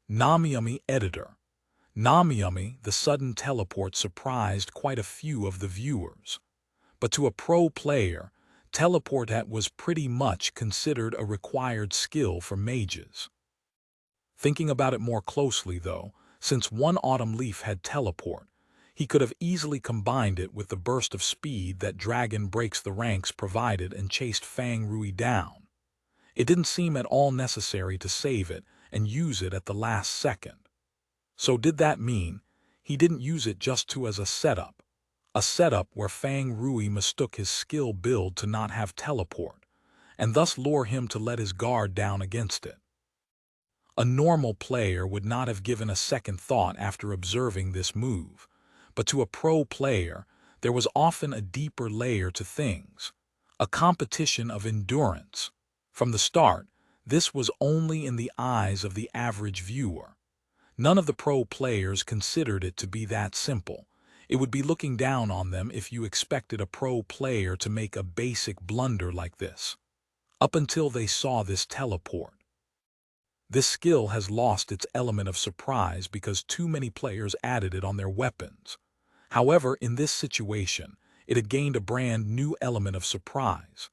Namiyami Editor. Namiyami, the sudden teleport surprised quite a few of the viewers. But to a pro player, teleport was pretty much considered a required skill for mages. Thinking about it more closely, though, since one autumn leaf had teleport, he could have easily combined it with the burst of speed that Dragon Breaks the Ranks provided and chased Tang Rou down. It didn't seem at all necessary to save it and use it at the last second. So did that mean he didn't use it just as a setup where Tang Rou mistook his skill build to not have teleport, and thus lure him to let his guard down against it? A normal player would not have given a second thought after observing this move, but to a pro player, there was often a deeper layer to things, a competition of endurance. From the start, this was only in the eyes of the average viewer. None of the pro players considered it to be that simple. It would be looking down on them if you expected a pro player to make a basic blunder like this. Up until they saw this teleport. This skill has lost its element of surprise because too many players added it on their weapons. However, in this situation, it had gained a brand new element of surprise.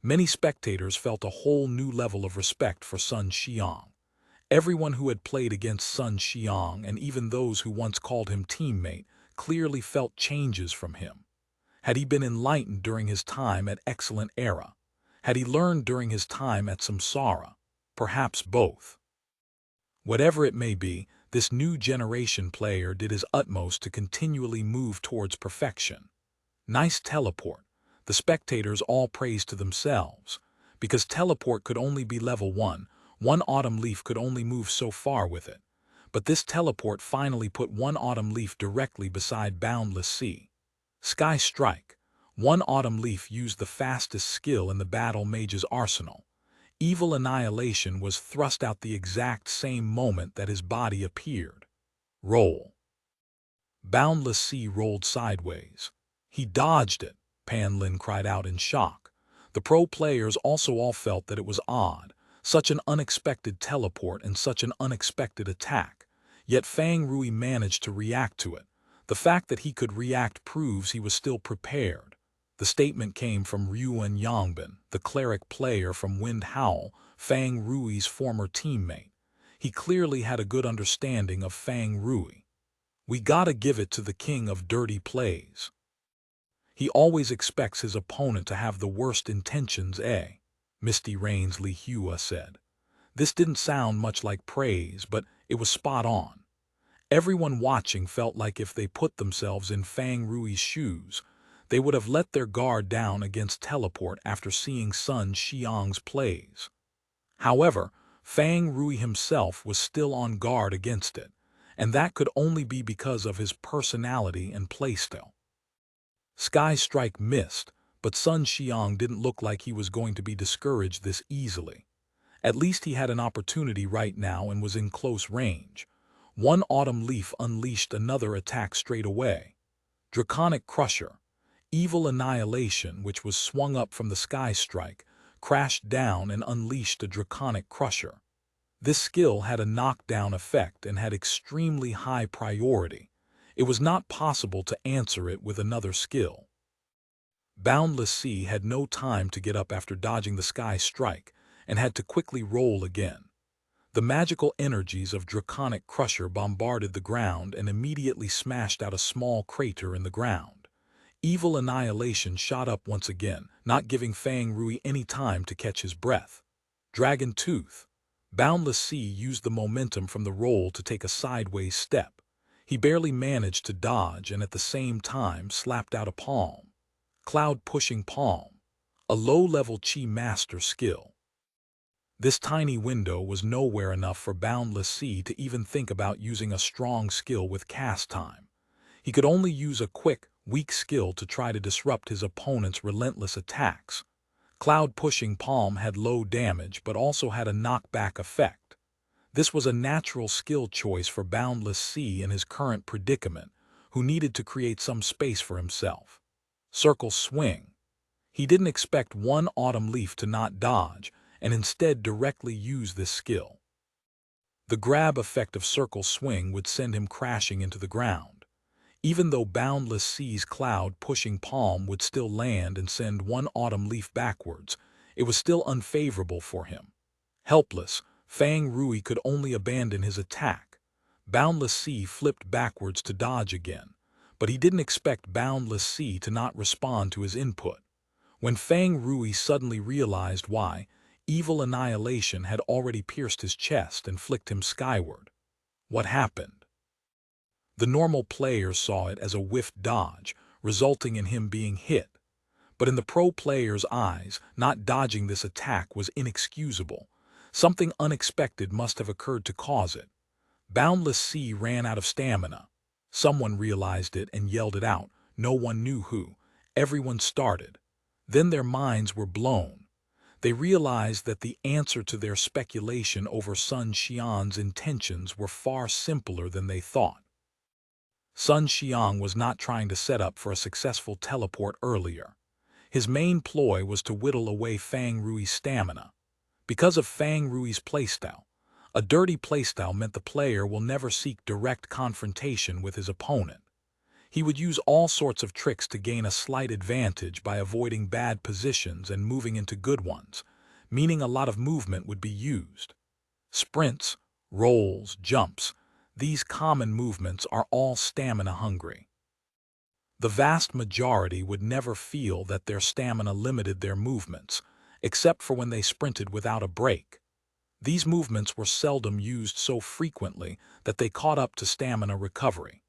Many spectators felt a whole new level of respect for Sun Xiang. Everyone who had played against Sun Xiang, and even those who once called him teammate, clearly felt changes from him. Had he been enlightened during his time at Excellent Era? Had he learned during his time at Samsara? Perhaps both. Whatever it may be, this new generation player did his utmost to continually move towards perfection. Nice teleport. The spectators all praised to themselves. Because teleport could only be level 1, one autumn leaf could only move so far with it. But this teleport finally put one autumn leaf directly beside Boundless Sea. Sky Strike. One autumn leaf used the fastest skill in the battle mage's arsenal. Evil Annihilation was thrust out the exact same moment that his body appeared. Roll. Boundless Sea rolled sideways. He dodged it, Pan Lin cried out in shock. The pro players also all felt that it was odd, such an unexpected teleport and such an unexpected attack. Yet Fang Rui managed to react to it. The fact that he could react proves he was still prepared. The statement came from Yuan Yongbin, the cleric player from Wind Howl, Fang Rui's former teammate. He clearly had a good understanding of Fang Rui. We gotta give it to the king of dirty plays. He always expects his opponent to have the worst intentions, eh? Misty Rain's Li Hua said. This didn't sound much like praise, but it was spot on. Everyone watching felt like if they put themselves in Fang Rui's shoes, they would have let their guard down against teleport after seeing Sun Xiang's plays. However, Fang Rui himself was still on guard against it, and that could only be because of his personality and playstyle. Sky Strike missed, but Sun Xiang didn't look like he was going to be discouraged this easily. At least he had an opportunity right now and was in close range. One Autumn Leaf unleashed another attack straight away. Draconic Crusher, Evil Annihilation, which was swung up from the Sky Strike, crashed down and unleashed a Draconic Crusher. This skill had a knockdown effect and had extremely high priority. It was not possible to answer it with another skill. Boundless Sea had no time to get up after dodging the Sky Strike and had to quickly roll again. The magical energies of Draconic Crusher bombarded the ground and immediately smashed out a small crater in the ground. Evil Annihilation shot up once again, not giving Fang Rui any time to catch his breath. Dragon Tooth. Boundless Sea used the momentum from the roll to take a sideways step. He barely managed to dodge and at the same time slapped out a palm. Cloud Pushing Palm, a low-level Chi Master skill. This tiny window was nowhere enough for Boundless Sea to even think about using a strong skill with cast time. He could only use a quick, weak skill to try to disrupt his opponent's relentless attacks. Cloud Pushing Palm had low damage but also had a knockback effect. This was a natural skill choice for Boundless Sea in his current predicament, who needed to create some space for himself. Circle Swing. He didn't expect one Autumn Leaf to not dodge, and instead directly use this skill. The grab effect of Circle Swing would send him crashing into the ground. Even though Boundless Sea's Cloud Pushing Palm would still land and send one Autumn Leaf backwards, it was still unfavorable for him. Helpless, Fang Rui could only abandon his attack. Boundless Sea flipped backwards to dodge again, but he didn't expect Boundless Sea to not respond to his input. When Fang Rui suddenly realized why, Evil Annihilation had already pierced his chest and flicked him skyward. What happened? The normal player saw it as a whiffed dodge, resulting in him being hit. But in the pro player's eyes, not dodging this attack was inexcusable. Something unexpected must have occurred to cause it. Boundless Sea ran out of stamina. Someone realized it and yelled it out. No one knew who. Everyone started. Then their minds were blown. They realized that the answer to their speculation over Sun Xiang's intentions were far simpler than they thought. Sun Xiang was not trying to set up for a successful teleport earlier. His main ploy was to whittle away Fang Rui's stamina. Because of Fang Rui's playstyle, a dirty playstyle meant the player will never seek direct confrontation with his opponent. He would use all sorts of tricks to gain a slight advantage by avoiding bad positions and moving into good ones, meaning a lot of movement would be used. Sprints, rolls, jumps, these common movements are all stamina hungry. The vast majority would never feel that their stamina limited their movements, except for when they sprinted without a break. These movements were seldom used so frequently that they caught up to stamina recovery.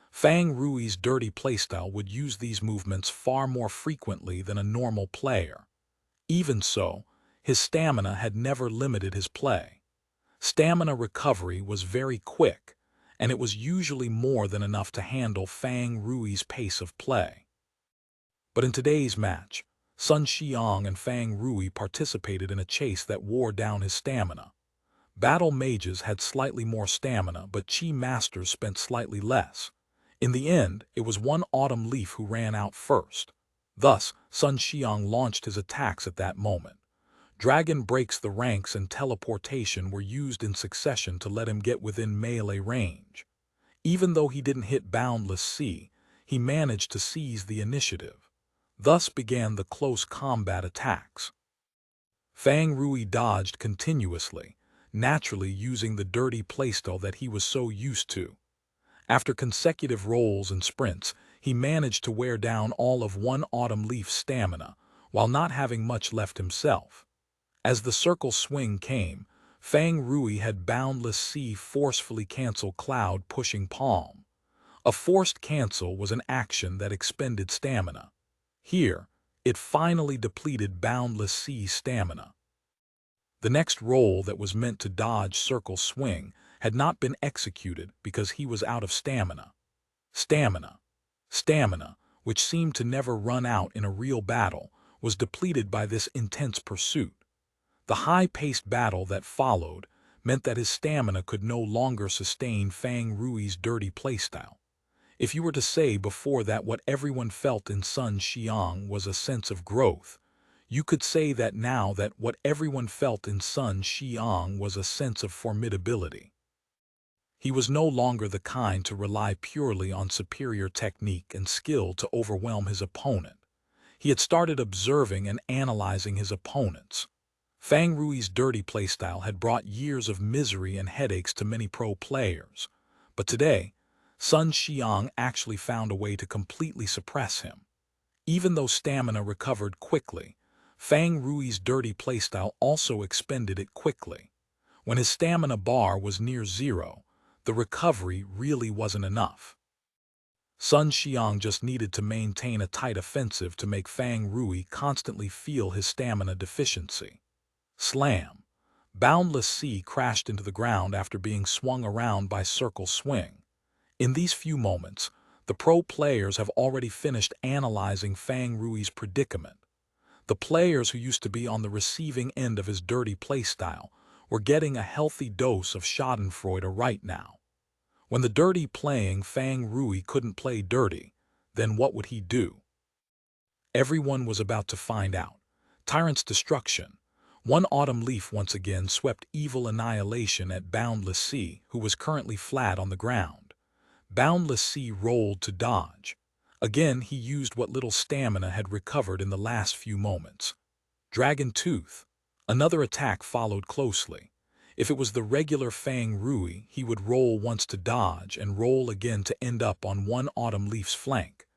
Fang Rui's dirty playstyle would use these movements far more frequently than a normal player. Even so, his stamina had never limited his play. Stamina recovery was very quick, and it was usually more than enough to handle Fang Rui's pace of play. But in today's match, Sun Xiang and Fang Rui participated in a chase that wore down his stamina. Battle mages had slightly more stamina, but Chi masters spent slightly less. In the end, it was one autumn leaf who ran out first. Thus, Sun Xiang launched his attacks at that moment. Dragon breaks the ranks and teleportation were used in succession to let him get within melee range. Even though he didn't hit Boundless Sea, he managed to seize the initiative. Thus began the close combat attacks. Tang Rou dodged continuously, naturally using the dirty playstyle that he was so used to. After consecutive rolls and sprints, he managed to wear down all of one autumn leaf's stamina, while not having much left himself. As the circle swing came, Tang Rou had Boundless Sea forcefully cancel Cloud pushing Palm. A forced cancel was an action that expended stamina. Here, it finally depleted Boundless Sea's stamina. The next roll that was meant to dodge circle swing had not been executed because he was out of stamina. Stamina, which seemed to never run out in a real battle, was depleted by this intense pursuit. The high-paced battle that followed meant that his stamina could no longer sustain Tang Rou's dirty playstyle. If you were to say before that what everyone felt in Sun Xiang was a sense of growth, you could say that now that what everyone felt in Sun Xiang was a sense of formidability. He was no longer the kind to rely purely on superior technique and skill to overwhelm his opponent. He had started observing and analyzing his opponents. Tang Rou's dirty playstyle had brought years of misery and headaches to many pro players, but today, Sun Xiang actually found a way to completely suppress him. Even though stamina recovered quickly, Tang Rou's dirty playstyle also expended it quickly. When his stamina bar was near zero, the recovery really wasn't enough. Sun Xiang just needed to maintain a tight offensive to make Tang Rou constantly feel his stamina deficiency. Slam! Boundless Sea crashed into the ground after being swung around by circle swing. In these few moments, the pro players have already finished analyzing Tang Rou's predicament. The players who used to be on the receiving end of his dirty playstyle were getting a healthy dose of schadenfreude right now. When the dirty playing Tang Rou couldn't play dirty, then what would he do? Everyone was about to find out. Tyrant's destruction. One autumn leaf once again swept evil annihilation at Boundless Sea, who was currently flat on the ground. Boundless Sea rolled to dodge. Again, he used what little stamina had recovered in the last few moments. Dragon Tooth. Another attack followed closely. If it was the regular Tang Rou, he would roll once to dodge and roll again to end up on one autumn leaf's flank.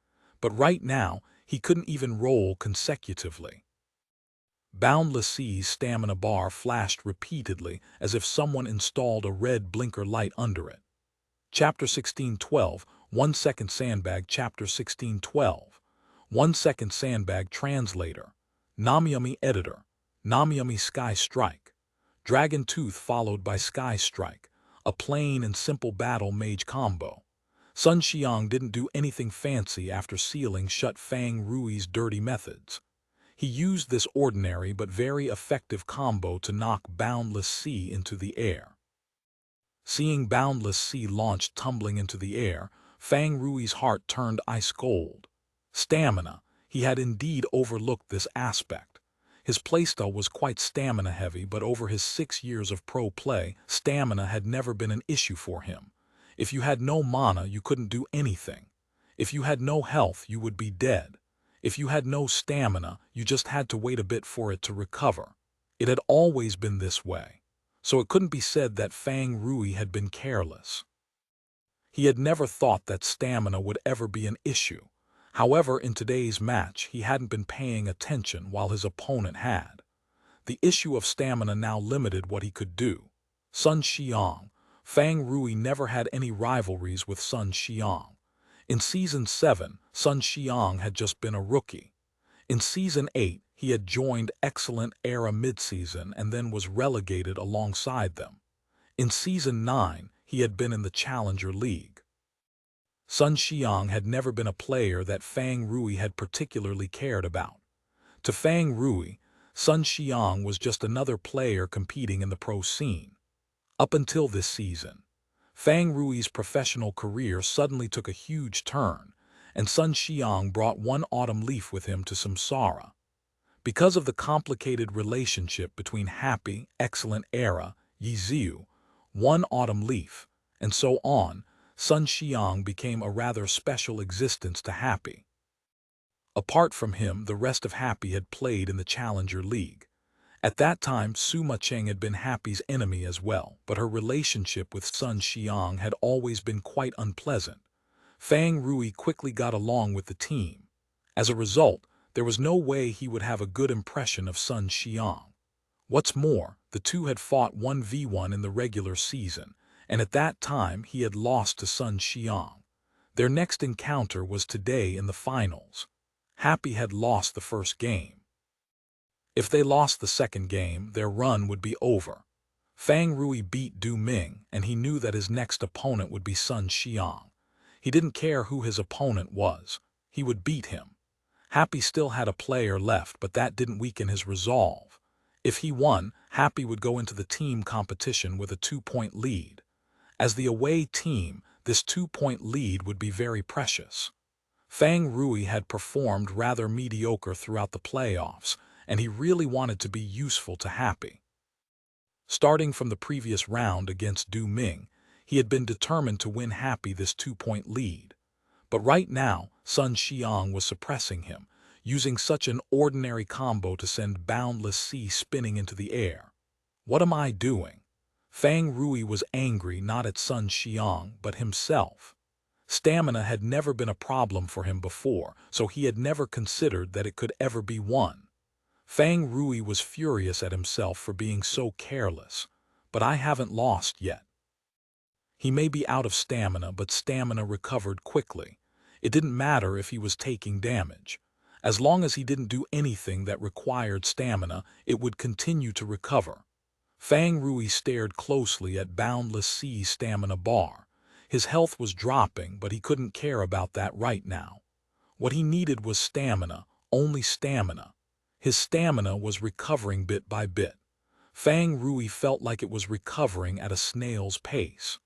But right now, he couldn't even roll consecutively. Boundless Sea's stamina bar flashed repeatedly as if someone installed a red blinker light under it. Chapter 1612, 1 second sandbag. Chapter 1612, 1 second sandbag. Translator. Namyami Editor. Namyami Sky Strike. Dragon Tooth followed by Sky Strike, a plain and simple battle mage combo. Sun Xiang didn't do anything fancy after sealing shut Tang Rou's dirty methods. He used this ordinary but very effective combo to knock Boundless Sea into the air. Seeing Boundless Sea launched tumbling into the air, Tang Rou's heart turned ice cold. Stamina. He had indeed overlooked this aspect. His playstyle was quite stamina-heavy, but over his 6 years of pro play, stamina had never been an issue for him. If you had no mana, you couldn't do anything. If you had no health, you would be dead. If you had no stamina, you just had to wait a bit for it to recover. It had always been this way. So it couldn't be said that Tang Rou had been careless. He had never thought that stamina would ever be an issue. However, in today's match, he hadn't been paying attention while his opponent had. The issue of stamina now limited what he could do. Sun Xiang. Tang Rou never had any rivalries with Sun Xiang. In Season 7, Sun Xiang had just been a rookie. In Season 8, he had joined Excellent Era mid-season and then was relegated alongside them. In Season 9, he had been in the Challenger League. Sun Xiang had never been a player that Tang Rou had particularly cared about. To Tang Rou, Sun Xiang was just another player competing in the pro scene. Up until this season, Fang Rui's professional career suddenly took a huge turn, and Sun Xiang brought one autumn leaf with him to Samsara. Because of the complicated relationship between Happy, Excellent Era, Yiziu, one autumn leaf, and so on, Sun Xiang became a rather special existence to Happy. Apart from him, the rest of Happy had played in the Challenger League. At that time, Mucheng had been Happy's enemy as well, but her relationship with Sun Xiang had always been quite unpleasant. Fang Rui quickly got along with the team. As a result, there was no way he would have a good impression of Sun Xiang. What's more, the two had fought 1v1 in the regular season, and at that time he had lost to Sun Xiang. Their next encounter was today in the finals. Happy had lost the first game. If they lost the second game, their run would be over. Fang Rui beat Du Ming, and he knew that his next opponent would be Sun Xiang. He didn't care who his opponent was. He would beat him. Happy still had a player left, but that didn't weaken his resolve. If he won, Happy would go into the team competition with a 2-point lead. As the away team, this 2-point lead would be very precious. Fang Rui had performed rather mediocre throughout the playoffs, and he really wanted to be useful to Happy. Starting from the previous round against Du Ming, he had been determined to win Happy this 2-point lead. But right now, Sun Xiang was suppressing him, using such an ordinary combo to send Boundless Sea spinning into the air. What am I doing? Fang Rui was angry not at Sun Xiang, but himself. Stamina had never been a problem for him before, so he had never considered that it could ever be won. Fang Rui was furious at himself for being so careless. But I haven't lost yet. He may be out of stamina, but stamina recovered quickly. It didn't matter if he was taking damage. As long as he didn't do anything that required stamina, it would continue to recover. Fang Rui stared closely at Boundless Sea's stamina bar. His health was dropping, but he couldn't care about that right now. What he needed was stamina, only stamina. His stamina was recovering bit by bit. Fang Rui felt like it was recovering at a snail's pace.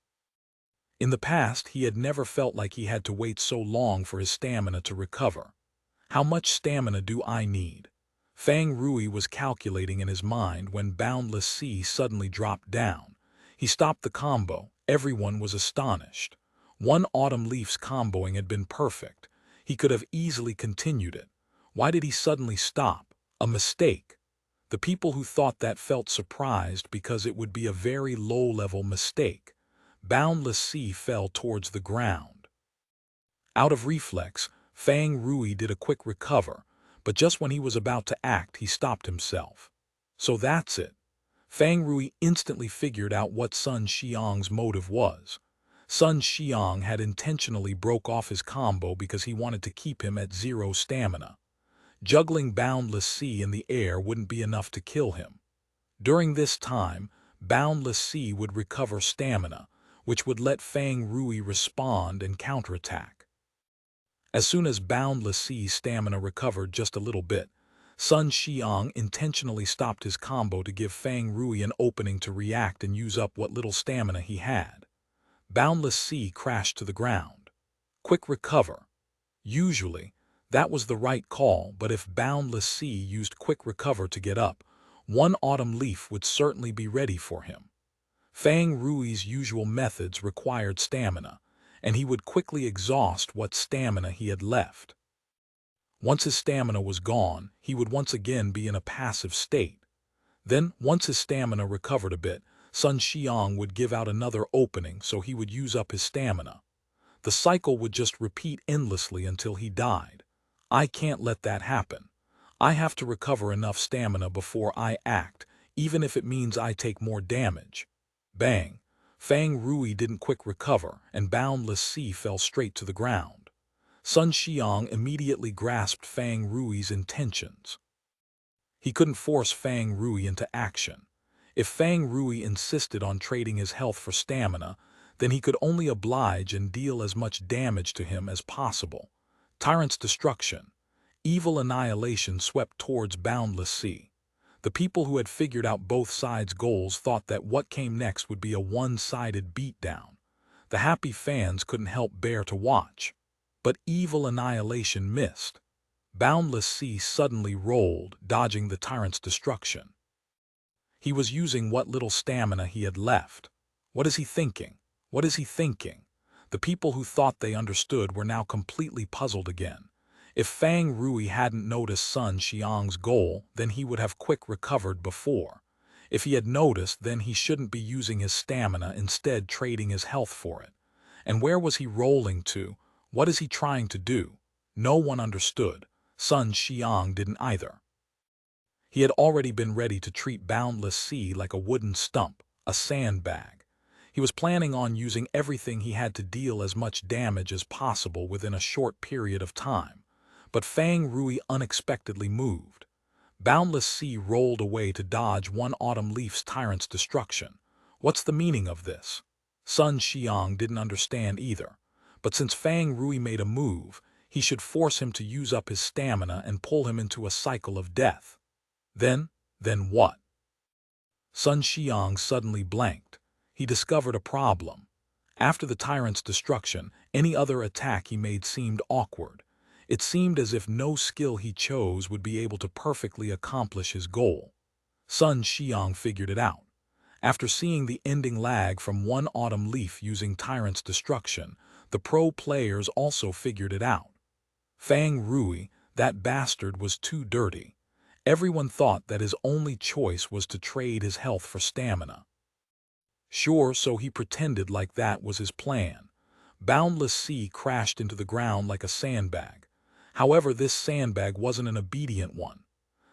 In the past, he had never felt like he had to wait so long for his stamina to recover. How much stamina do I need? Fang Rui was calculating in his mind when Boundless Sea suddenly dropped down. He stopped the combo. Everyone was astonished. One Autumn Leaf's comboing had been perfect. He could have easily continued it. Why did he suddenly stop? A mistake. The people who thought that felt surprised because it would be a very low-level mistake. Boundless Sea fell towards the ground. Out of reflex, Fang Rui did a quick recover, but just when he was about to act, he stopped himself. So that's it. Fang Rui instantly figured out what Sun Xiang's motive was. Sun Xiang had intentionally broke off his combo because he wanted to keep him at 0 stamina. Juggling Boundless Sea in the air wouldn't be enough to kill him. During this time, Boundless Sea would recover stamina, which would let Fang Rui respond and counterattack. As soon as Boundless Sea's stamina recovered just a little bit, Sun Xiang intentionally stopped his combo to give Fang Rui an opening to react and use up what little stamina he had. Boundless Sea crashed to the ground. Quick recover. Usually, that was the right call, but if Boundless Sea used quick recover to get up, one Autumn Leaf would certainly be ready for him. Fang Rui's usual methods required stamina, and he would quickly exhaust what stamina he had left. Once his stamina was gone, he would once again be in a passive state. Then, once his stamina recovered a bit, Sun Xiang would give out another opening so he would use up his stamina. The cycle would just repeat endlessly until he died. I can't let that happen. I have to recover enough stamina before I act, even if it means I take more damage. Bang! Fang Rui didn't quick recover, and Boundless Sea fell straight to the ground. Sun Xiang immediately grasped Fang Rui's intentions. He couldn't force Fang Rui into action. If Fang Rui insisted on trading his health for stamina, then he could only oblige and deal as much damage to him as possible. Tyrant's destruction. Evil annihilation swept towards Boundless Sea. The people who had figured out both sides' goals thought that what came next would be a one-sided beatdown. The happy fans couldn't help bear to watch. But evil annihilation missed. Boundless Sea suddenly rolled, dodging the tyrant's destruction. He was using what little stamina he had left. What is he thinking? What is he thinking? The people who thought they understood were now completely puzzled again. If Tang Rou hadn't noticed Sun Xiang's goal, then he would have quick recovered before. If he had noticed, then he shouldn't be using his stamina, instead trading his health for it. And where was he rolling to? What is he trying to do? No one understood. Sun Xiang didn't either. He had already been ready to treat Boundless Sea like a wooden stump, a sandbag. He was planning on using everything he had to deal as much damage as possible within a short period of time. But Tang Rou unexpectedly moved. Boundless Sea rolled away to dodge one autumn leaf's tyrant's destruction. What's the meaning of this? Sun Xiang didn't understand either. But since Tang Rou made a move, he should force him to use up his stamina and pull him into a cycle of death. Then what? Sun Xiang suddenly blanked. He discovered a problem. After the tyrant's destruction, any other attack he made seemed awkward. It seemed as if no skill he chose would be able to perfectly accomplish his goal. Sun Xiang figured it out. After seeing the ending lag from one autumn leaf using tyrant's destruction, the pro players also figured it out. Tang Rou, that bastard, was too dirty. Everyone thought that his only choice was to trade his health for stamina. Sure, so he pretended like that was his plan. Boundless Sea crashed into the ground like a sandbag. However, this sandbag wasn't an obedient one.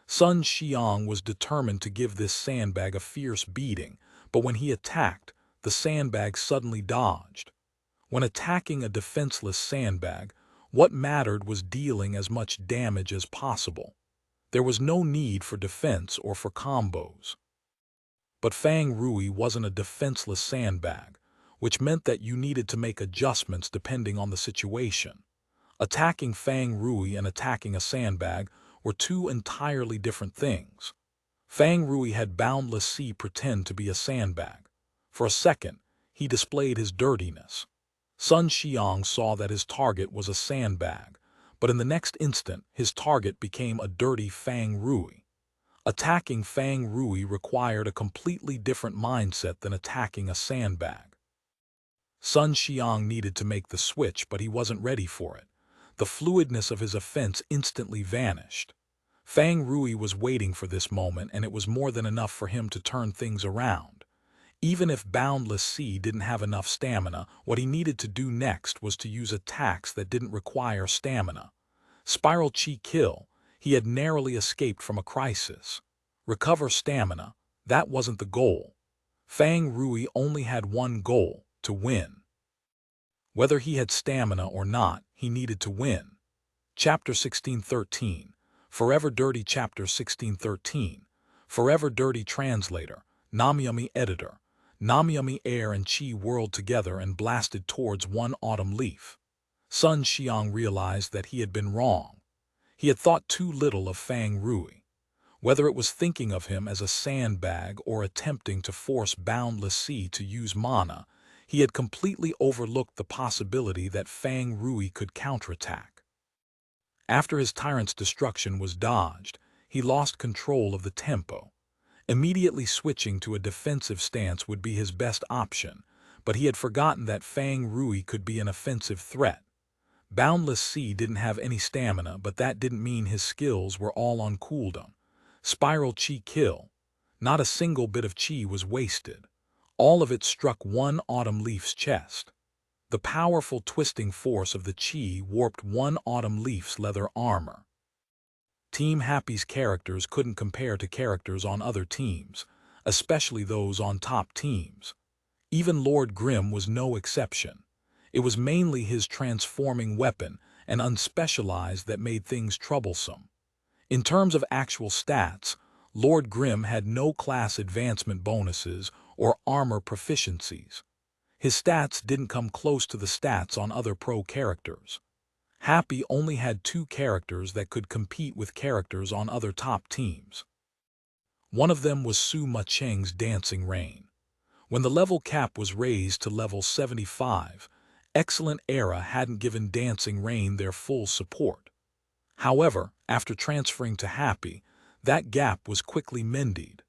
Sun Xiang was determined to give this sandbag a fierce beating, but when he attacked, the sandbag suddenly dodged. When attacking a defenseless sandbag, what mattered was dealing as much damage as possible. There was no need for defense or for combos. But Tang Rou wasn't a defenseless sandbag, which meant that you needed to make adjustments depending on the situation. Attacking Tang Rou and attacking a sandbag were two entirely different things. Tang Rou had Boundless Sea pretend to be a sandbag. For a second, he displayed his dirtiness. Sun Xiang saw that his target was a sandbag, but in the next instant, his target became a dirty Tang Rou. Attacking Tang Rou required a completely different mindset than attacking a sandbag. Sun Xiang needed to make the switch, but he wasn't ready for it. The fluidness of his offense instantly vanished. Tang Rou was waiting for this moment, and it was more than enough for him to turn things around. Even if Boundless Sea didn't have enough stamina, what he needed to do next was to use attacks that didn't require stamina. Spiral Chi Kill. He had narrowly escaped from a crisis. Recover stamina. That wasn't the goal. Tang Rou only had one goal: to win. Whether he had stamina or not, he needed to win. Chapter 1613. Forever Dirty. Chapter 1613. Forever Dirty. Translator. Namyami. Editor. Namyami. Air and Chi whirled together and blasted towards one autumn leaf. Sun Xiang realized that he had been wrong. He had thought too little of Tang Rou. Whether it was thinking of him as a sandbag or attempting to force Boundless Sea to use mana, he had completely overlooked the possibility that Tang Rou could counterattack. After his tyrant's destruction was dodged, he lost control of the tempo. Immediately switching to a defensive stance would be his best option, but he had forgotten that Tang Rou could be an offensive threat. Boundless Sea didn't have any stamina, but that didn't mean his skills were all on cooldown. Spiral Chi Kill. Not a single bit of chi was wasted. All of it struck one autumn leaf's chest. The powerful twisting force of the chi warped one autumn leaf's leather armor. Team Happy's characters couldn't compare to characters on other teams, especially those on top teams. Even Lord Grimm was no exception. It was mainly his transforming weapon and unspecialized that made things troublesome. In terms of actual stats, Lord Grimm had no class advancement bonuses or armor proficiencies. His stats didn't come close to the stats on other pro characters. Happy only had two characters that could compete with characters on other top teams. One of them was Mucheng's Dancing Rain. When the level cap was raised to level 75, Excellent Era hadn't given Dancing Rain their full support. However, after transferring to Happy, that gap was quickly mended.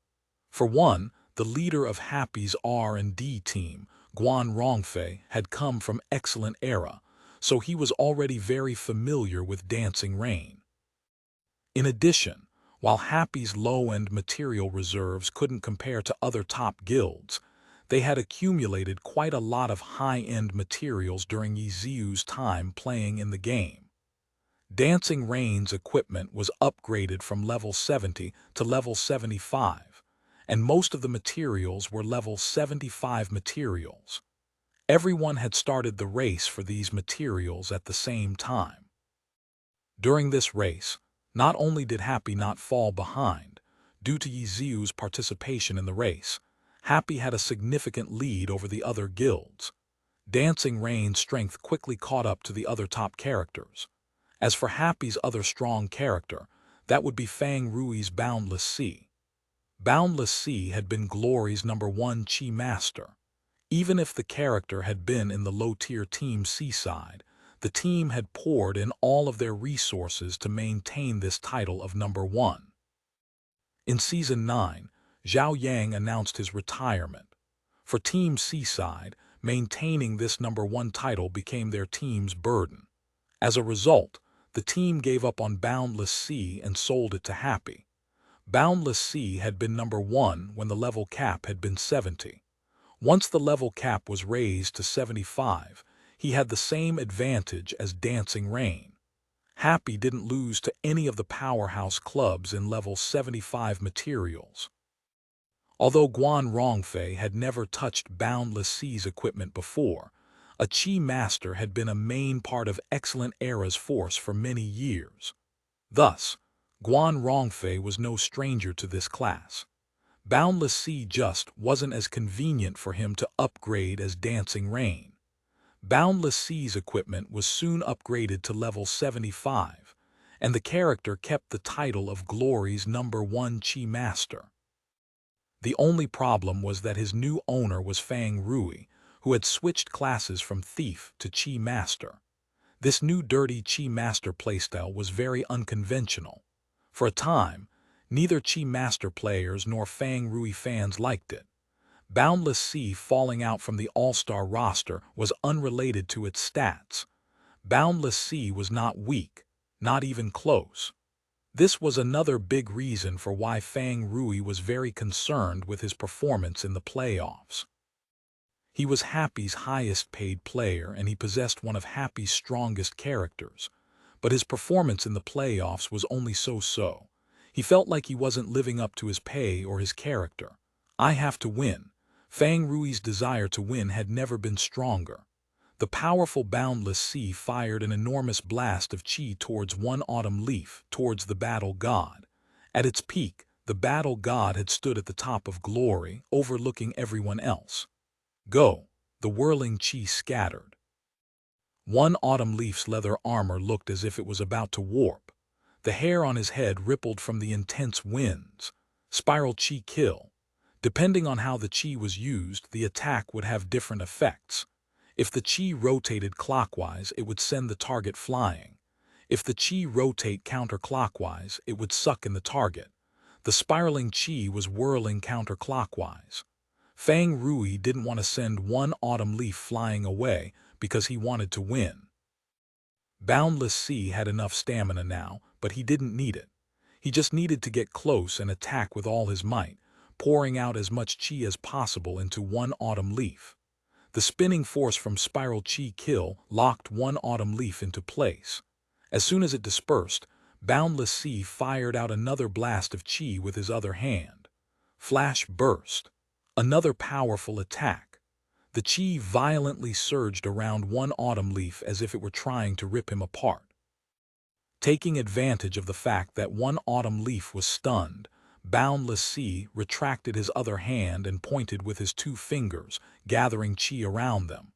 For one, the leader of Happy's R&D team, Guan Rongfei, had come from Excellent Era, so he was already very familiar with Dancing Rain. In addition, while Happy's low-end material reserves couldn't compare to other top guilds, they had accumulated quite a lot of high-end materials during Yiziu's time playing in the game. Dancing Rain's equipment was upgraded from level 70 to level 75, and most of the materials were level 75 materials. Everyone had started the race for these materials at the same time. During this race, not only did Happy not fall behind, due to Yiziu's participation in the race, Happy had a significant lead over the other guilds. Dancing Rain's strength quickly caught up to the other top characters. As for Happy's other strong character, that would be Tang Rou's Boundless Sea. Boundless Sea had been Glory's #1 Chi Master. Even if the character had been in the low-tier Team Seaside, the team had poured in all of their resources to maintain this title of #1. In Season 9, Zhao Yang announced his retirement. For Team Seaside, maintaining this #1 title became their team's burden. As a result, the team gave up on Boundless Sea and sold it to Happy. Boundless Sea had been #1 when the level cap had been 70. Once the level cap was raised to 75, he had the same advantage as Dancing Rain. Happy didn't lose to any of the powerhouse clubs in level 75 materials. Although Guan Rongfei had never touched Boundless Sea's equipment before, a Chi Master had been a main part of Excellent Era's force for many years. Thus, Guan Rongfei was no stranger to this class. Boundless Sea just wasn't as convenient for him to upgrade as Dancing Rain. Boundless Sea's equipment was soon upgraded to level 75, and the character kept the title of Glory's #1 Chi Master. The only problem was that his new owner was Tang Rou, who had switched classes from Thief to Chi Master. This new dirty Chi Master playstyle was very unconventional. For a time, neither Chi Master players nor Tang Rou fans liked it. Boundless Sea falling out from the All-Star roster was unrelated to its stats. Boundless Sea was not weak, not even close. This was another big reason for why Tang Rou was very concerned with his performance in the playoffs. He was Happy's highest-paid player and he possessed one of Happy's strongest characters, but his performance in the playoffs was only so-so. He felt like he wasn't living up to his pay or his character. I have to win. Tang Rou's desire to win had never been stronger. The powerful Boundless Sea fired an enormous blast of chi towards one autumn leaf, towards the Battle God. At its peak, the Battle God had stood at the top of Glory, overlooking everyone else. Go! The whirling chi scattered. One autumn leaf's leather armor looked as if it was about to warp. The hair on his head rippled from the intense winds. Spiral chi kill. Depending on how the chi was used, the attack would have different effects. If the chi rotated clockwise, it would send the target flying. If the chi rotate counterclockwise, it would suck in the target. The spiraling chi was whirling counterclockwise. Tang Rou didn't want to send one autumn leaf flying away because he wanted to win. Boundless Sea had enough stamina now, but he didn't need it. He just needed to get close and attack with all his might, pouring out as much chi as possible into one autumn leaf. The spinning force from Spiral Chi Kill locked one autumn leaf into place. As soon as it dispersed, Boundless Sea fired out another blast of chi with his other hand. Flash Burst. Another powerful attack. The chi violently surged around one autumn leaf as if it were trying to rip him apart. Taking advantage of the fact that one autumn leaf was stunned, Boundless Sea retracted his other hand and pointed with his 2 fingers, gathering chi around them.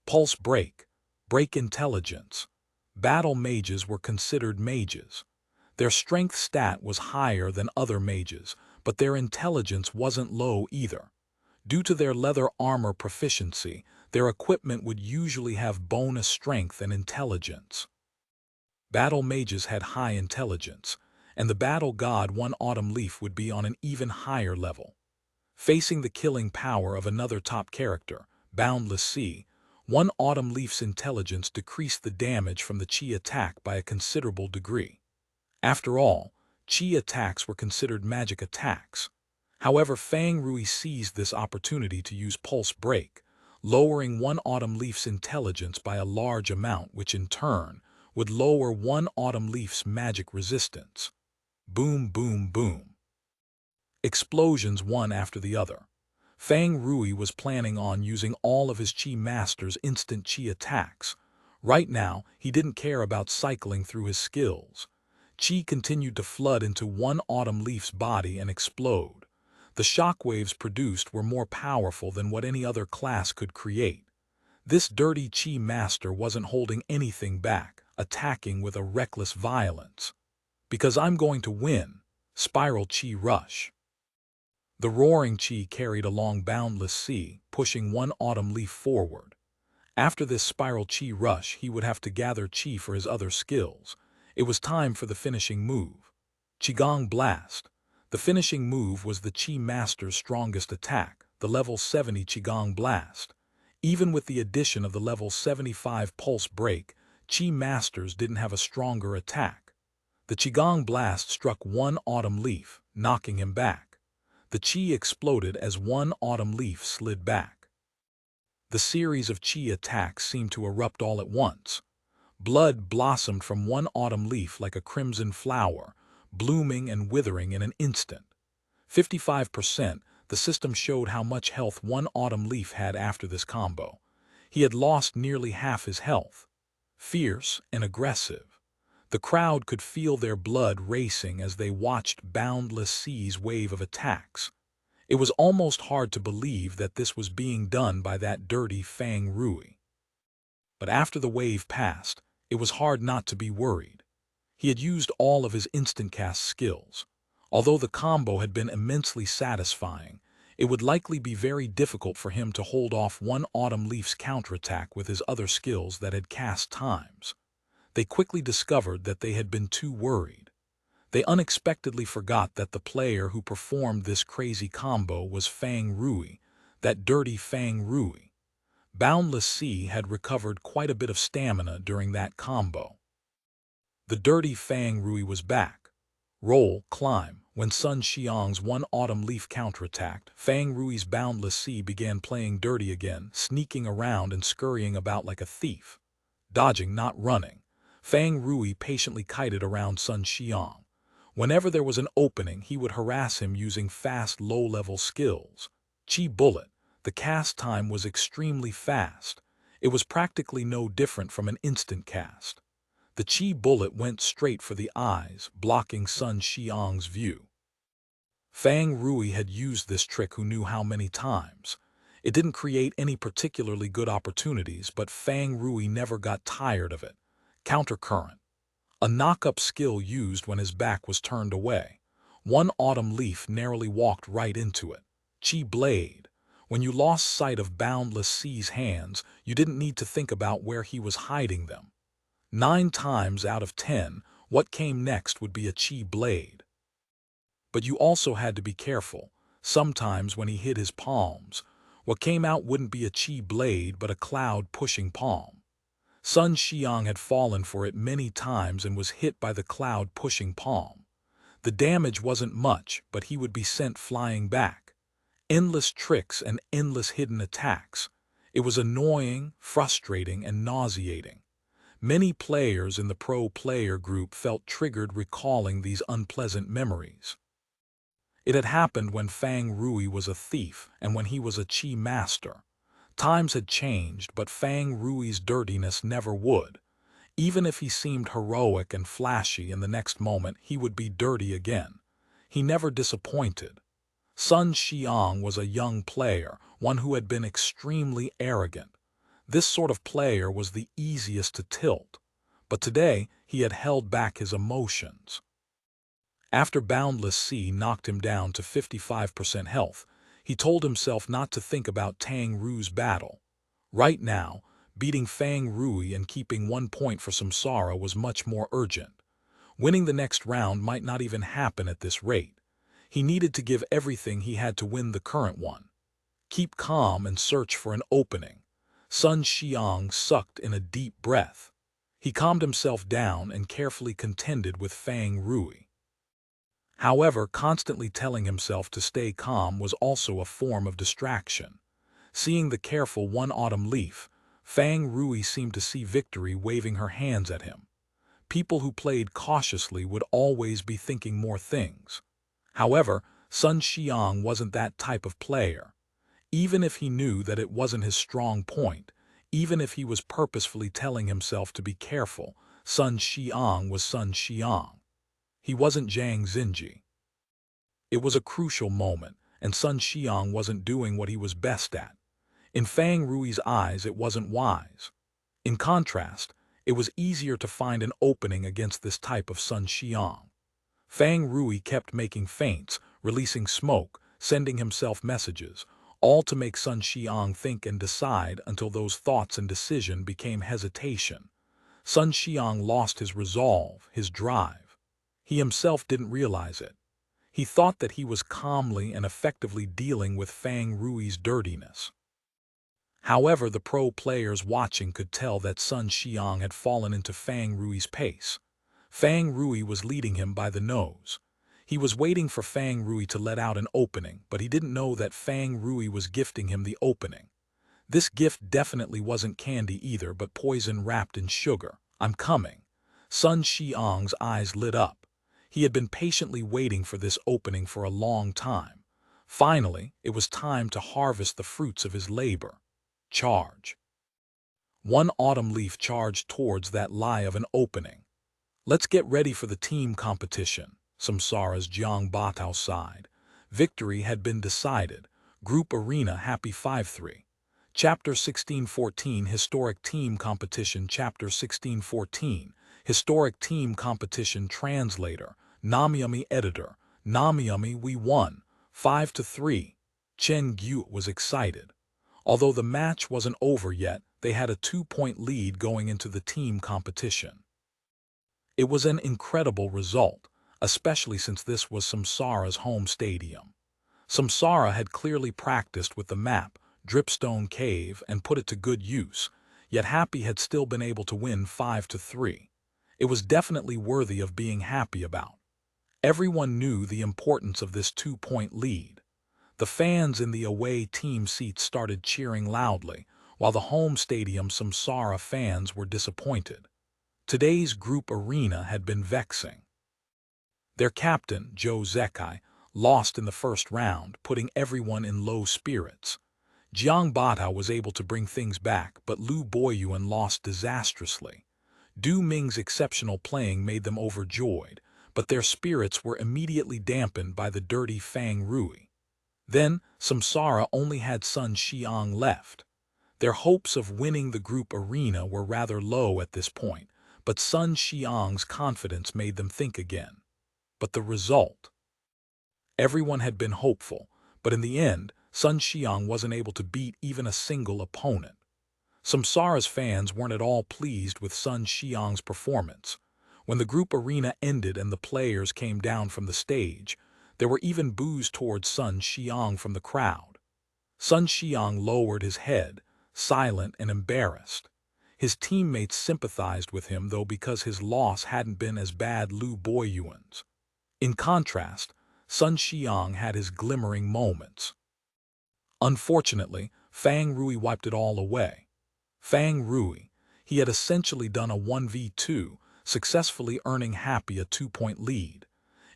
Pulse Break. Break Intelligence. Battle mages were considered mages. Their strength stat was higher than other mages, but their intelligence wasn't low either. Due to their leather armor proficiency, their equipment would usually have bonus strength and intelligence. Battle mages had high intelligence, and the battle god One Autumn Leaf would be on an even higher level. Facing the killing power of another top character, Boundless Sea, One Autumn Leaf's intelligence decreased the damage from the chi attack by a considerable degree. After all, chi attacks were considered magic attacks. However, Tang Rou seized this opportunity to use Pulse Break, lowering One Autumn Leaf's intelligence by a large amount, which in turn would lower One Autumn Leaf's magic resistance. Boom, boom, boom. Explosions one after the other. Tang Rou was planning on using all of his Chi Master's instant Chi attacks. Right now, he didn't care about cycling through his skills. Chi continued to flood into One Autumn Leaf's body and explode. The shockwaves produced were more powerful than what any other class could create. This dirty Chi Master wasn't holding anything back, attacking with a reckless violence. Because I'm going to win. Spiral Chi Rush. The roaring Chi carried along Boundless Sea, pushing One Autumn Leaf forward. After this spiral Chi rush, he would have to gather Chi for his other skills. It was time for the finishing move. Qigong Blast. The finishing move was the Chi Master's strongest attack, the level 70 Qigong Blast. Even with the addition of the level 75 Pulse Break, Chi Masters didn't have a stronger attack. The Qigong Blast struck One Autumn Leaf, knocking him back. The Chi exploded as One Autumn Leaf slid back. The series of Chi attacks seemed to erupt all at once. Blood blossomed from One Autumn Leaf like a crimson flower, blooming and withering in an instant. 55%, the system showed how much health One Autumn Leaf had after this combo. He had lost nearly half his health. Fierce and aggressive. The crowd could feel their blood racing as they watched Boundless Sea's wave of attacks. It was almost hard to believe that this was being done by that dirty Tang Rou. But after the wave passed, it was hard not to be worried. He had used all of his instant cast skills. Although the combo had been immensely satisfying, it would likely be very difficult for him to hold off One Autumn Leaf's counterattack with his other skills that had cast times. They quickly discovered that they had been too worried. They unexpectedly forgot that the player who performed this crazy combo was Tang Rou, that dirty Tang Rou. Boundless Sea had recovered quite a bit of stamina during that combo. The dirty Tang Rou was back. Roll, climb. When Sun Xiang's One Autumn Leaf counterattacked, Tang Rui's Boundless Sea began playing dirty again, sneaking around and scurrying about like a thief. Dodging, not running. Tang Rou patiently kited around Sun Xiang. Whenever there was an opening, he would harass him using fast, low-level skills. Chi Bullet. The cast time was extremely fast. It was practically no different from an instant cast. The Chi Bullet went straight for the eyes, blocking Sun Xiang's view. Tang Rou had used this trick who knew how many times. It didn't create any particularly good opportunities, but Tang Rou never got tired of it. Countercurrent. A knock-up skill used when his back was turned away. One Autumn Leaf narrowly walked right into it. Chi Blade. When you lost sight of Boundless Sea's hands, you didn't need to think about where he was hiding them. 9 times out of 10, what came next would be a Chi Blade. But you also had to be careful. Sometimes when he hid his palms, what came out wouldn't be a Chi Blade but a cloud-pushing palm. Sun Xiang had fallen for it many times and was hit by the cloud-pushing palm. The damage wasn't much, but he would be sent flying back. Endless tricks and endless hidden attacks. It was annoying, frustrating, and nauseating. Many players in the pro player group felt triggered recalling these unpleasant memories. It had happened when Tang Rou was a thief and when he was a Chi Master. Times had changed, but Tang Rui's dirtiness never would. Even if he seemed heroic and flashy in the next moment, he would be dirty again. He never disappointed. Sun Xiang was a young player, one who had been extremely arrogant. This sort of player was the easiest to tilt, but today he had held back his emotions. After Boundless Sea knocked him down to 55% health, He told himself not to think about Tang Rou's battle. Right now, beating Fang Rui and keeping 1 point for Samsara was much more urgent. Winning the next round might not even happen at this rate. He needed to give everything he had to win the current one. Keep calm and search for an opening. Sun Xiang sucked in a deep breath. He calmed himself down and carefully contended with Fang Rui. However, constantly telling himself to stay calm was also a form of distraction. Seeing the careful one autumn leaf, Fang Rui seemed to see victory waving her hands at him. People who played cautiously would always be thinking more things. However, Sun Xiang wasn't that type of player. Even if he knew that it wasn't his strong point, even if he was purposefully telling himself to be careful, Sun Xiang was Sun Xiang. He wasn't Zhang Xinji. It was a crucial moment, and Sun Xiang wasn't doing what he was best at. In Fang Rui's eyes, it wasn't wise. In contrast, it was easier to find an opening against this type of Sun Xiang. Fang Rui kept making feints, releasing smoke, sending himself messages, all to make Sun Xiang think and decide until those thoughts and decision became hesitation. Sun Xiang lost his resolve, his drive. He himself didn't realize it. He thought that he was calmly and effectively dealing with Fang Rui's dirtiness. However, the pro players watching could tell that Sun Xiang had fallen into Fang Rui's pace. Fang Rui was leading him by the nose. He was waiting for Fang Rui to let out an opening, but he didn't know that Fang Rui was gifting him the opening. This gift definitely wasn't candy either, but poison wrapped in sugar. "I'm coming." Sun Xiang's eyes lit up. He had been patiently waiting for this opening for a long time. Finally, it was time to harvest the fruits of his labor. Charge. One autumn leaf charged towards that lie of an opening. "Let's get ready for the team competition," Samsara's Jiang Batao sighed. Victory had been decided. Group Arena Happy 5-3. Chapter 1614 Historic Team Competition. Chapter 1614 Historic Team Competition. Translator, Namiyami. Editor, Namiyami. We won, 5-3. Chen Gu was excited. Although the match wasn't over yet, they had a 2-point lead going into the team competition. It was an incredible result, especially since this was Samsara's home stadium. Samsara had clearly practiced with the map, Dripstone Cave, and put it to good use, yet Happy had still been able to win 5-3. It was definitely worthy of being happy about. Everyone knew the importance of this 2-point lead. The fans in the away team seats started cheering loudly, while the home stadium Samsara fans were disappointed. Today's group arena had been vexing. Their captain, Zhou Zekai, lost in the first round, putting everyone in low spirits. Jiang Batao was able to bring things back, but Lu Boyuan lost disastrously. Du Ming's exceptional playing made them overjoyed, but their spirits were immediately dampened by the dirty Fang Rui. Then, Samsara only had Sun Xiang left. Their hopes of winning the group arena were rather low at this point, but Sun Xiang's confidence made them think again. But the result? Everyone had been hopeful, but in the end, Sun Xiang wasn't able to beat even a single opponent. Samsara's fans weren't at all pleased with Sun Xiang's performance. When the group arena ended and the players came down from the stage, there were even boos towards Sun Xiang from the crowd. Sun Xiang lowered his head, silent and embarrassed. His teammates sympathized with him, though, because his loss hadn't been as bad Lu Boyuan's. In contrast, Sun Xiang had his glimmering moments. Unfortunately, Fang Rui wiped it all away. Fang Rui, he had essentially done a 1v2, successfully earning Happy a 2-point lead.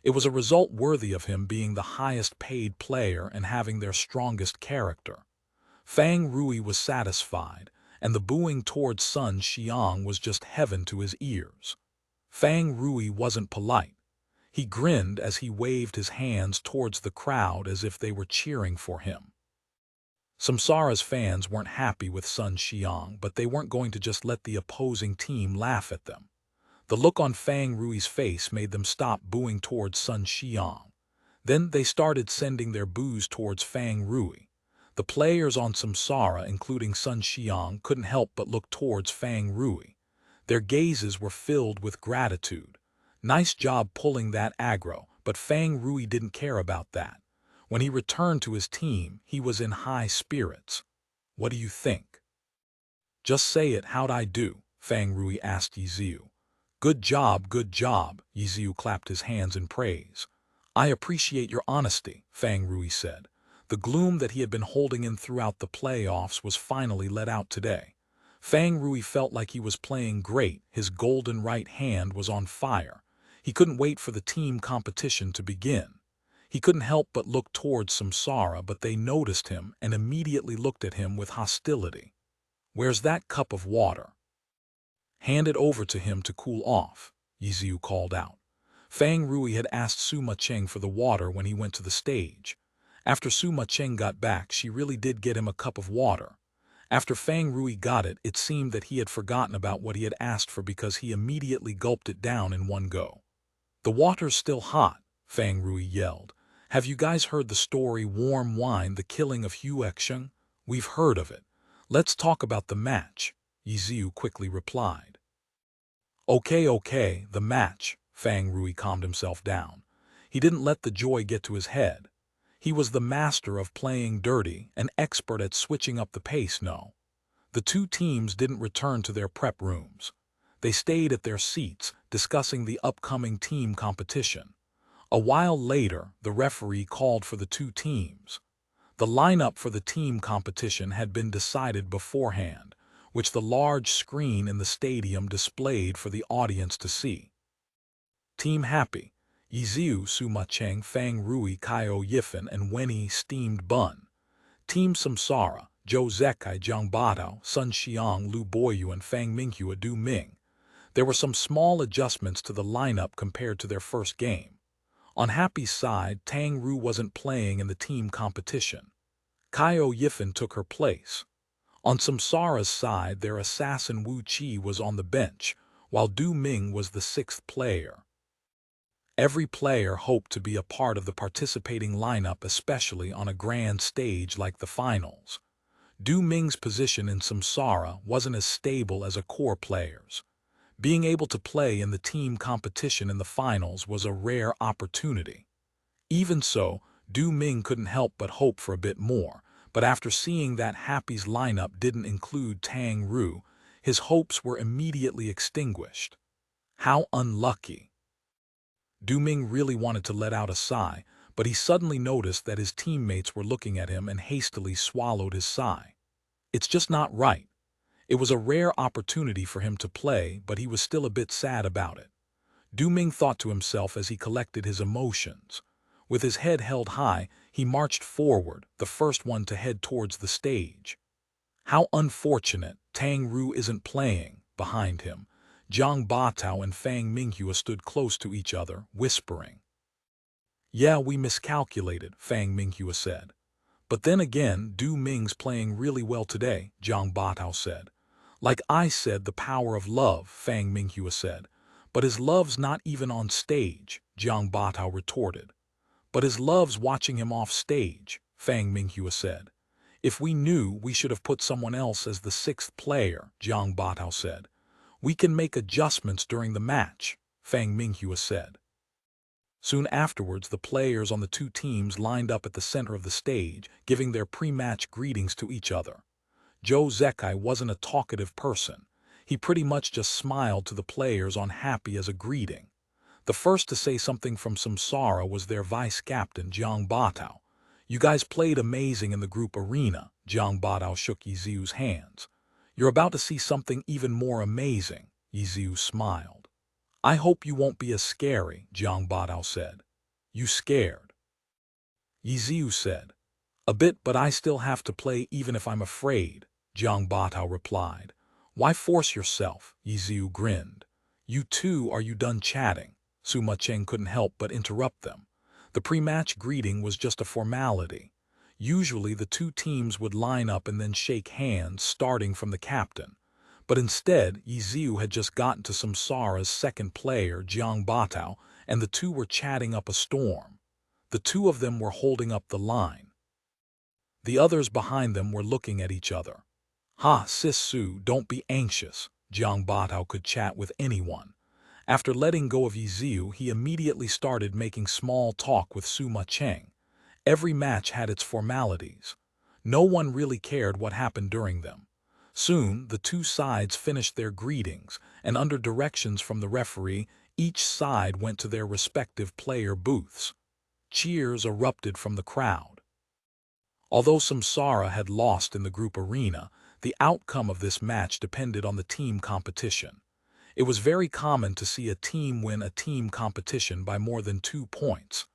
It was a result worthy of him being the highest paid player and having their strongest character. Fang Rui was satisfied, and the booing towards Sun Xiang was just heaven to his ears. Fang Rui wasn't polite. He grinned as he waved his hands towards the crowd as if they were cheering for him. Samsara's fans weren't happy with Sun Xiang, but they weren't going to just let the opposing team laugh at them. The look on Fang Rui's face made them stop booing towards Sun Xiang. Then they started sending their booze towards Fang Rui. The players on Samsara, including Sun Xiang, couldn't help but look towards Fang Rui. Their gazes were filled with gratitude. Nice job pulling that aggro, but Fang Rui didn't care about that. When he returned to his team, he was in high spirits. What do you think? Just say it, how'd I do? Fang Rui asked Yiziu. Good job, Yiziu clapped his hands in praise. I appreciate your honesty, Fang Rui said. The gloom that he had been holding in throughout the playoffs was finally let out today. Fang Rui felt like he was playing great, his golden right hand was on fire. He couldn't wait for the team competition to begin. He couldn't help but look towards Samsara, but they noticed him and immediately looked at him with hostility. Where's that cup of water? Hand it over to him to cool off, Yiziu called out. Fang Rui had asked Mucheng for the water when he went to the stage. After Mucheng got back, she really did get him a cup of water. After Fang Rui got it, it seemed that he had forgotten about what he had asked for because he immediately gulped it down in one go. The water's still hot, Fang Rui yelled. Have you guys heard the story Warm Wine, the Killing of Mucheng? We've heard of it. Let's talk about the match, Yiziu quickly replied. Okay, the match, Fang Rui calmed himself down. He didn't let the joy get to his head. He was the master of playing dirty, an expert at switching up the pace, no. The two teams didn't return to their prep rooms. They stayed at their seats, discussing the upcoming team competition. A while later, the referee called for the two teams. The lineup for the team competition had been decided beforehand, which the large screen in the stadium displayed for the audience to see. Team Happy, Yiziu, Mucheng, Fang Rui, Kaio Yifan, and Wenyi Steamed Bun. Team Samsara, Zhou Zekai, Jiang Batao, Sun Xiang, Lu Boyu, and Fang Minghua Du Ming. There were some small adjustments to the lineup compared to their first game. On Happy's side, Tang Rou wasn't playing in the team competition. Kaio Yifan took her place. On Samsara's side, their assassin Wu Qi was on the bench, while Du Ming was the sixth player. Every player hoped to be a part of the participating lineup, especially on a grand stage like the finals. Du Ming's position in Samsara wasn't as stable as a core player's. Being able to play in the team competition in the finals was a rare opportunity. Even so, Du Ming couldn't help but hope for a bit more, but after seeing that Happy's lineup didn't include Tang Rou, his hopes were immediately extinguished. How unlucky! Du Ming really wanted to let out a sigh, but he suddenly noticed that his teammates were looking at him and hastily swallowed his sigh. It's just not right. It was a rare opportunity for him to play, but he was still a bit sad about it. Du Ming thought to himself as he collected his emotions. With his head held high, he marched forward, the first one to head towards the stage. How unfortunate, Tang Rou isn't playing. Behind him, Jiang Batao and Fang Minghua stood close to each other, whispering. Yeah, we miscalculated, Fang Minghua said. But then again, Du Ming's playing really well today, Jiang Batao said. Like I said, the power of love, Fang Minghua said. But his love's not even on stage, Jiang Batao retorted. But his love's watching him off stage, Fang Minghua said. If we knew, we should have put someone else as the sixth player, Jiang Batao said. We can make adjustments during the match, Fang Minghua said. Soon afterwards, the players on the two teams lined up at the center of the stage, giving their pre-match greetings to each other. Zhou Zekai wasn't a talkative person. He pretty much just smiled to the players on Happy as a greeting. The first to say something from Samsara was their vice-captain, Jiang Batao. You guys played amazing in the group arena, Jiang Batao shook Yiziu's hands. You're about to see something even more amazing, Yiziu smiled. I hope you won't be as scary, Jiang Batao said. You scared? Yiziu said. A bit, but I still have to play even if I'm afraid, Jiang Batao replied. Why force yourself? Yiziu grinned. You two, are you done chatting? Mucheng couldn't help but interrupt them. The pre-match greeting was just a formality. Usually the two teams would line up and then shake hands, starting from the captain. But instead, Yiziu had just gotten to Samsara's second player, Jiang Batao, and the two were chatting up a storm. The two of them were holding up the line. The others behind them were looking at each other. "Ha, sis Su, don't be anxious." Jiang Batao could chat with anyone. After letting go of Yiziu, he immediately started making small talk with Su Mucheng. Every match had its formalities. No one really cared what happened during them. Soon, the two sides finished their greetings, and under directions from the referee, each side went to their respective player booths. Cheers erupted from the crowd. Although Samsara had lost in the group arena, the outcome of this match depended on the team competition. It was very common to see a team win a team competition by more than 2 points.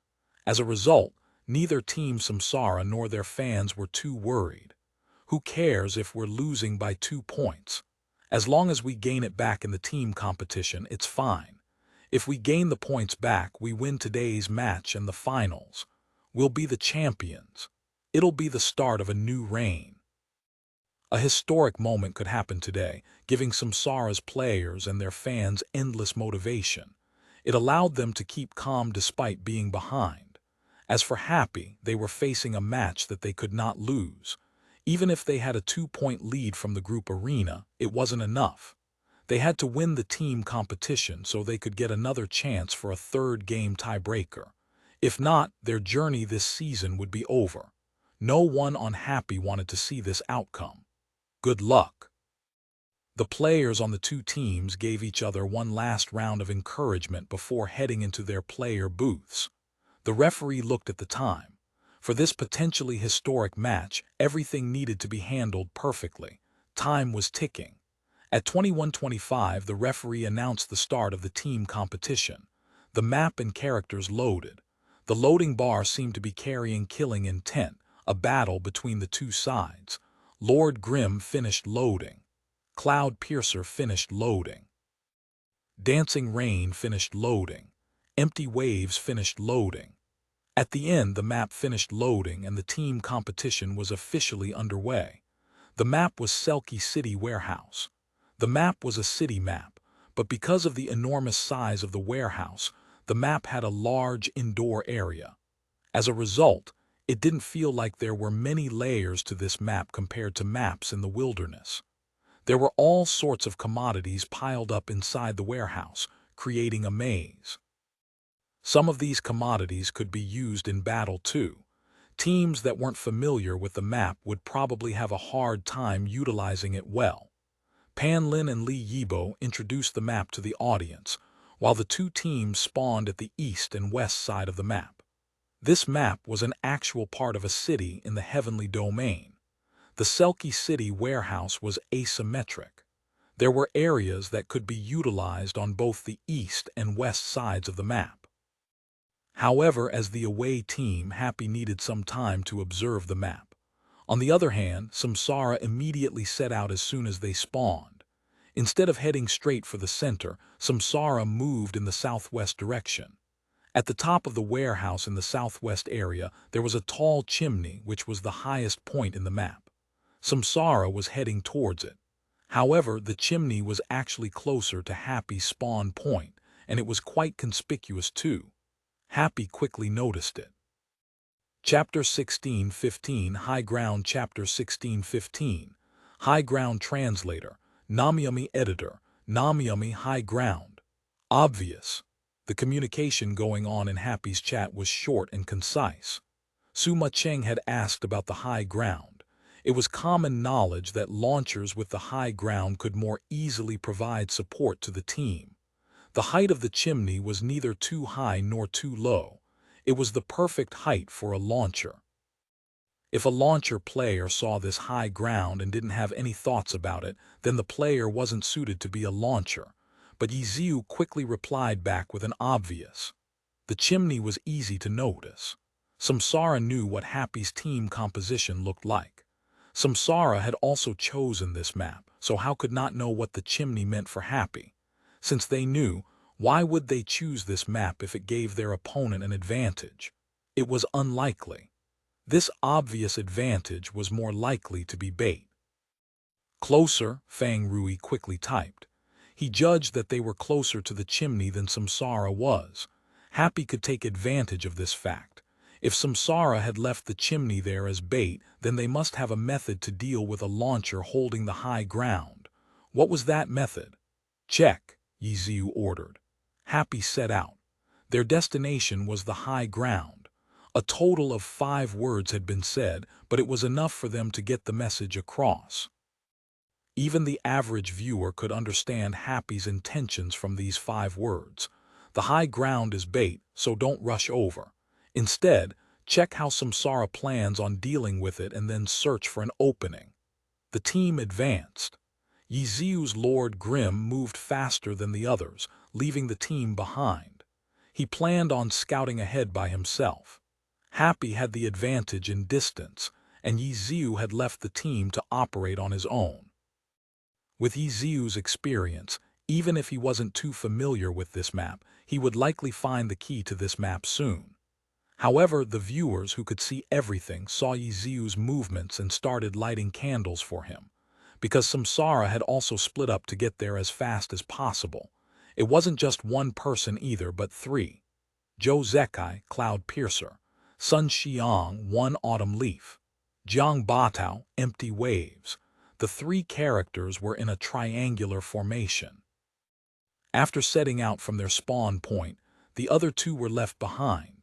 As a result, neither Team Samsara nor their fans were too worried. Who cares if we're losing by 2 points? As long as we gain it back in the team competition, it's fine. If we gain the points back, we win today's match and the finals. We'll be the champions. It'll be the start of a new reign. A historic moment could happen today, giving Samsara's players and their fans endless motivation. It allowed them to keep calm despite being behind. As for Happy, they were facing a match that they could not lose. Even if they had a 2-point lead from the group arena, it wasn't enough. They had to win the team competition so they could get another chance for a third-game tiebreaker. If not, their journey this season would be over. No one on Happy wanted to see this outcome. Good luck. The players on the two teams gave each other one last round of encouragement before heading into their player booths. The referee looked at the time. For this potentially historic match, everything needed to be handled perfectly. Time was ticking. At 21:25, the referee announced the start of the team competition. The map and characters loaded. The loading bar seemed to be carrying killing intent, a battle between the two sides. Lord Grim finished loading. Cloud Piercer finished loading. Dancing Rain finished loading. Empty Waves finished loading. At the end, the map finished loading and the team competition was officially underway. The map was Selkie City Warehouse. The map was a city map, but because of the enormous size of the warehouse, the map had a large indoor area. As a result, it didn't feel like there were many layers to this map compared to maps in the wilderness. There were all sorts of commodities piled up inside the warehouse, creating a maze. Some of these commodities could be used in battle too. Teams that weren't familiar with the map would probably have a hard time utilizing it well. Pan Lin and Li Yibo introduced the map to the audience, while the two teams spawned at the east and west side of the map. This map was an actual part of a city in the heavenly domain. The Selkie City Warehouse was asymmetric. There were areas that could be utilized on both the east and west sides of the map. However, as the away team, Happy needed some time to observe the map. On the other hand, Samsara immediately set out as soon as they spawned. Instead of heading straight for the center, Samsara moved in the southwest direction. At the top of the warehouse in the southwest area, there was a tall chimney which was the highest point in the map. Samsara was heading towards it. However, the chimney was actually closer to Happy's spawn point, and it was quite conspicuous too. Happy quickly noticed it. Chapter 16:15 High Ground Chapter 16:15 High Ground Translator, Namyami Editor, Namyami High Ground. Obvious. The communication going on in Happy's chat was short and concise. Su Mucheng had asked about the high ground. It was common knowledge that launchers with the high ground could more easily provide support to the team. The height of the chimney was neither too high nor too low. It was the perfect height for a launcher. If a launcher player saw this high ground and didn't have any thoughts about it, then the player wasn't suited to be a launcher. But Yiziu quickly replied back with an obvious. The chimney was easy to notice. Samsara knew what Happy's team composition looked like. Samsara had also chosen this map, so how could not know what the chimney meant for Happy? Since they knew, why would they choose this map if it gave their opponent an advantage? It was unlikely. This obvious advantage was more likely to be bait. Closer, Tang Rou quickly typed. He judged that they were closer to the chimney than Samsara was. Happy could take advantage of this fact. If Samsara had left the chimney there as bait, then they must have a method to deal with a launcher holding the high ground. What was that method? Check, Yiziu ordered. Happy set out. Their destination was the high ground. A total of 5 words had been said, but it was enough for them to get the message across. Even the average viewer could understand Happy's intentions from these 5 words. The high ground is bait, so don't rush over. Instead, check how Samsara plans on dealing with it and then search for an opening. The team advanced. Yiziu's Lord Grim moved faster than the others, leaving the team behind. He planned on scouting ahead by himself. Happy had the advantage in distance, and Yiziu had left the team to operate on his own. With Yiziu's experience, even if he wasn't too familiar with this map, he would likely find the key to this map soon. However, the viewers who could see everything saw Yiziu's movements and started lighting candles for him. Because Samsara had also split up to get there as fast as possible. It wasn't just one person either, but 3. Zhou Zekai, Cloud Piercer. Sun Xiang, One Autumn Leaf. Jiang Batao, Empty Waves. The 3 characters were in a triangular formation. After setting out from their spawn point, the other 2 were left behind.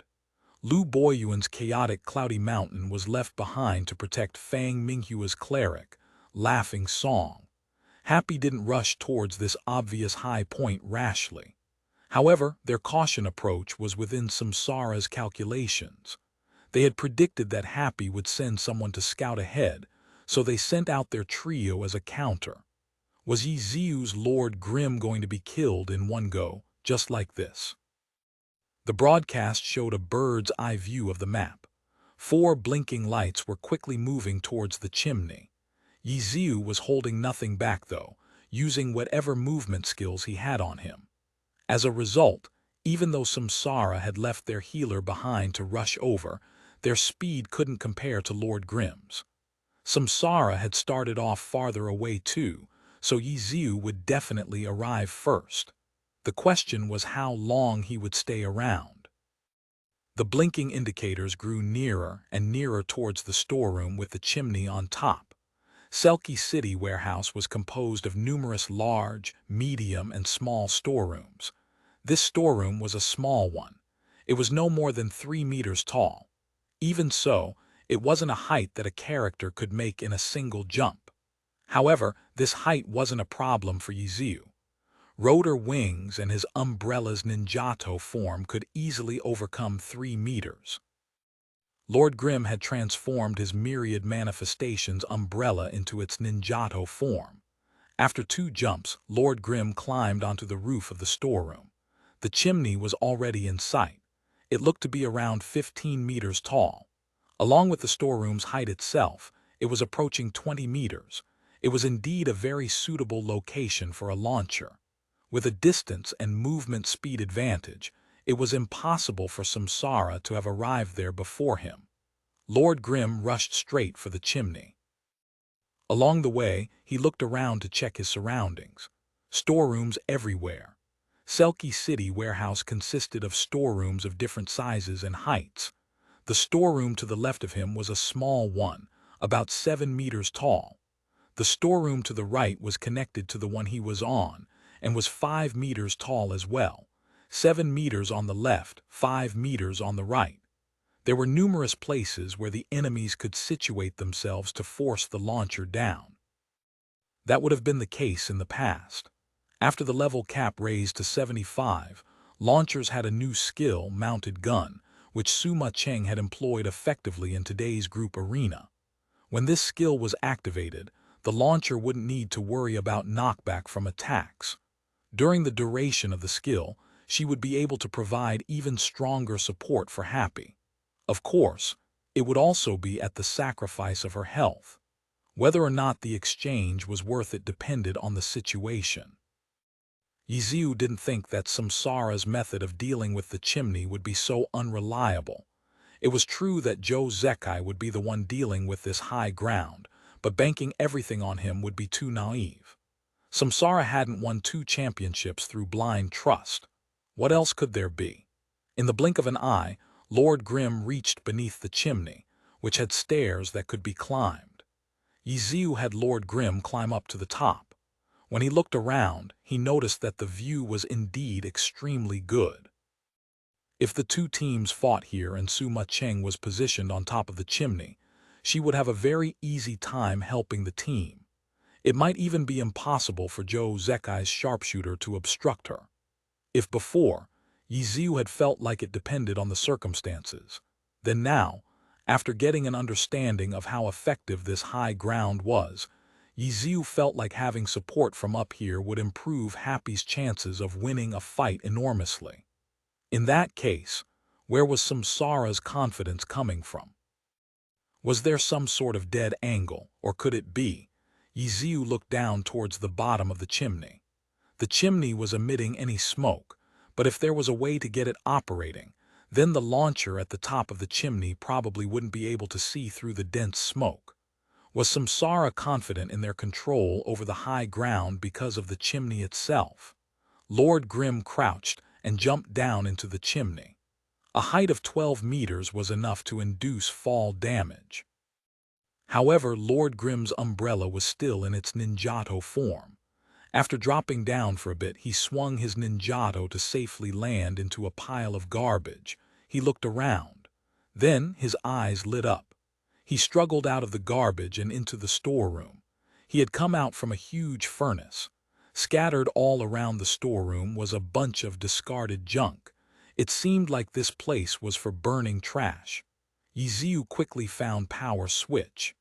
Lu Boyuan's chaotic Cloudy Mountain was left behind to protect Fang Minghua's cleric, Laughing Song. Happy didn't rush towards this obvious high point rashly. However, their caution approach was within Samsara's calculations. They had predicted that Happy would send someone to scout ahead, so they sent out their trio as a counter. Was Yiziu's Lord Grim going to be killed in one go, just like this? The broadcast showed a bird's-eye view of the map. 4 blinking lights were quickly moving towards the chimney. Yiziu was holding nothing back though, using whatever movement skills he had on him. As a result, even though Samsara had left their healer behind to rush over, their speed couldn't compare to Lord Grim's. Samsara had started off farther away too, so Yiziu would definitely arrive first. The question was how long he would stay around. The blinking indicators grew nearer and nearer towards the storeroom with the chimney on top. Selkie City warehouse was composed of numerous large, medium, and small storerooms. This storeroom was a small one. It was no more than 3 meters tall. Even so, it wasn't a height that a character could make in a single jump. However, this height wasn't a problem for Yiziu. Rotor Wings and his umbrella's ninjato form could easily overcome 3 meters. Lord Grim had transformed his myriad manifestations umbrella into its ninjato form. After 2 jumps, Lord Grim climbed onto the roof of the storeroom. The chimney was already in sight. It looked to be around 15 meters tall. Along with the storeroom's height itself, it was approaching 20 meters. It was indeed a very suitable location for a launcher. With a distance and movement speed advantage, it was impossible for Samsara to have arrived there before him. Lord Grim rushed straight for the chimney. Along the way, he looked around to check his surroundings. Storerooms everywhere. Selkie City warehouse consisted of storerooms of different sizes and heights. The storeroom to the left of him was a small one, about 7 meters tall. The storeroom to the right was connected to the one he was on, and was 5 meters tall as well. 7 meters on the left, 5 meters on the right. There were numerous places where the enemies could situate themselves to force the launcher down. That would have been the case in the past. After the level cap raised to 75, launchers had a new skill, mounted gun, which Mucheng had employed effectively in today's group arena. When this skill was activated, the launcher wouldn't need to worry about knockback from attacks. During the duration of the skill, she would be able to provide even stronger support for Happy. Of course, it would also be at the sacrifice of her health. Whether or not the exchange was worth it depended on the situation. Yiziu didn't think that Samsara's method of dealing with the chimney would be so unreliable. It was true that Zhou Zekai would be the one dealing with this high ground, but banking everything on him would be too naive. Samsara hadn't won 2 championships through blind trust. What else could there be? In the blink of an eye, Lord Grim reached beneath the chimney, which had stairs that could be climbed. Yiziu had Lord Grim climb up to the top. When he looked around, he noticed that the view was indeed extremely good. If the two teams fought here and Mucheng was positioned on top of the chimney, she would have a very easy time helping the team. It might even be impossible for Zhou Zekai's sharpshooter to obstruct her. If before, Yiziu had felt like it depended on the circumstances, then now, after getting an understanding of how effective this high ground was, Yiziu felt like having support from up here would improve Happy's chances of winning a fight enormously. In that case, where was Samsara's confidence coming from? Was there some sort of dead angle, or could it be? Yiziu looked down towards the bottom of the chimney. The chimney was emitting any smoke, but if there was a way to get it operating, then the launcher at the top of the chimney probably wouldn't be able to see through the dense smoke. Was Samsara confident in their control over the high ground because of the chimney itself? Lord Grim crouched and jumped down into the chimney. A height of 12 meters was enough to induce fall damage. However, Lord Grim's umbrella was still in its ninjato form. After dropping down for a bit, he swung his ninjato to safely land into a pile of garbage. He looked around. Then his eyes lit up. He struggled out of the garbage and into the storeroom. He had come out from a huge furnace. Scattered all around the storeroom was a bunch of discarded junk. It seemed like this place was for burning trash. Yiziu quickly found power switch.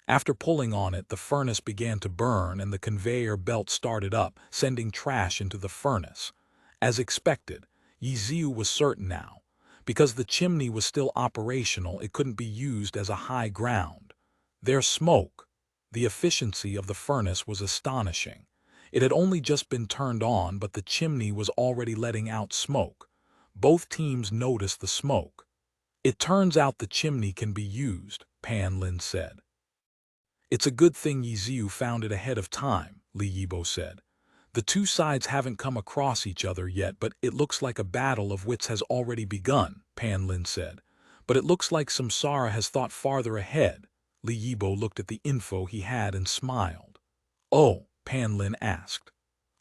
After pulling on it, the furnace began to burn and the conveyor belt started up, sending trash into the furnace. As expected, Yiziu was certain now. Because the chimney was still operational, it couldn't be used as a high ground. There's smoke. The efficiency of the furnace was astonishing. It had only just been turned on, but the chimney was already letting out smoke. Both teams noticed the smoke. It turns out the chimney can be used, Pan Lin said. It's a good thing Yiziu found it ahead of time, Li Yibo said. The two sides haven't come across each other yet, but it looks like a battle of wits has already begun, Pan Lin said. But it looks like Samsara has thought farther ahead. Li Yibo looked at the info he had and smiled. Oh, Pan Lin asked.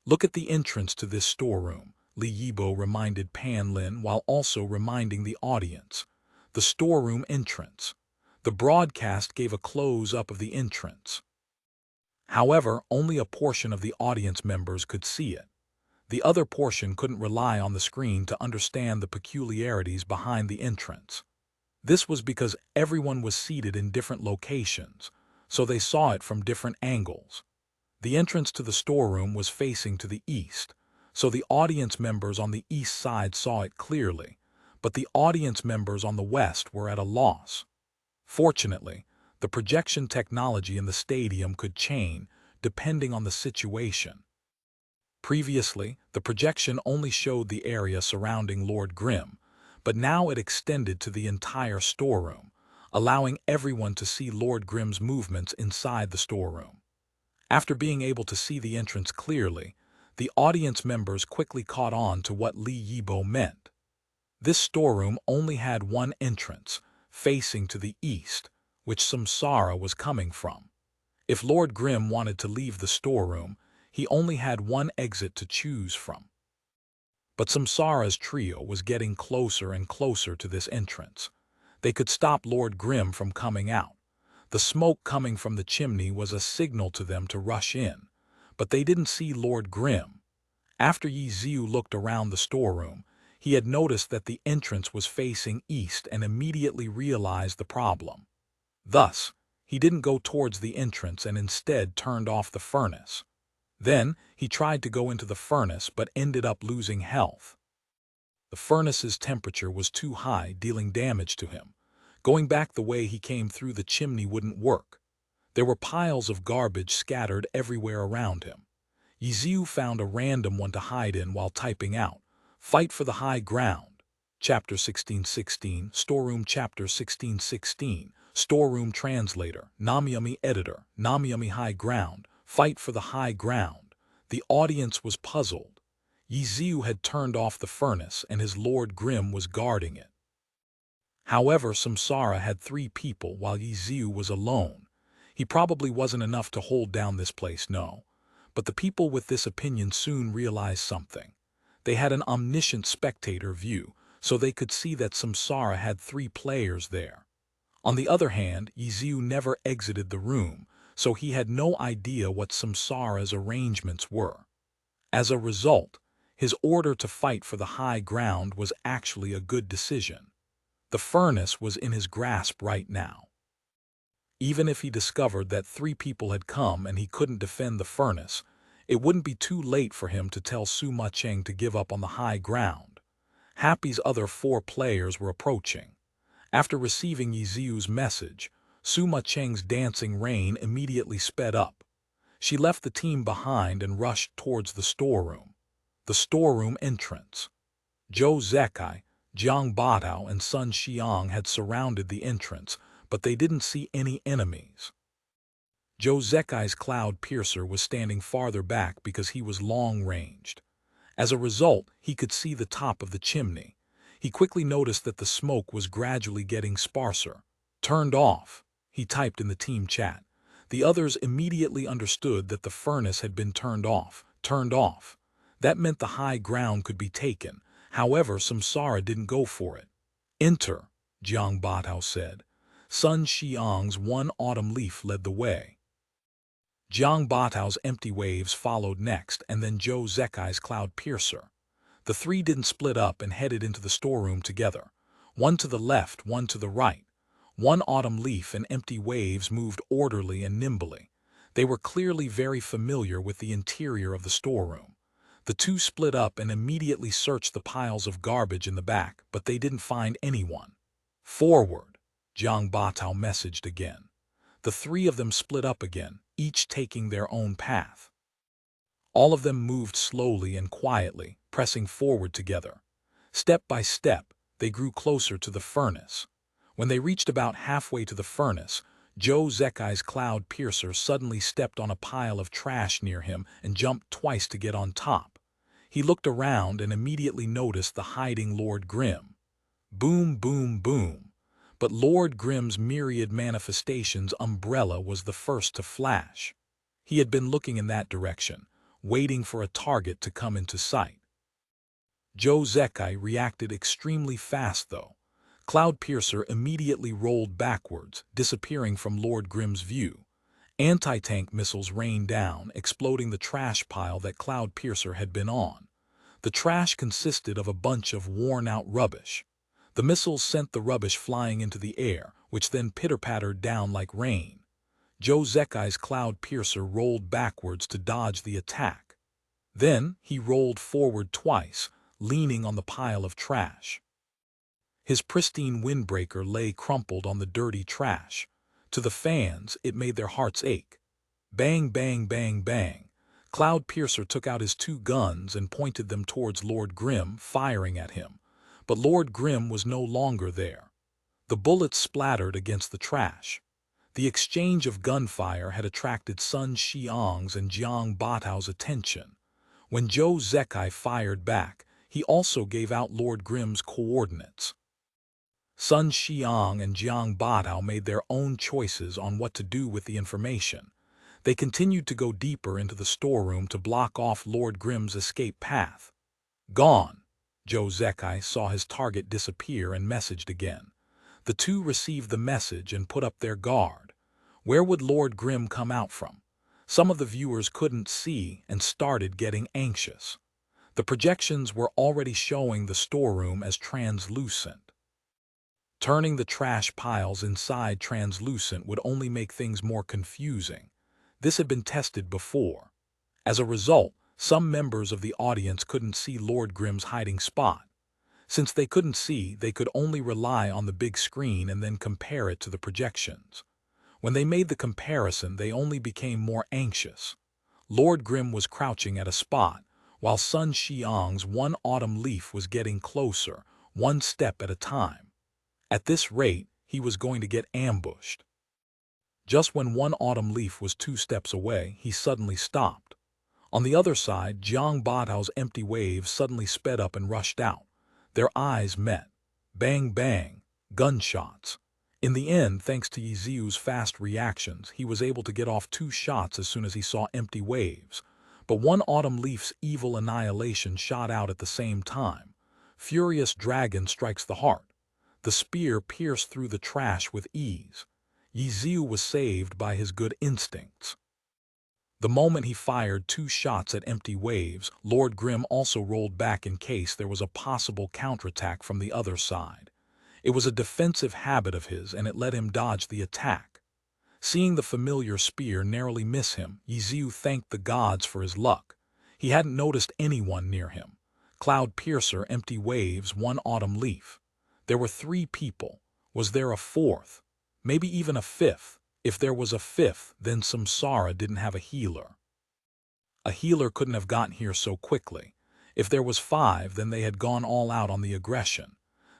Look at the entrance to this storeroom, Li Yibo reminded Pan Lin while also reminding the audience. The storeroom entrance. The broadcast gave a close-up of the entrance. However, only a portion of the audience members could see it. The other portion couldn't rely on the screen to understand the peculiarities behind the entrance. This was because everyone was seated in different locations, so they saw it from different angles. The entrance to the storeroom was facing to the east, so the audience members on the east side saw it clearly, but the audience members on the west were at a loss. Fortunately, the projection technology in the stadium could change depending on the situation. Previously, the projection only showed the area surrounding Lord Grim, but now it extended to the entire storeroom, allowing everyone to see Lord Grim's movements inside the storeroom. After being able to see the entrance clearly, the audience members quickly caught on to what Li Yibo meant. This storeroom only had one entrance, facing to the east, which Samsara was coming from. If Lord Grim wanted to leave the storeroom, he only had one exit to choose from. But Samsara's trio was getting closer and closer to this entrance. They could stop Lord Grim from coming out. The smoke coming from the chimney was a signal to them to rush in, but they didn't see Lord Grim. After Yiziu looked around the storeroom, he had noticed that the entrance was facing east and immediately realized the problem. Thus, he didn't go towards the entrance and instead turned off the furnace. Then, he tried to go into the furnace but ended up losing health. The furnace's temperature was too high, dealing damage to him. Going back the way he came through the chimney wouldn't work. There were piles of garbage scattered everywhere around him. Yiziu found a random one to hide in while typing out, "Fight for the high ground." Chapter 1616, Storeroom Chapter 1616, Storeroom Translator, Namiyami Editor, Namiyami High Ground, Fight for the high ground. The audience was puzzled. Yiziu had turned off the furnace and his Lord Grim was guarding it. However, Samsara had 3 people while Yiziu was alone. He probably wasn't enough to hold down this place, no. But the people with this opinion soon realized something. They had an omniscient spectator view, so they could see that Samsara had 3 players there. On the other hand, Yiziu never exited the room, so he had no idea what Samsara's arrangements were. As a result, his order to fight for the high ground was actually a good decision. The furnace was in his grasp right now. Even if he discovered that 3 people had come and he couldn't defend the furnace, it wouldn't be too late for him to tell Mucheng to give up on the high ground. Happy's other 4 players were approaching. After receiving Yiziu's message, Mucheng's dancing rain immediately sped up. She left the team behind and rushed towards the storeroom. The storeroom entrance. Zhou Zekai, Jiang Batao, and Sun Xiang had surrounded the entrance, but they didn't see any enemies. Zhou Zekai's cloud piercer was standing farther back because he was long-ranged. As a result, he could see the top of the chimney. He quickly noticed that the smoke was gradually getting sparser. "Turned off," he typed in the team chat. The others immediately understood that the furnace had been turned off. Turned off. That meant the high ground could be taken. However, Samsara didn't go for it. "Enter," Jiang Batao said. Sun Xiang's 1 autumn leaf led the way. Jiang Batao's empty waves followed next, and then Zhou Zekai's cloud piercer. The 3 didn't split up and headed into the storeroom together. One to the left, one to the right. 1 autumn leaf and empty waves moved orderly and nimbly. They were clearly very familiar with the interior of the storeroom. The 2 split up and immediately searched the piles of garbage in the back, but they didn't find anyone. "Forward," Jiang Batao messaged again. The 3 of them split up again, each taking their own path. All of them moved slowly and quietly, pressing forward together. Step by step, they grew closer to the furnace. When they reached about halfway to the furnace, Zhou Zekai's cloud piercer suddenly stepped on a pile of trash near him and jumped twice to get on top. He looked around and immediately noticed the hiding Lord Grimm. Boom, boom, boom. But Lord Grimm's myriad manifestations' umbrella was the first to flash. He had been looking in that direction, waiting for a target to come into sight. Zhou Zekai reacted extremely fast, though. Cloud Piercer immediately rolled backwards, disappearing from Lord Grimm's view. Anti-tank missiles rained down, exploding the trash pile that Cloud Piercer had been on. The trash consisted of a bunch of worn-out rubbish. The missiles sent the rubbish flying into the air, which then pitter-pattered down like rain. Zhou Zekai's Cloud Piercer rolled backwards to dodge the attack. Then he rolled forward twice, leaning on the pile of trash. His pristine windbreaker lay crumpled on the dirty trash. To the fans, it made their hearts ache. Bang, bang, bang, bang. Cloud Piercer took out his 2 guns and pointed them towards Lord Grimm, firing at him. But Lord Grimm was no longer there. The bullets splattered against the trash. The exchange of gunfire had attracted Sun Xiang's and Jiang Batao's attention. When Zhou Zekai fired back, he also gave out Lord Grimm's coordinates. Sun Xiang and Jiang Batao made their own choices on what to do with the information. They continued to go deeper into the storeroom to block off Lord Grimm's escape path. "Gone." Zhou Zekai saw his target disappear and messaged again. The 2 received the message and put up their guard. Where would Lord Grimm come out from? Some of the viewers couldn't see and started getting anxious. The projections were already showing the storeroom as translucent. Turning the trash piles inside translucent would only make things more confusing. This had been tested before. As a result, some members of the audience couldn't see Lord Grimm's hiding spot. Since they couldn't see, they could only rely on the big screen and then compare it to the projections. When they made the comparison, they only became more anxious. Lord Grimm was crouching at a spot, while Sun Xiang's 1 autumn leaf was getting closer, 1 step at a time. At this rate, he was going to get ambushed. Just when 1 autumn leaf was 2 steps away, he suddenly stopped. On the other side, Jiang Batao's empty waves suddenly sped up and rushed out. Their eyes met. Bang, bang. gunshots. In the end, thanks to Yiziu's fast reactions, he was able to get off 2 shots as soon as he saw empty waves. But one autumn leaf's evil annihilation shot out at the same time. Furious dragon strikes the heart. The spear pierced through the trash with ease. Yiziu was saved by his good instincts. The moment he fired 2 shots at empty waves, Lord Grimm also rolled back in case there was a possible counterattack from the other side. It was a defensive habit of his, and it let him dodge the attack. Seeing the familiar spear narrowly miss him, Yiziu thanked the gods for his luck. He hadn't noticed anyone near him. Cloud piercer, empty waves, 1 autumn leaf. There were 3 people. Was there a 4th? Maybe even a 5th? If there was a 5th, then Samsara didn't have a healer. A healer couldn't have gotten here so quickly. If there was 5, then they had gone all out on the aggression.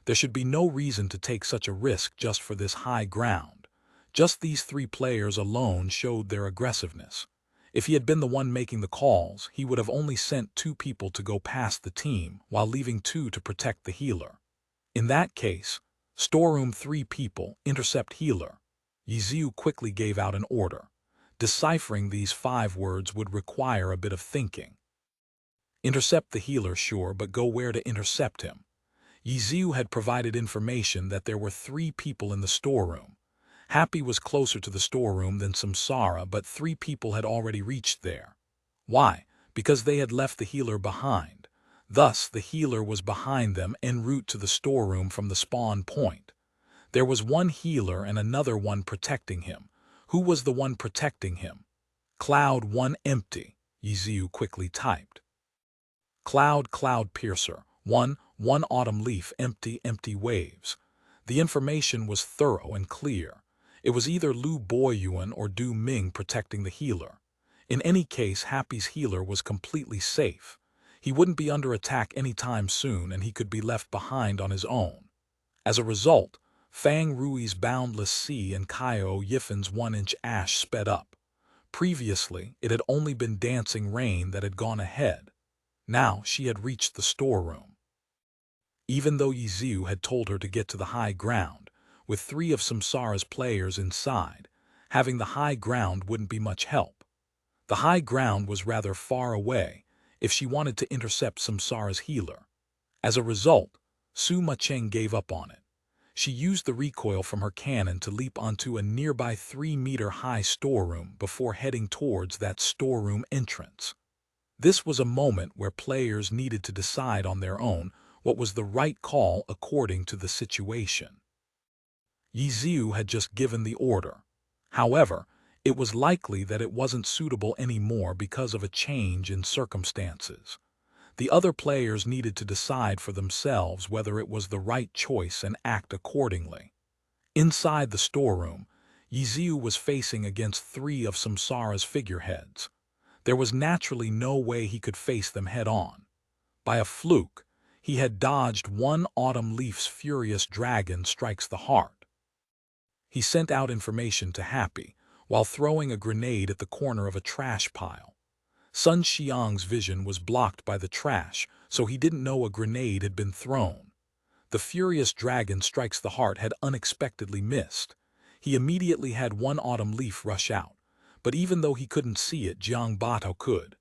There should be no reason to take such a risk just for this high ground. Just these 3 players alone showed their aggressiveness. If he had been the one making the calls, he would have only sent 2 people to go past the team, while leaving 2 to protect the healer. In that case, storeroom 3 people, intercept healer. Yiziu quickly gave out an order. Deciphering these 5 words would require a bit of thinking. Intercept the healer, sure, but go where to intercept him? Yiziu had provided information that there were 3 people in the storeroom. Happy was closer to the storeroom than Samsara, but 3 people had already reached there. Why? Because they had left the healer behind. Thus, the healer was behind them en route to the storeroom from the spawn point. There was 1 healer and another one protecting him. Who was the one protecting him? Cloud 1 empty, Yiziu quickly typed. Cloud piercer, 1 autumn leaf, empty waves. The information was thorough and clear. It was either Lu Boyuan or Du Ming protecting the healer. In any case, Happy's healer was completely safe. He wouldn't be under attack anytime soon, and he could be left behind on his own. As a result, Tang Rou's boundless sea and Kaio Yifen's 1-inch ash sped up. Previously, it had only been dancing rain that had gone ahead. Now she had reached the storeroom. Even though Yiziu had told her to get to the high ground, with 3 of Samsara's players inside, having the high ground wouldn't be much help. The high ground was rather far away if she wanted to intercept Samsara's healer. As a result, Mucheng gave up on it. She used the recoil from her cannon to leap onto a nearby 3-meter-high storeroom before heading towards that storeroom entrance. This was a moment where players needed to decide on their own what was the right call according to the situation. Yiziu had just given the order. However, it was likely that it wasn't suitable anymore because of a change in circumstances. The other players needed to decide for themselves whether it was the right choice and act accordingly. Inside the storeroom, Yiziu was facing against 3 of Samsara's figureheads. There was naturally no way he could face them head-on. By a fluke, he had dodged 1 autumn leaf's furious dragon strikes the heart. He sent out information to Happy while throwing a grenade at the corner of a trash pile. Sun Xiang's vision was blocked by the trash, so he didn't know a grenade had been thrown. The furious dragon strikes the heart had unexpectedly missed. He immediately had 1 autumn leaf rush out, but even though he couldn't see it, Jiang Batao could.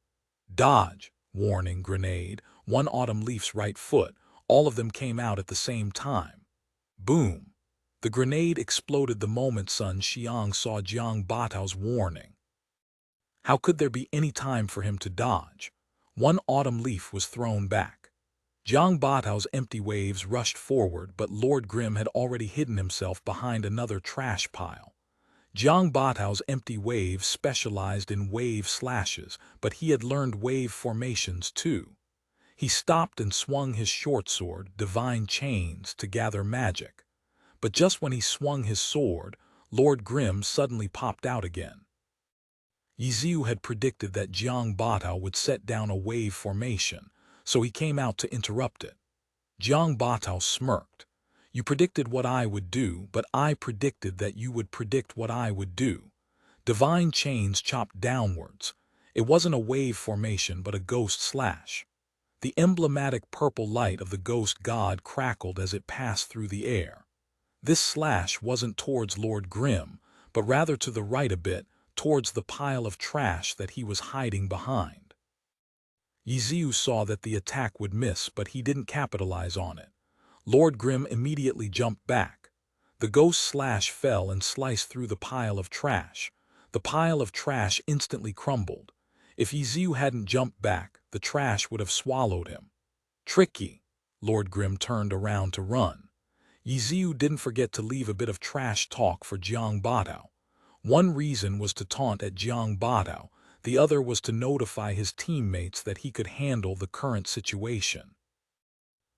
Dodge, warning, grenade, 1 autumn leaf's right foot, all of them came out at the same time. Boom! The grenade exploded the moment Sun Xiang saw Jiang Batao's warning. How could there be any time for him to dodge? 1 autumn leaf was thrown back. Jiang Batao's empty waves rushed forward, but Lord Grimm had already hidden himself behind another trash pile. Jiang Batao's empty waves specialized in wave slashes, but he had learned wave formations too. He stopped and swung his short sword, Divine Chains, to gather magic. But just when he swung his sword, Lord Grimm suddenly popped out again. Yiziu had predicted that Jiang Batao would set down a wave formation, so he came out to interrupt it. Jiang Batao smirked. You predicted what I would do, but I predicted that you would predict what I would do. Divine Chains chopped downwards. It wasn't a wave formation, but a ghost slash. The emblematic purple light of the ghost god crackled as it passed through the air. This slash wasn't towards Lord Grim, but rather to the right a bit, towards the pile of trash that he was hiding behind. Yiziu saw that the attack would miss, but he didn't capitalize on it. Lord Grim immediately jumped back. The ghost slash fell and sliced through the pile of trash. The pile of trash instantly crumbled. If Yiziu hadn't jumped back, the trash would have swallowed him. Tricky. Lord Grim turned around to run. Yiziu didn't forget to leave a bit of trash talk for Jiang Batao. One reason was to taunt at Jiang Batao, the other was to notify his teammates that he could handle the current situation.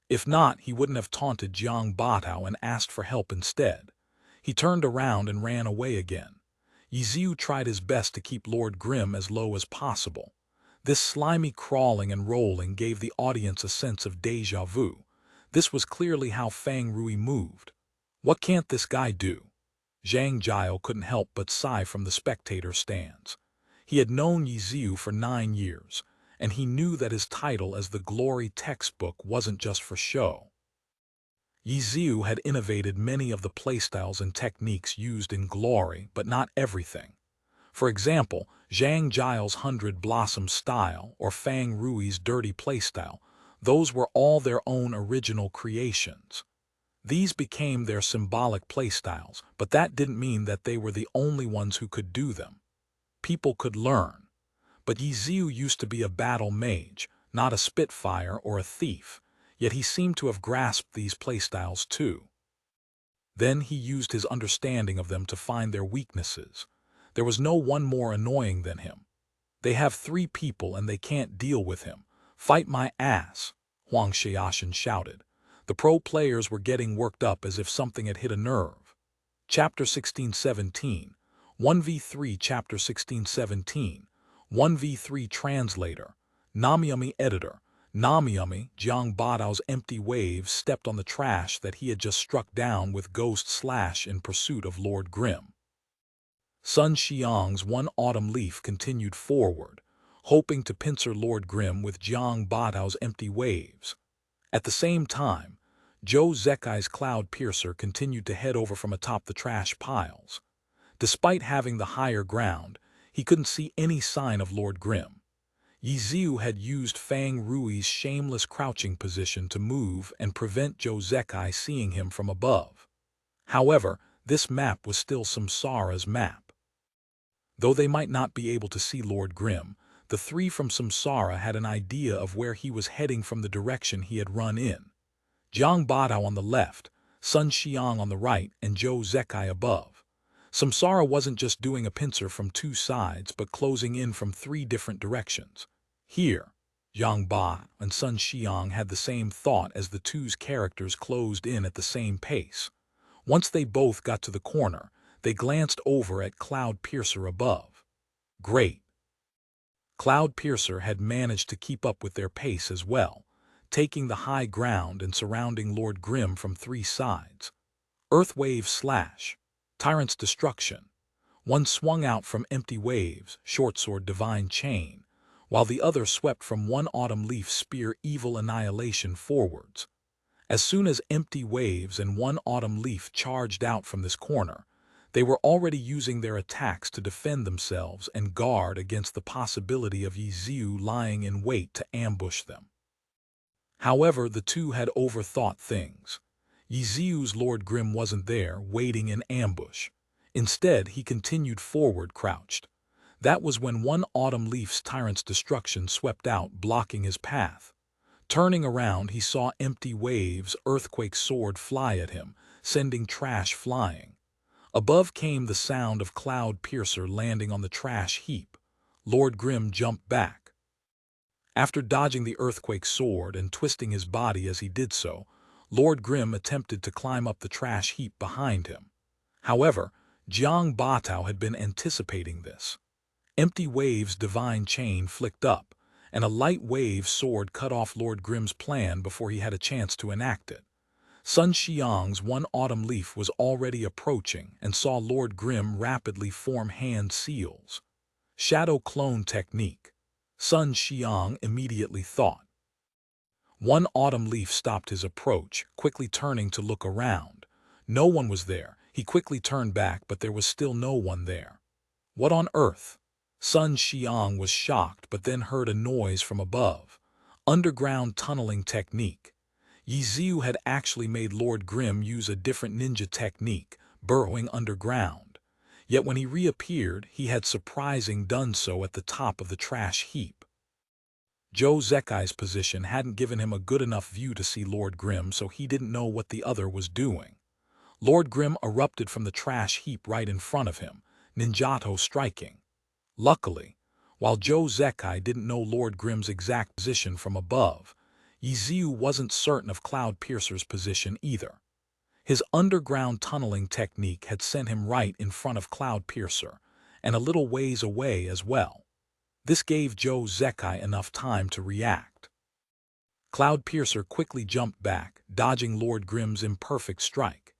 If not, he wouldn't have taunted Jiang Batao and asked for help instead. He turned around and ran away again. Yiziu tried his best to keep Lord Grim as low as possible. This slimy crawling and rolling gave the audience a sense of déjà vu. This was clearly how Tang Rou moved. What can't this guy do? Zhang Jiao couldn't help but sigh from the spectator stands. He had known Yiziu for 9 years, and he knew that his title as the Glory textbook wasn't just for show. Yiziu had innovated many of the playstyles and techniques used in Glory, but not everything. For example, Zhang Jiao's 100 Blossom style or Tang Rui's dirty playstyle, those were all their own original creations. These became their symbolic playstyles, but that didn't mean that they were the only ones who could do them. People could learn. But Yiziu used to be a battle mage, not a spitfire or a thief, yet he seemed to have grasped these playstyles too. Then he used his understanding of them to find their weaknesses. There was no one more annoying than him. They have 3 people and they can't deal with him. Fight my ass, Huang Xiaoshan shouted. The pro players were getting worked up as if something had hit a nerve. Chapter 1617, 1v3 Chapter 1617, 1v3 Translator, Namiyami Editor. Namiyami, Jiang Badao's empty waves stepped on the trash that he had just struck down with Ghost Slash in pursuit of Lord Grim. Sun Xiang's one autumn leaf continued forward, hoping to pincer Lord Grim with Jiang Badao's empty waves. At the same time, Zhou Zekai's Cloud Piercer continued to head over from atop the trash piles. Despite having the higher ground, he couldn't see any sign of Lord Grim. Yiziu had used Tang Rui's shameless crouching position to move and prevent Zhou Zekai seeing him from above. However, this map was still Samsara's map. Though they might not be able to see Lord Grim, the 3 from Samsara had an idea of where he was heading from the direction he had run in. Jiang Badao on the left, Sun Xiang on the right, and Zhou Zekai above. Samsara wasn't just doing a pincer from 2 sides but closing in from 3 different directions. Here, Jiang Ba and Sun Xiang had the same thought as the 2's characters closed in at the same pace. Once they both got to the corner, they glanced over at Cloud Piercer above. Great! Cloud Piercer had managed to keep up with their pace as well, taking the high ground and surrounding Lord Grim from 3 sides. Earthwave Slash, Tyrant's Destruction. One swung out from Empty Waves, Shortsword Divine Chain, while the other swept from one Autumn Leaf Spear Evil Annihilation forwards. As soon as Empty Waves and one Autumn Leaf charged out from this corner, they were already using their attacks to defend themselves and guard against the possibility of Yiziu lying in wait to ambush them. However, the 2 had overthought things. Yiziu's Lord Grim wasn't there, waiting in ambush. Instead, he continued forward crouched. That was when one Autumn Leaf's Tyrant's Destruction swept out, blocking his path. Turning around, he saw Empty Waves' Earthquake Sword fly at him, sending trash flying. Above came the sound of Cloud Piercer landing on the trash heap. Lord Grim jumped back. After dodging the Earthquake Sword and twisting his body as he did so, Lord Grim attempted to climb up the trash heap behind him. However, Jiang Batao had been anticipating this. Empty Wave's Divine Chain flicked up, and a light wave sword cut off Lord Grim's plan before he had a chance to enact it. Sun Xiang's one Autumn Leaf was already approaching and saw Lord Grim rapidly form hand seals. Shadow Clone Technique, Sun Xiang immediately thought. One Autumn Leaf stopped his approach, quickly turning to look around. No one was there. He quickly turned back, but there was still no one there. What on earth? Sun Xiang was shocked, but then heard a noise from above. Underground tunneling technique. Yiziu had actually made Lord Grimm use a different ninja technique, burrowing underground. Yet when he reappeared, he had surprisingly done so at the top of the trash heap. Zhou Zekai's position hadn't given him a good enough view to see Lord Grimm, so he didn't know what the other was doing. Lord Grimm erupted from the trash heap right in front of him, ninjato striking. Luckily, while Zhou Zekai didn't know Lord Grimm's exact position from above, Yiziu wasn't certain of Cloud Piercer's position either. His underground tunneling technique had sent him right in front of Cloud Piercer, and a little ways away as well. This gave Zhou Zekai enough time to react. Cloud Piercer quickly jumped back, dodging Lord Grimm's imperfect strike.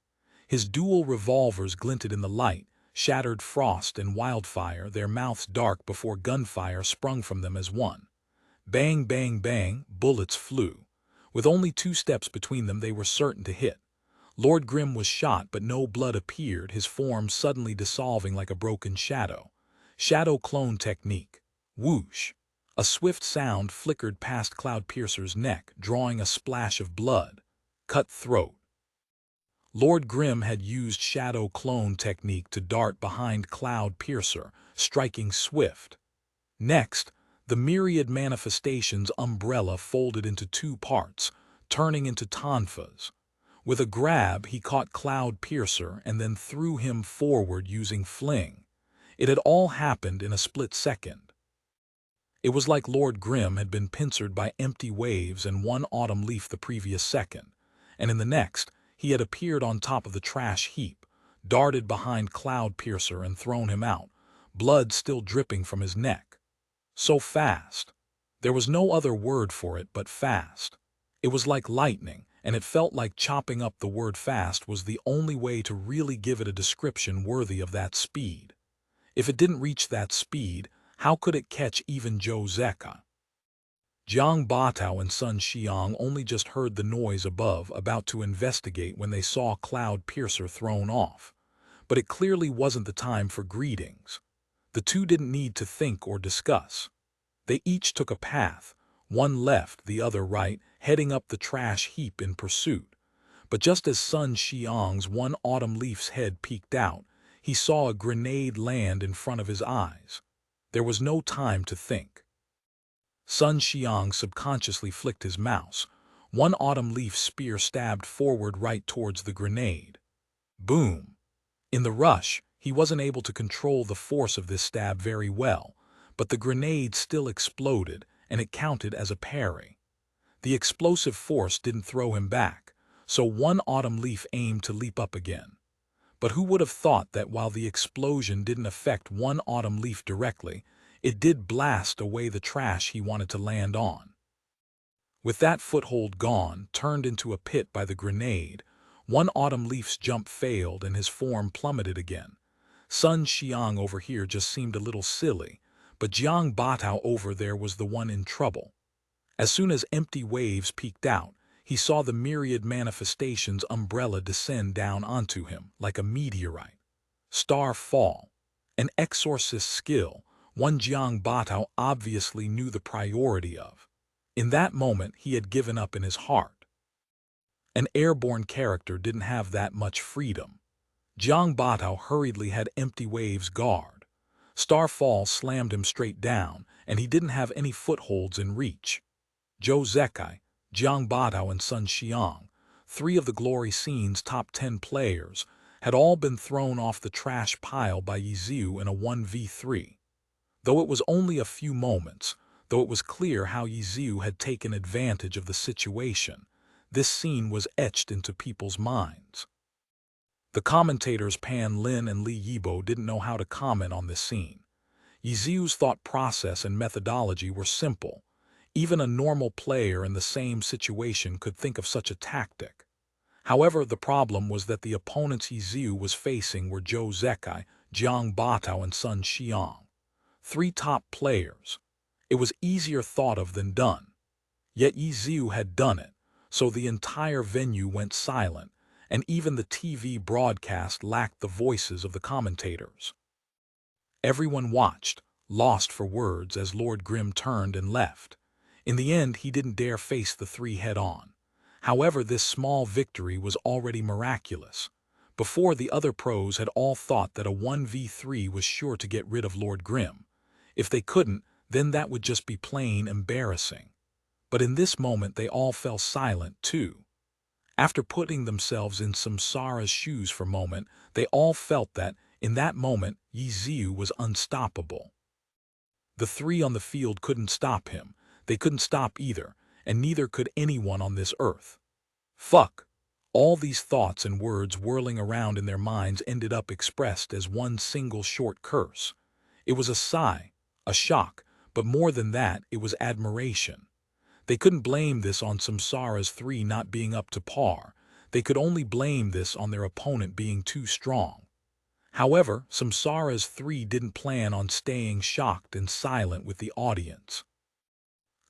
His dual revolvers glinted in the light, shattered frost and wildfire, their mouths dark before gunfire sprung from them as one. Bang, bang, bang, bullets flew. With only 2 steps between them, they were certain to hit. Lord Grimm was shot, but no blood appeared, his form suddenly dissolving like a broken shadow. Shadow clone technique. Whoosh! A swift sound flickered past Cloud Piercer's neck, drawing a splash of blood. Cut throat. Lord Grimm had used shadow clone technique to dart behind Cloud Piercer, striking swift. Next, the myriad manifestations umbrella folded into 2 parts, turning into tonfas. With a grab, he caught Cloud Piercer and then threw him forward using fling. It had all happened in a split second. It was like Lord Grimm had been pincered by empty waves and one autumn leaf the previous second, and in the next, he had appeared on top of the trash heap, darted behind Cloud Piercer and thrown him out, blood still dripping from his neck. So fast. There was no other word for it but fast. It was like lightning, and it felt like chopping up the word fast was the only way to really give it a description worthy of that speed. If it didn't reach that speed, how could it catch even Zhou Zekai? Jiang Batao and Sun Xiang only just heard the noise above, about to investigate when they saw Cloud Piercer thrown off. But it clearly wasn't the time for greetings. The two didn't need to think or discuss. They each took a path, one left, the other right, heading up the trash heap in pursuit. But just as Sun Xiang's one autumn leaf's head peeked out, he saw a grenade land in front of his eyes. There was no time to think. Sun Xiang subconsciously flicked his mouse. One autumn leaf spear stabbed forward right towards the grenade. Boom! In the rush, he wasn't able to control the force of this stab very well, but the grenade still exploded, and it counted as a parry. The explosive force didn't throw him back, so one autumn leaf aimed to leap up again. But who would have thought that while the explosion didn't affect one autumn leaf directly, it did blast away the trash he wanted to land on. With that foothold gone, turned into a pit by the grenade, one autumn leaf's jump failed and his form plummeted again. Sun Xiang over here just seemed a little silly, but Jiang Batao over there was the one in trouble. As soon as empty waves peeked out, he saw the myriad manifestations umbrella descend down onto him like a meteorite. Star fall. An exorcist skill, one Jiang Batao obviously knew the priority of. In that moment, he had given up in his heart. An airborne character didn't have that much freedom. Jiang Batao hurriedly had empty waves guard. Starfall slammed him straight down, and he didn't have any footholds in reach. Zhou Zekai, Jiang Batao and Sun Xiang, 3 of the Glory Scene's top 10 players, had all been thrown off the trash pile by Yiziu in a 1v3. Though it was only a few moments, though it was clear how Yiziu had taken advantage of the situation, this scene was etched into people's minds. The commentators Pan Lin and Li Yibo didn't know how to comment on this scene. Yiziu's thought process and methodology were simple. Even a normal player in the same situation could think of such a tactic. However, the problem was that the opponents Yiziu was facing were Zhou Zekai, Jiang Batao and Sun Xiang. 3 top players. It was easier thought of than done. Yet Yiziu had done it, so the entire venue went silent, and even the TV broadcast lacked the voices of the commentators. Everyone watched, lost for words as Lord Grimm turned and left. In the end, he didn't dare face the three head-on. However, this small victory was already miraculous. Before, the other pros had all thought that a 1v3 was sure to get rid of Lord Grimm. If they couldn't, then that would just be plain embarrassing. But in this moment they all fell silent too. After putting themselves in Samsara's shoes for a moment, they all felt that, in that moment, Yi Ziu was unstoppable. The three on the field couldn't stop him, they couldn't stop either, and neither could anyone on this earth. Fuck! All these thoughts and words whirling around in their minds ended up expressed as one single short curse. It was a sigh, a shock, but more than that, it was admiration. They couldn't blame this on Samsara's three not being up to par. They could only blame this on their opponent being too strong. However, Samsara's three didn't plan on staying shocked and silent with the audience.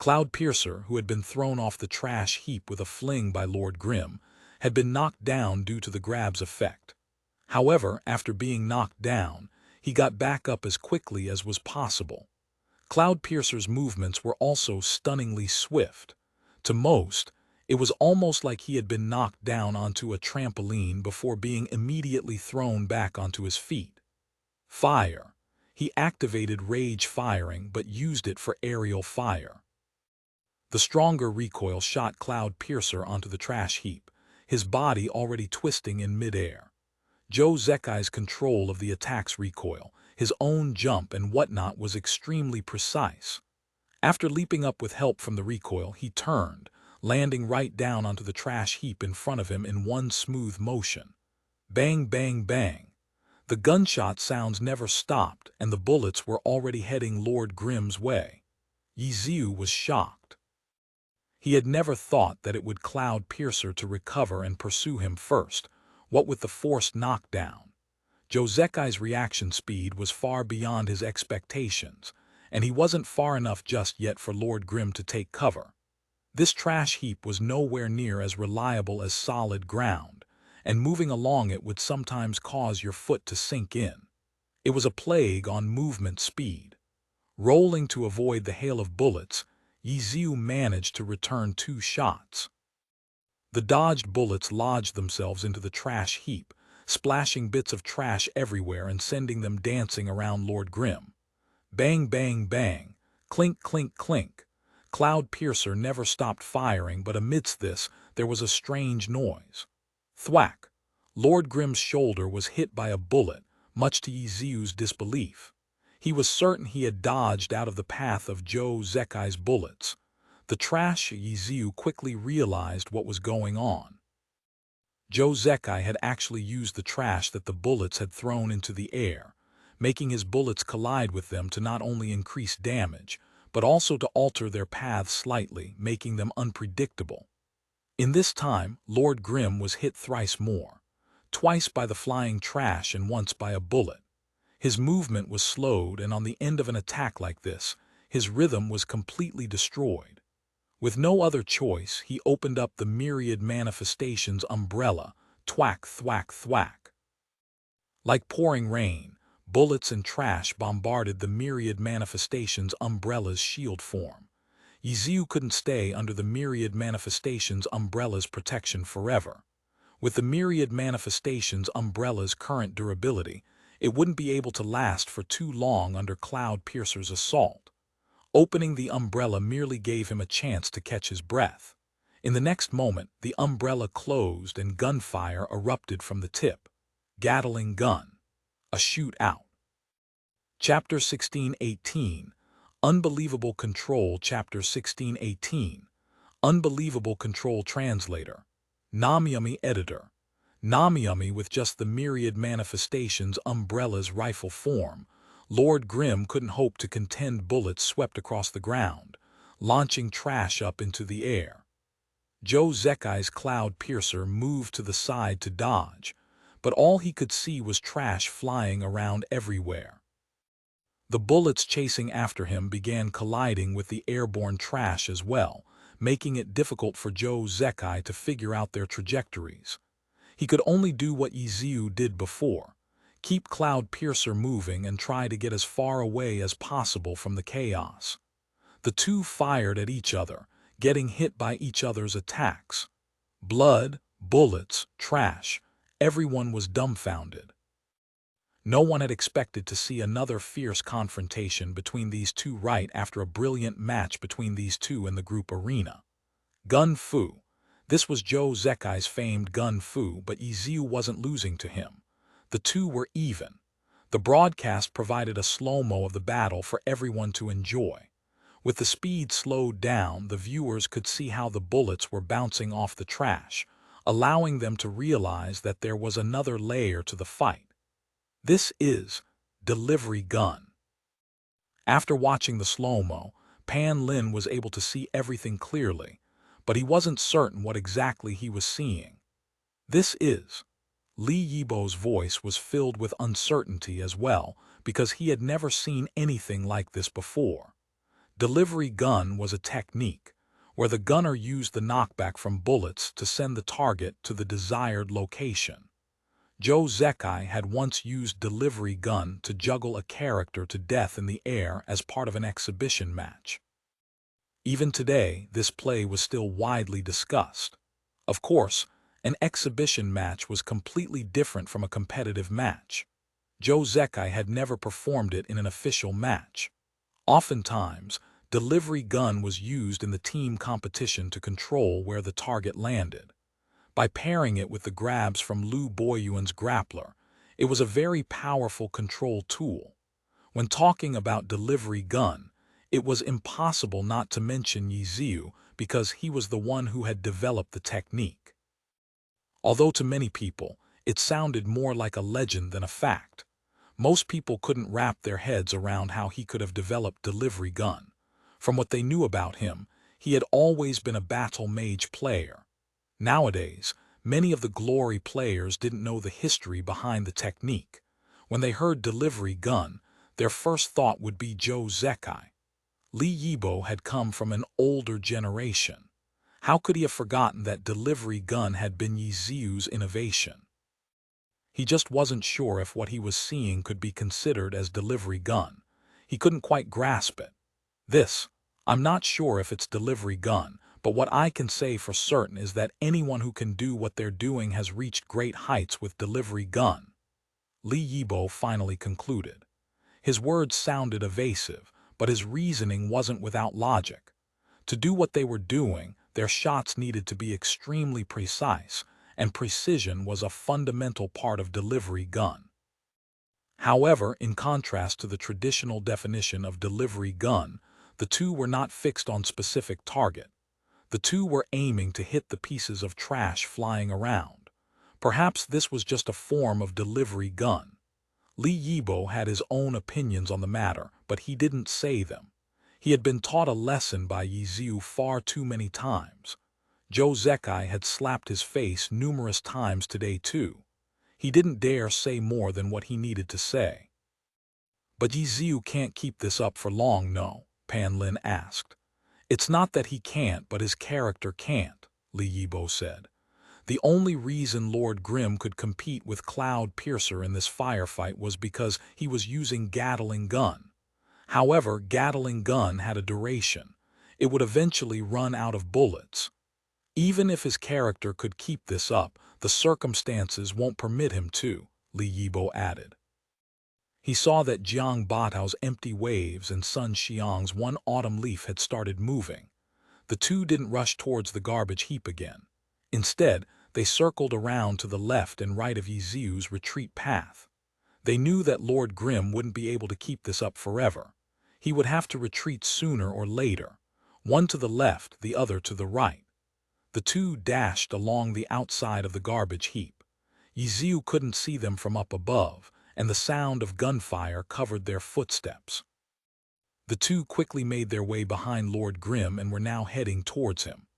Cloudpiercer, who had been thrown off the trash heap with a fling by Lord Grimm, had been knocked down due to the grab's effect. However, after being knocked down, he got back up as quickly as was possible. Cloudpiercer's movements were also stunningly swift. To most, it was almost like he had been knocked down onto a trampoline before being immediately thrown back onto his feet. Fire. He activated rage firing but used it for aerial fire. The stronger recoil shot Cloudpiercer onto the trash heap, his body already twisting in midair. Joe Zekai's control of the attack's recoil, his own jump and whatnot was extremely precise. After leaping up with help from the recoil, he turned, landing right down onto the trash heap in front of him in one smooth motion. Bang, bang, bang. The gunshot sounds never stopped, and the bullets were already heading Lord Grimm's way. Yi Ziu was shocked. He had never thought that it would Cloudpiercer to recover and pursue him first, what with the forced knockdown. Joe Zekai's reaction speed was far beyond his expectations, and he wasn't far enough just yet for Lord Grimm to take cover. This trash heap was nowhere near as reliable as solid ground, and moving along it would sometimes cause your foot to sink in. It was a plague on movement speed. Rolling to avoid the hail of bullets, Yi Ziu managed to return 2 shots. The dodged bullets lodged themselves into the trash heap, splashing bits of trash everywhere and sending them dancing around Lord Grimm. Bang, bang, bang, clink, clink, clink. Cloudpiercer never stopped firing, but amidst this, there was a strange noise. Thwack! Lord Grimm's shoulder was hit by a bullet, much to Yi Ziu's disbelief. He was certain he had dodged out of the path of Joe Zekai's bullets. The trash Yi Ziu quickly realized what was going on. Joe Zekai had actually used the trash that the bullets had thrown into the air, making his bullets collide with them to not only increase damage, but also to alter their paths slightly, making them unpredictable. In this time, Lord Grimm was hit thrice more, twice by the flying trash and once by a bullet. His movement was slowed, and on the end of an attack like this, his rhythm was completely destroyed. With no other choice, he opened up the myriad manifestations umbrella, thwack, thwack, thwack. Like pouring rain, bullets and trash bombarded the myriad manifestations umbrella's shield form. Yi Ziu couldn't stay under the myriad manifestations umbrella's protection forever. With the myriad manifestations umbrella's current durability, it wouldn't be able to last for too long under Cloudpiercer's assault. Opening the umbrella merely gave him a chance to catch his breath. In the next moment, the umbrella closed and gunfire erupted from the tip. Gatling gun. A shootout. Chapter 16:18. Unbelievable Control. Chapter 16:18. Unbelievable Control. Translator. Namyami Editor. Namyami, with just the myriad manifestations umbrella's rifle form, Lord Grimm couldn't hope to contend bullets swept across the ground, launching trash up into the air. Joe Zekai's Cloudpiercer moved to the side to dodge, but all he could see was trash flying around everywhere. The bullets chasing after him began colliding with the airborne trash as well, making it difficult for Joe Zekai to figure out their trajectories. He could only do what Yiziu did before, keep Cloud Piercer moving and try to get as far away as possible from the chaos. The two fired at each other, getting hit by each other's attacks. Blood, bullets, trash. Everyone was dumbfounded. No one had expected to see another fierce confrontation between these two right after a brilliant match between these two in the group arena. Gun Fu. This was Zhou Zekai's famed Gun Fu, but Yiziu wasn't losing to him. The two were even. The broadcast provided a slow-mo of the battle for everyone to enjoy. With the speed slowed down, the viewers could see how the bullets were bouncing off the trash, allowing them to realize that there was another layer to the fight. This is Delivery Gun. After watching the slow-mo, Pan Lin was able to see everything clearly, but he wasn't certain what exactly he was seeing. This is. Li Yibo's voice was filled with uncertainty as well, because he had never seen anything like this before. Delivery gun was a technique, where the gunner used the knockback from bullets to send the target to the desired location. Zhou Zekai had once used delivery gun to juggle a character to death in the air as part of an exhibition match. Even today, this play was still widely discussed. Of course, an exhibition match was completely different from a competitive match. Zhou Zekai had never performed it in an official match. Oftentimes, delivery gun was used in the team competition to control where the target landed. By pairing it with the grabs from Lu Boyuan's grappler, it was a very powerful control tool. When talking about delivery gun, it was impossible not to mention Yiziu because he was the one who had developed the technique. Although to many people, it sounded more like a legend than a fact. Most people couldn't wrap their heads around how he could have developed delivery gun. From what they knew about him, he had always been a battle mage player. Nowadays, many of the glory players didn't know the history behind the technique. When they heard delivery gun, their first thought would be Zhou Zekai. Li Yibo had come from an older generation. How could he have forgotten that delivery gun had been Yiziu's innovation? He just wasn't sure if what he was seeing could be considered as delivery gun. He couldn't quite grasp it. I'm not sure if it's delivery gun, but what I can say for certain is that anyone who can do what they're doing has reached great heights with delivery gun. Li Yibo finally concluded. His words sounded evasive, but his reasoning wasn't without logic. To do what they were doing, their shots needed to be extremely precise, and precision was a fundamental part of delivery gun. However, in contrast to the traditional definition of delivery gun, the two were not fixed on specific target. The two were aiming to hit the pieces of trash flying around. Perhaps this was just a form of delivery gun. Li Yibo had his own opinions on the matter, but he didn't say them. He had been taught a lesson by Yiziu far too many times. Zhou Zekai had slapped his face numerous times today too. He didn't dare say more than what he needed to say. But Yiziu can't keep this up for long, no? Pan Lin asked. It's not that he can't, but his character can't, Li Yibo said. The only reason Lord Grimm could compete with Cloud Piercer in this firefight was because he was using Gatling gun. However, Gatling gun had a duration. It would eventually run out of bullets. Even if his character could keep this up, the circumstances won't permit him to, Li Yibo added. He saw that Jiang Batao's empty waves and Sun Xiang's one autumn leaf had started moving. The two didn't rush towards the garbage heap again. Instead, they circled around to the left and right of Yiziu's retreat path. They knew that Lord Grimm wouldn't be able to keep this up forever. He would have to retreat sooner or later, one to the left, the other to the right. The two dashed along the outside of the garbage heap. Yiziu couldn't see them from up above, and the sound of gunfire covered their footsteps. The two quickly made their way behind Lord Grimm and were now heading towards him.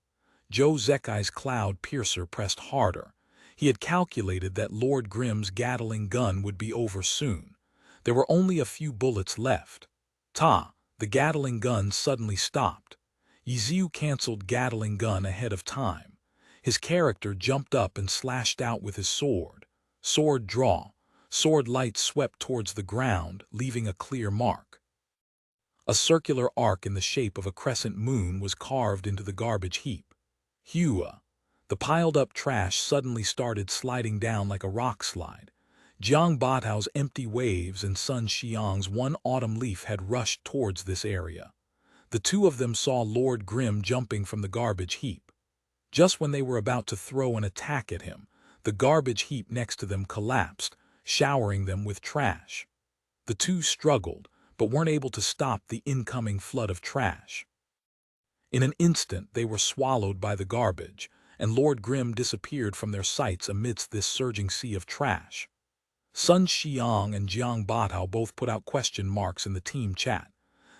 Zhou Zekai's Cloud Piercer pressed harder. He had calculated that Lord Grimm's Gatling gun would be over soon. There were only a few bullets left. The Gatling gun suddenly stopped. Yiziu canceled Gatling gun ahead of time. His character jumped up and slashed out with his sword. Sword draw. Sword light swept towards the ground, leaving a clear mark. A circular arc in the shape of a crescent moon was carved into the garbage heap. Hua. The piled-up trash suddenly started sliding down like a rock slide. Jiang Batao's empty waves and Sun Xiang's one autumn leaf had rushed towards this area. The two of them saw Lord Grimm jumping from the garbage heap. Just when they were about to throw an attack at him, the garbage heap next to them collapsed, showering them with trash. The two struggled, but weren't able to stop the incoming flood of trash. In an instant they were swallowed by the garbage, and Lord Grimm disappeared from their sights amidst this surging sea of trash. Sun Xiang and Jiang Batao both put out question marks in the team chat.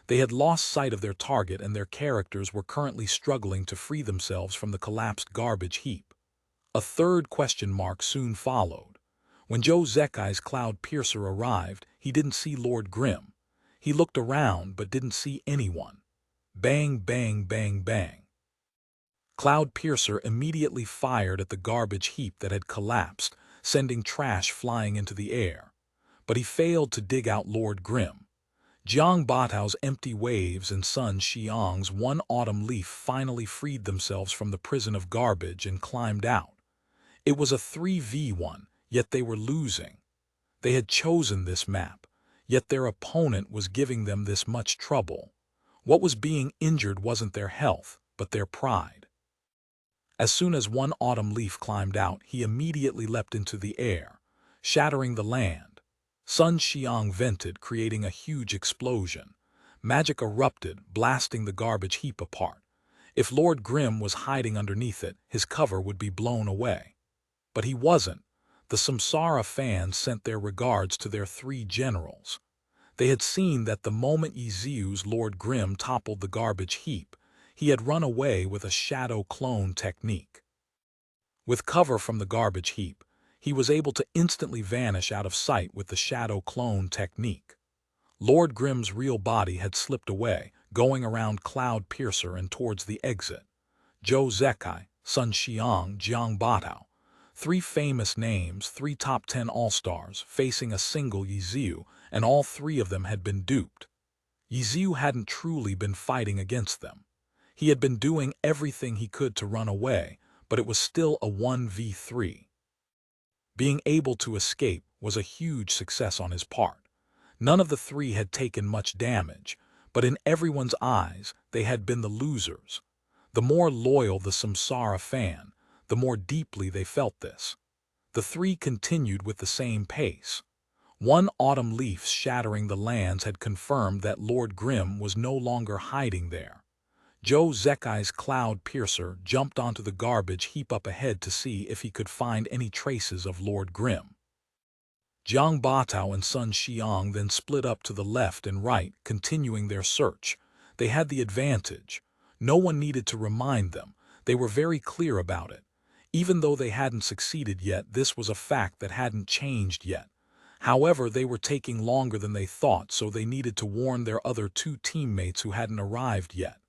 They had lost sight of their target and their characters were currently struggling to free themselves from the collapsed garbage heap. A third question mark soon followed. When Zhou Zekai's Cloud Piercer arrived, he didn't see Lord Grimm. He looked around but didn't see anyone. Bang, bang, bang, bang. Cloud Piercer immediately fired at the garbage heap that had collapsed, sending trash flying into the air. But he failed to dig out Lord Grimm. Jiang Batao's empty waves and Sun Xiang's one autumn leaf finally freed themselves from the prison of garbage and climbed out. It was a 3v1, yet they were losing. They had chosen this map, yet their opponent was giving them this much trouble. What was being injured wasn't their health, but their pride. As soon as one autumn leaf climbed out, he immediately leapt into the air, shattering the land. Sun Xiang vented, creating a huge explosion. Magic erupted, blasting the garbage heap apart. If Lord Grimm was hiding underneath it, his cover would be blown away. But he wasn't. The Samsara fans sent their regards to their three generals. They had seen that the moment Yiziu's Lord Grimm toppled the garbage heap, he had run away with a shadow clone technique. With cover from the garbage heap, he was able to instantly vanish out of sight with the shadow clone technique. Lord Grimm's real body had slipped away, going around Cloud Piercer and towards the exit. Zhou Zekai, Sun Xiang, Jiang Batao. Three famous names, three top 10 all-stars, facing a single Yiziu, and all three of them had been duped. Yiziu hadn't truly been fighting against them. He had been doing everything he could to run away, but it was still a 1v3. Being able to escape was a huge success on his part. None of the three had taken much damage, but in everyone's eyes, they had been the losers. The more loyal the Samsara fan, the more deeply they felt this. The three continued with the same pace. One autumn leaf shattering the lands had confirmed that Lord Grimm was no longer hiding there. Zhou Zekai's Cloud Piercer jumped onto the garbage heap up ahead to see if he could find any traces of Lord Grimm. Jiang Batao and Sun Xiang then split up to the left and right, continuing their search. They had the advantage. No one needed to remind them. They were very clear about it. Even though they hadn't succeeded yet, this was a fact that hadn't changed yet. However, they were taking longer than they thought, so they needed to warn their other two teammates who hadn't arrived yet.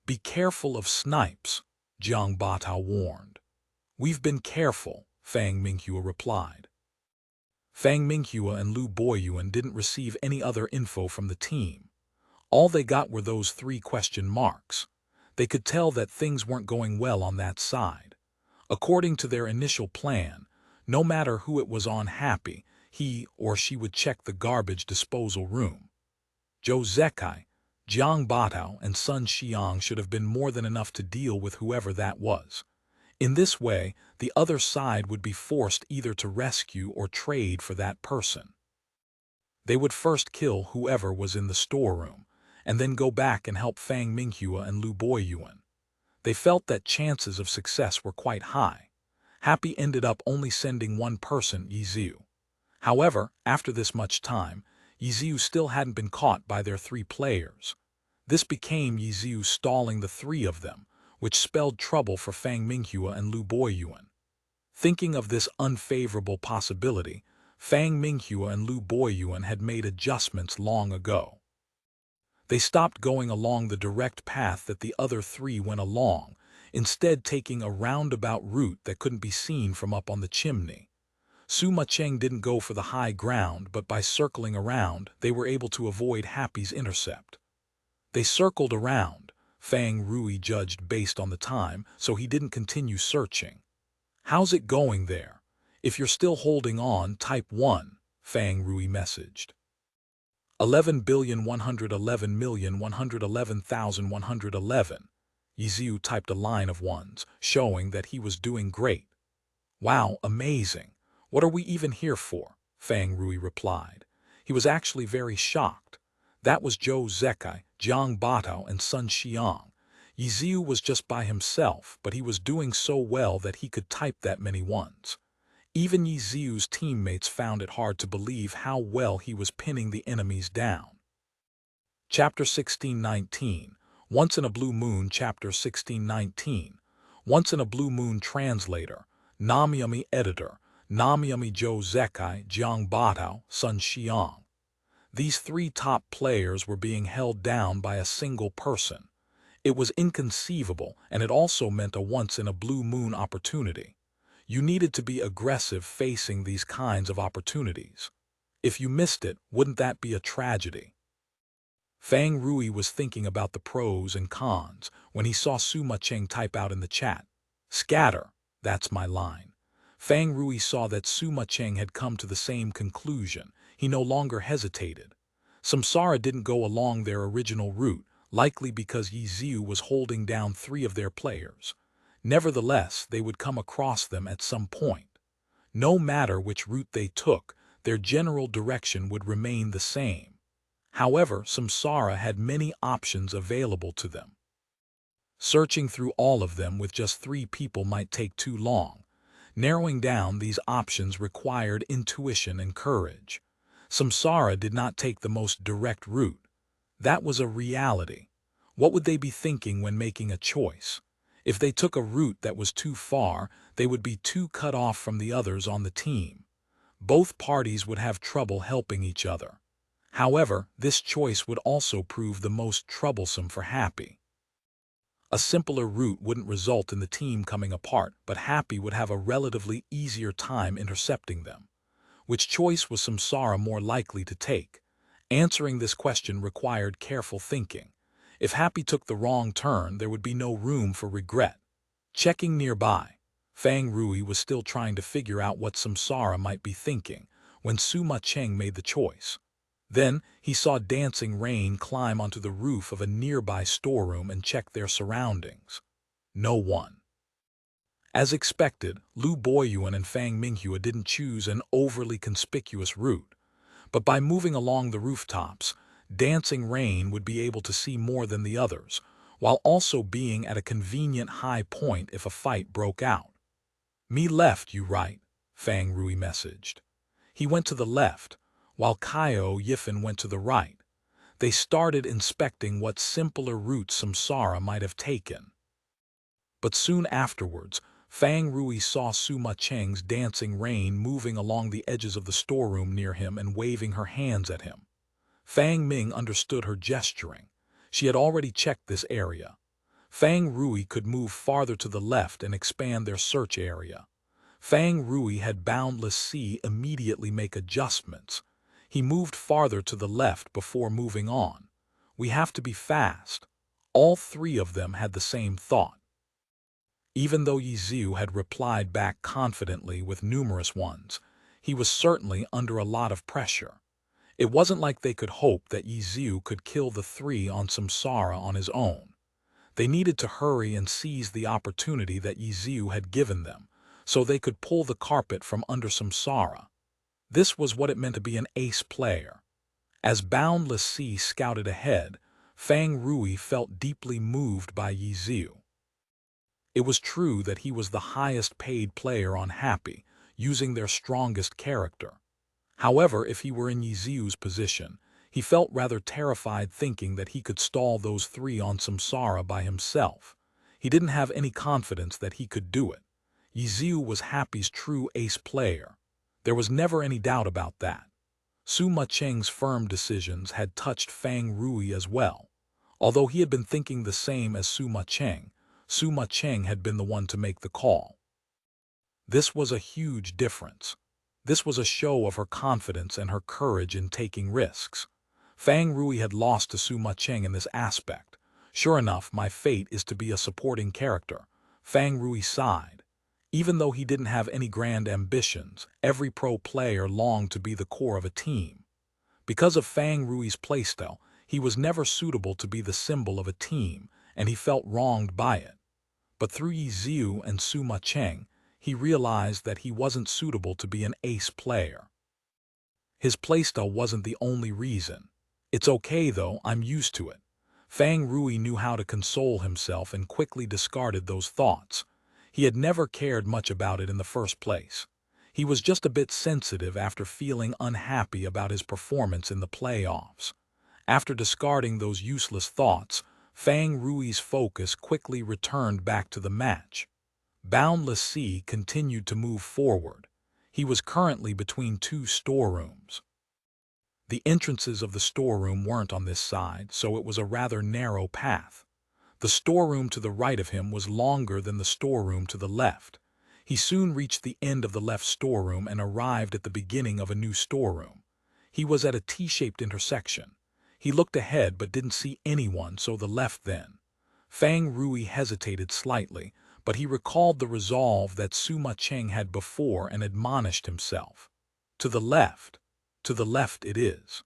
"Be careful of snipes," Jiang Batao warned. "We've been careful," Fang Minghua replied. Fang Minghua and Lu Boyuan didn't receive any other info from the team. All they got were those three question marks. They could tell that things weren't going well on that side. According to their initial plan, no matter who it was unhappy, he or she would check the garbage disposal room. Zhou Zekai, Jiang Batao, and Sun Xiang should have been more than enough to deal with whoever that was. In this way, the other side would be forced either to rescue or trade for that person. They would first kill whoever was in the storeroom, and then go back and help Fang Minghua and Lu Boyuan. They felt that chances of success were quite high. Happy ended up only sending one person, Yiziu. However, after this much time, Yiziu still hadn't been caught by their three players. This became Yiziu stalling the three of them, which spelled trouble for Fang Minghua and Lu Boyuan. Thinking of this unfavorable possibility, Fang Minghua and Lu Boyuan had made adjustments long ago. They stopped going along the direct path that the other three went along. instead taking a roundabout route that couldn't be seen from up on the chimney. Mucheng didn't go for the high ground, but by circling around, they were able to avoid Happy's intercept. They circled around. Tang Rou judged based on the time, so he didn't continue searching. "How's it going there? If you're still holding on, type 1, Tang Rou messaged. 11,111,111,111. Yiziu typed a line of ones, showing that he was doing great. "Wow, amazing. What are we even here for?" Tang Rou replied. He was actually very shocked. That was Zhou Zekai, Jiang Batao, and Sun Xiang. Yiziu was just by himself, but he was doing so well that he could type that many ones. Even Yiziu's teammates found it hard to believe how well he was pinning the enemies down. Chapter 1619, Once in a Blue Moon. Chapter 1619, Once in a Blue Moon. Translator, Namyami. Editor, Namyami. Zhou Zekai, Jiang Batao, Sun Xiang. These three top players were being held down by a single person. It was inconceivable, and it also meant a once-in-a-blue-moon opportunity. You needed to be aggressive facing these kinds of opportunities. If you missed it, wouldn't that be a tragedy? Tang Rou was thinking about the pros and cons when he saw Mucheng type out in the chat, "Scatter, that's my line." Tang Rou saw that Mucheng had come to the same conclusion. He no longer hesitated. Samsara didn't go along their original route, likely because Yiziu was holding down 3 of their players. Nevertheless, they would come across them at some point. No matter which route they took, their general direction would remain the same. However, Samsara had many options available to them. Searching through all of them with just 3 people might take too long. Narrowing down these options required intuition and courage. Samsara did not take the most direct route. That was a reality. What would they be thinking when making a choice? If they took a route that was too far, they would be too cut off from the others on the team. Both parties would have trouble helping each other. However, this choice would also prove the most troublesome for Happy. A simpler route wouldn't result in the team coming apart, but Happy would have a relatively easier time intercepting them. Which choice was Samsara more likely to take? Answering this question required careful thinking. If Happy took the wrong turn, there would be no room for regret. Checking nearby, Tang Rou was still trying to figure out what Samsara might be thinking when Mucheng made the choice. Then he saw Dancing Rain climb onto the roof of a nearby storeroom and check their surroundings. No one. As expected, Lu Boyuan and Fang Minghua didn't choose an overly conspicuous route. But by moving along the rooftops, Dancing Rain would be able to see more than the others, while also being at a convenient high point if a fight broke out. "Me left, you right," Tang Rou messaged. He went to the left, while Kaio Yifan went to the right. They started inspecting what simpler routes Samsara might have taken. But soon afterwards, Tang Rou saw Mucheng's Dancing Rain moving along the edges of the storeroom near him and waving her hands at him. Fang Ming understood her gesturing. She had already checked this area. Tang Rou could move farther to the left and expand their search area. Tang Rou had Boundless Sea immediately make adjustments. He moved farther to the left before moving on. "We have to be fast." All 3 of them had the same thought. Even though Yiziu had replied back confidently with numerous ones, he was certainly under a lot of pressure. It wasn't like they could hope that Yiziu could kill the 3 on Samsara on his own. They needed to hurry and seize the opportunity that Yiziu had given them, so they could pull the carpet from under Samsara. This was what it meant to be an ace player. As Boundless Sea scouted ahead, Tang Rou felt deeply moved by Yiziu. It was true that he was the highest paid player on Happy, using their strongest character. However, if he were in Yiziu's position, he felt rather terrified thinking that he could stall those 3 on Samsara by himself. He didn't have any confidence that he could do it. Yiziu was Happy's true ace player. There was never any doubt about that. Mucheng's firm decisions had touched Tang Rou as well. Although he had been thinking the same as Mucheng, Su Mucheng had been the one to make the call. This was a huge difference. This was a show of her confidence and her courage in taking risks. Tang Rou had lost to Su Mucheng in this aspect. Sure enough, my fate is to be a supporting character. Tang Rou sighed. Even though he didn't have any grand ambitions, every pro player longed to be the core of a team. Because of Tang Rui's playstyle, he was never suitable to be the symbol of a team, and he felt wronged by it. But through Yi Ziu and Su Mucheng, he realized that he wasn't suitable to be an ace player. His playstyle wasn't the only reason. It's okay though, I'm used to it. Tang Rui knew how to console himself and quickly discarded those thoughts. He had never cared much about it in the first place. He was just a bit sensitive after feeling unhappy about his performance in the playoffs. After discarding those useless thoughts, Tang Rui's focus quickly returned back to the match. Boundless Sea continued to move forward. He was currently between two storerooms. The entrances of the storeroom weren't on this side, so it was a rather narrow path. The storeroom to the right of him was longer than the storeroom to the left. He soon reached the end of the left storeroom and arrived at the beginning of a new storeroom. He was at a T-shaped intersection. He looked ahead but didn't see anyone, so the left then. Tang Rui hesitated slightly, but he recalled the resolve that Su Mucheng had before and admonished himself. To the left it is.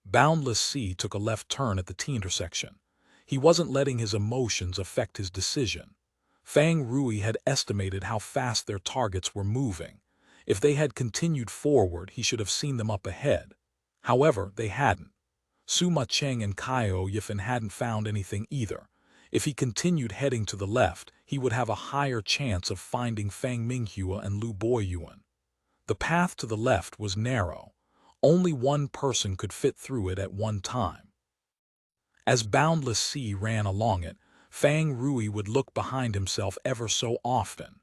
Boundless Sea took a left turn at the T-intersection. He wasn't letting his emotions affect his decision. Tang Rui had estimated how fast their targets were moving. If they had continued forward, he should have seen them up ahead. However, they hadn't. Su Mucheng and Kaio Yifan hadn't found anything either. If he continued heading to the left, he would have a higher chance of finding Fang Minghua and Lu Boyuan. The path to the left was narrow. Only one person could fit through it at one time. As Boundless Sea ran along it, Tang Rui would look behind himself ever so often.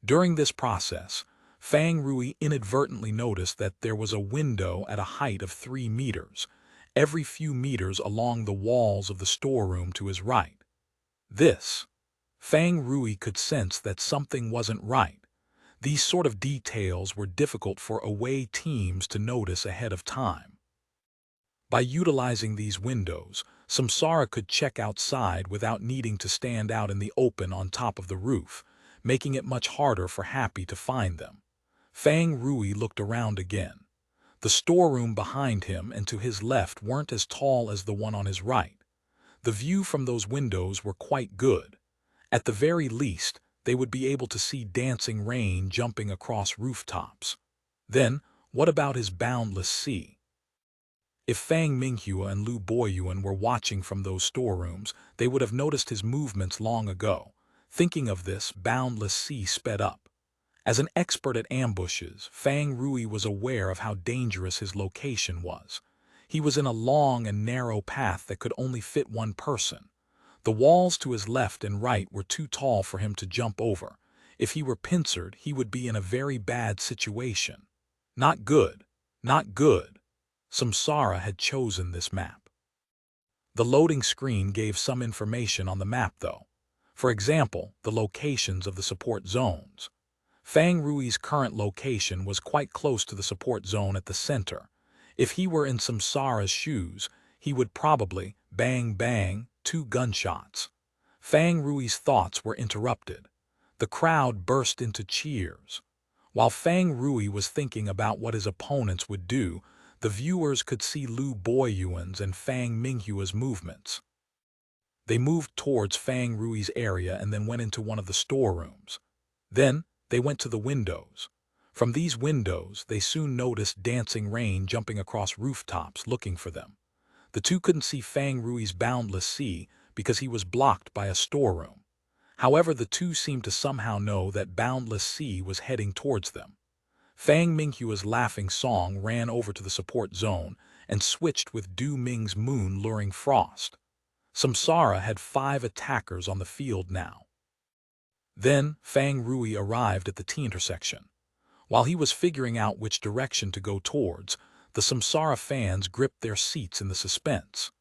During this process, Tang Rui inadvertently noticed that there was a window at a height of 3 meters, every few meters along the walls of the storeroom to his right. Tang Rui could sense that something wasn't right. These sort of details were difficult for away teams to notice ahead of time. By utilizing these windows, Samsara could check outside without needing to stand out in the open on top of the roof, making it much harder for Happy to find them. Tang Rui looked around again. The storeroom behind him and to his left weren't as tall as the one on his right. The view from those windows were quite good. At the very least, they would be able to see dancing rain jumping across rooftops. Then, what about his Boundless Sea? If Fang Minghua and Lu Boyuan were watching from those storerooms, they would have noticed his movements long ago. Thinking of this, Boundless Sea sped up. As an expert at ambushes, Tang Rui was aware of how dangerous his location was. He was in a long and narrow path that could only fit one person. The walls to his left and right were too tall for him to jump over. If he were pincered, he would be in a very bad situation. Not good. Not good. Samsara had chosen this map. The loading screen gave some information on the map though. For example, the locations of the support zones. Tang Rui's current location was quite close to the support zone at the center. If he were in Samsara's shoes, he would probably, bang bang, 2 gunshots. Tang Rui's thoughts were interrupted. The crowd burst into cheers. While Tang Rui was thinking about what his opponents would do, the viewers could see Lu Boyuan's and Fang Minghua's movements. They moved towards Tang Rui's area and then went into one of the storerooms. Then, they went to the windows. From these windows, they soon noticed dancing rain jumping across rooftops looking for them. The two couldn't see Tang Rui's Boundless Sea because he was blocked by a storeroom. However, the two seemed to somehow know that Boundless Sea was heading towards them. Fang Minghua's laughing song ran over to the support zone and switched with Du Ming's moon luring frost. Samsara had 5 attackers on the field now. Then, Tang Rui arrived at the T-intersection. While he was figuring out which direction to go towards, the Samsara fans gripped their seats in the suspense.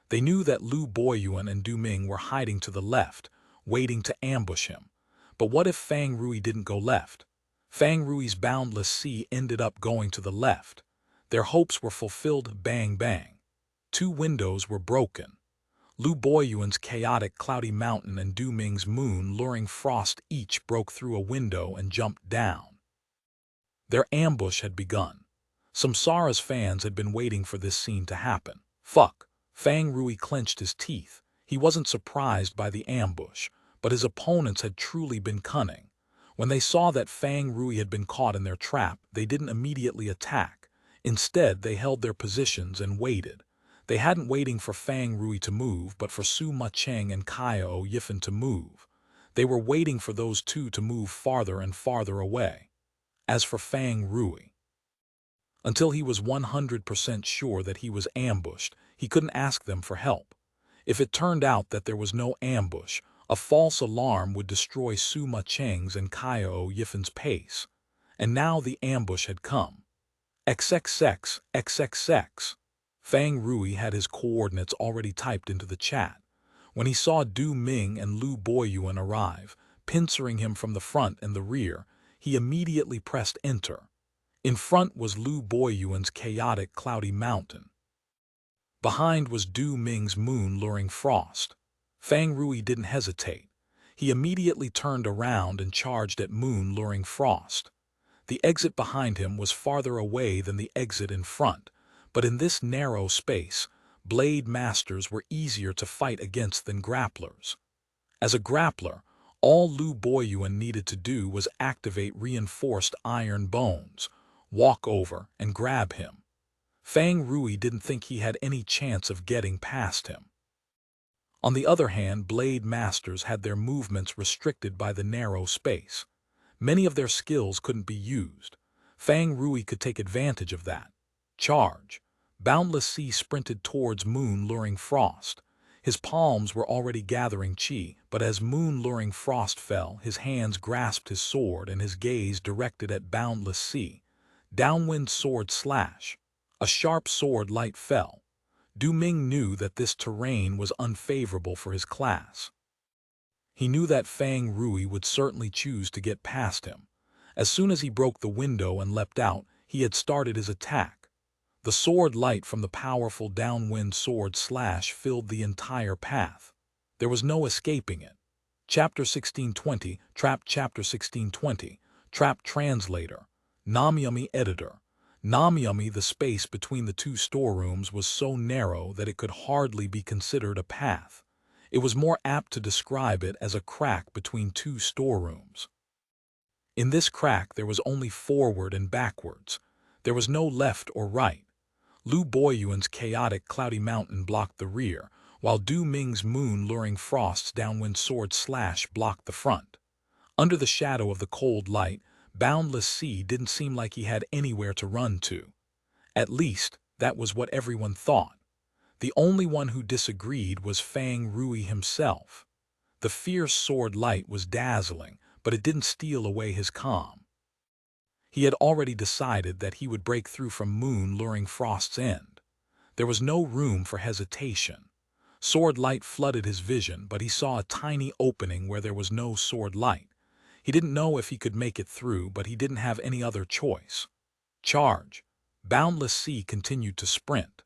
They knew that Lu Boyuan and Du Ming were hiding to the left, waiting to ambush him. But what if Tang Rou didn't go left? Tang Rou's boundless sea ended up going to the left. Their hopes were fulfilled. Bang bang. Two windows were broken. Lu Boyuan's chaotic cloudy mountain and Du Ming's moon luring frost each broke through a window and jumped down. Their ambush had begun. Samsara's fans had been waiting for this scene to happen. Fuck. Tang Rou clenched his teeth. He wasn't surprised by the ambush, but his opponents had truly been cunning. When they saw that Tang Rou had been caught in their trap, they didn't immediately attack. Instead, they held their positions and waited. They hadn't waiting for Tang Rou to move, but for Mucheng and Yifan to move. They were waiting for those two to move farther and farther away. As for Tang Rou, until he was 100% sure that he was ambushed, he couldn't ask them for help. If it turned out that there was no ambush, a false alarm would destroy Mucheng's and Yifan's pace. And now the ambush had come. XXX, XXX. Tang Rou had his coordinates already typed into the chat. When he saw Du Ming and Lu Boyuan arrive, pincering him from the front and the rear, he immediately pressed enter. In front was Lu Boyuan's chaotic cloudy mountain. Behind was Du Ming's moon luring frost. Tang Rou didn't hesitate. He immediately turned around and charged at moon luring frost. The exit behind him was farther away than the exit in front, but in this narrow space, blade masters were easier to fight against than grapplers. As a grappler, all Lu Boyuan needed to do was activate reinforced iron bones, walk over, and grab him. Tang Rou didn't think he had any chance of getting past him. On the other hand, blade masters had their movements restricted by the narrow space. Many of their skills couldn't be used. Tang Rou could take advantage of that. Charge. Boundless Sea sprinted towards moon luring frost. His palms were already gathering chi, but as moon luring frost fell, his hands grasped his sword and his gaze directed at Boundless Sea. Downwind sword slash. A sharp sword light fell. Du Ming knew that this terrain was unfavorable for his class. He knew that Tang Rou would certainly choose to get past him. As soon as he broke the window and leapt out, he had started his attack. The sword light from the powerful downwind sword slash filled the entire path. There was no escaping it. Chapter 1620, Trap. Chapter 1620, Trap. Translator. Namyami Editor. Namyami. The space between the two storerooms was so narrow that it could hardly be considered a path. It was more apt to describe it as a crack between two storerooms. In this crack there was only forward and backwards. There was no left or right. Lu Boyuan's chaotic cloudy mountain blocked the rear, while Du Ming's moon luring frost's downwind sword slash blocked the front. Under the shadow of the cold light, Boundless Sea didn't seem like he had anywhere to run to. At least, that was what everyone thought. The only one who disagreed was Tang Rou himself. The fierce sword light was dazzling, but it didn't steal away his calm. He had already decided that he would break through from moon luring frost's end. There was no room for hesitation. Sword light flooded his vision, but he saw a tiny opening where there was no sword light. He didn't know if he could make it through, but he didn't have any other choice. Charge. Boundless Sea continued to sprint.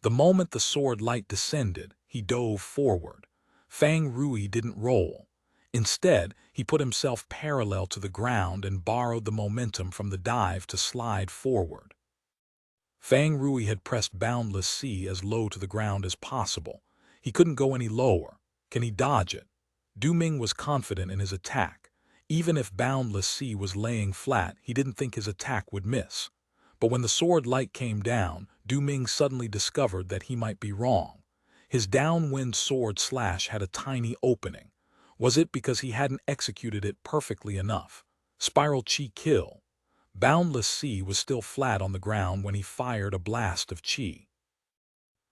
The moment the sword light descended, he dove forward. Tang Rou didn't roll. Instead, he put himself parallel to the ground and borrowed the momentum from the dive to slide forward. Tang Rou had pressed Boundless Sea as low to the ground as possible. He couldn't go any lower. Can he dodge it? Du Ming was confident in his attack. Even if Boundless Sea was laying flat, he didn't think his attack would miss. But when the sword light came down, Du Ming suddenly discovered that he might be wrong. His downwind sword slash had a tiny opening. Was it because he hadn't executed it perfectly enough? Spiral Chi kill. Boundless Sea was still flat on the ground when he fired a blast of Chi.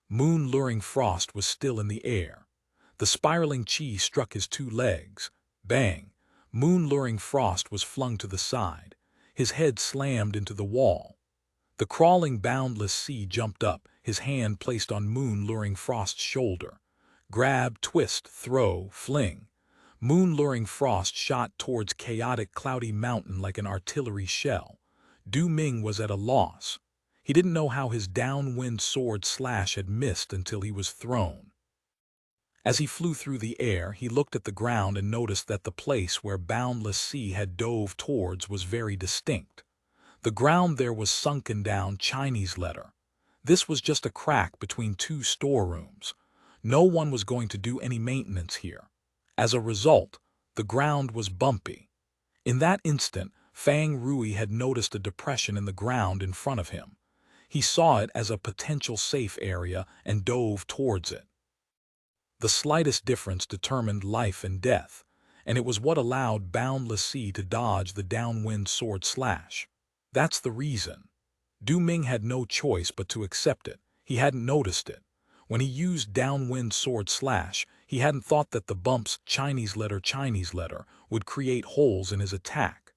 Moon luring frost was still in the air. The spiraling Chi struck his two legs. Bang! Moon luring frost was flung to the side. His head slammed into the wall. The crawling Boundless Sea jumped up, his hand placed on moon luring frost's shoulder. Grab, twist, throw, fling. Moon-luring frost shot towards chaotic cloudy mountain like an artillery shell. Du Ming was at a loss. He didn't know how his downwind sword slash had missed until he was thrown. As he flew through the air, he looked at the ground and noticed that the place where Boundless Sea had dove towards was very distinct. The ground there was sunken down Chinese letter. This was just a crack between two storerooms. No one was going to do any maintenance here. As a result, the ground was bumpy. In that instant, Tang Rou had noticed a depression in the ground in front of him. He saw it as a potential safe area and dove towards it. The slightest difference determined life and death, and it was what allowed Boundless Sea to dodge the downwind sword slash. That's the reason. Du Ming had no choice but to accept it. He hadn't noticed it. When he used downwind sword slash, he hadn't thought that the bumps Chinese letter would create holes in his attack.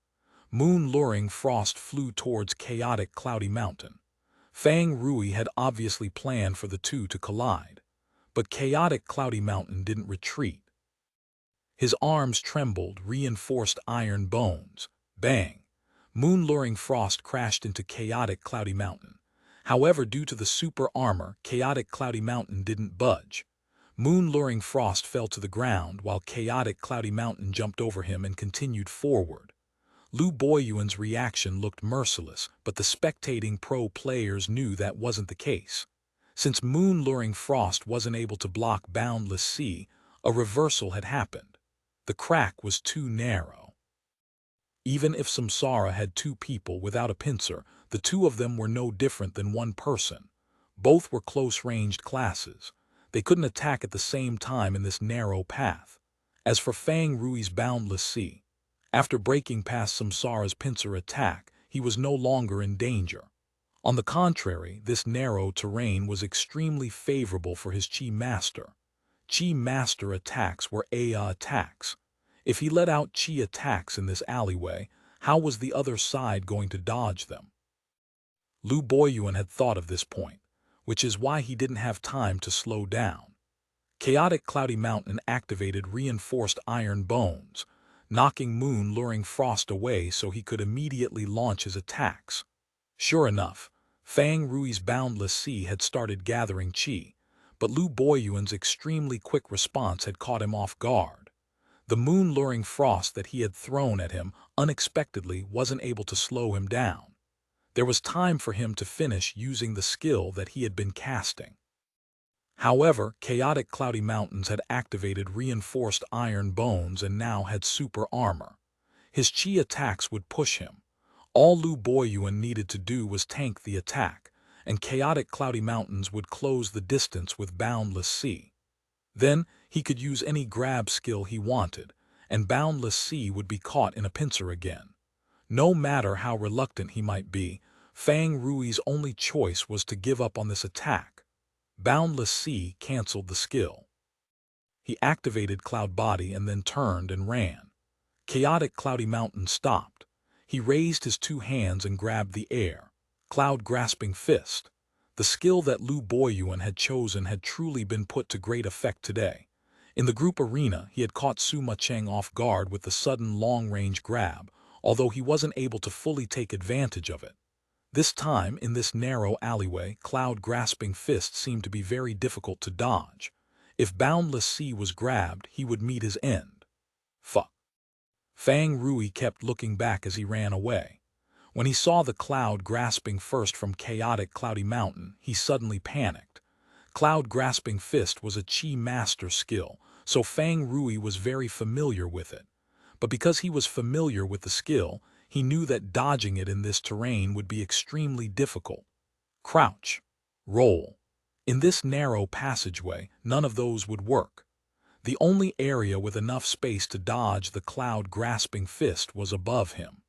Moon-luring frost flew towards chaotic cloudy mountain. Tang Rou had obviously planned for the two to collide. But chaotic cloudy mountain didn't retreat. His arms trembled, reinforced iron bones. Bang! Moon-luring frost crashed into chaotic cloudy mountain. However, due to the super armor, chaotic cloudy mountain didn't budge. Moon-luring frost fell to the ground while chaotic cloudy mountain jumped over him and continued forward. Lu Boyuan's reaction looked merciless, but the spectating pro players knew that wasn't the case. Since Moon-luring frost wasn't able to block Boundless Sea, a reversal had happened. The crack was too narrow. Even if Samsara had two people without a pincer, the two of them were no different than one person. Both were close-ranged classes. They couldn't attack at the same time in this narrow path. As for Tang Rou's Boundless Sea, after breaking past Samsara's pincer attack, he was no longer in danger. On the contrary, this narrow terrain was extremely favorable for his Chi Master. Chi Master attacks were Aya attacks. If he let out Chi attacks in this alleyway, how was the other side going to dodge them? Lu Boyuan had thought of this point, which is why he didn't have time to slow down. Chaotic Cloudy Mountain activated reinforced iron bones, knocking Moon-luring frost away so he could immediately launch his attacks. Sure enough, Tang Rou's Boundless Sea had started gathering Chi, but Lu Boyuan's extremely quick response had caught him off guard. The Moon-luring frost that he had thrown at him unexpectedly wasn't able to slow him down. There was time for him to finish using the skill that he had been casting. However, Chaotic Cloudy Mountains had activated reinforced iron bones and now had super armor. His Chi attacks would push him. All Lu Boyuan needed to do was tank the attack, and Chaotic Cloudy Mountains would close the distance with Boundless Sea. Then, he could use any grab skill he wanted, and Boundless Sea would be caught in a pincer again. No matter how reluctant he might be, Tang Rou's only choice was to give up on this attack. Boundless Sea canceled the skill. He activated Cloud Body and then turned and ran. Chaotic Cloudy Mountain stopped. He raised his two hands and grabbed the air. Cloud Grasping Fist. The skill that Lu Boyuan had chosen had truly been put to great effect today. In the group arena, he had caught Mucheng off guard with the sudden long-range grab, although he wasn't able to fully take advantage of it. This time, in this narrow alleyway, Cloud Grasping Fist seemed to be very difficult to dodge. If Boundless Sea was grabbed, he would meet his end. Fuck. Tang Rou kept looking back as he ran away. When he saw the Cloud Grasping Fist from Chaotic Cloudy Mountain, he suddenly panicked. Cloud Grasping Fist was a Chi Master skill, so Tang Rou was very familiar with it. But because he was familiar with the skill, he knew that dodging it in this terrain would be extremely difficult. Crouch. Roll. In this narrow passageway, none of those would work. The only area with enough space to dodge the Cloud Grasping Fist was above him.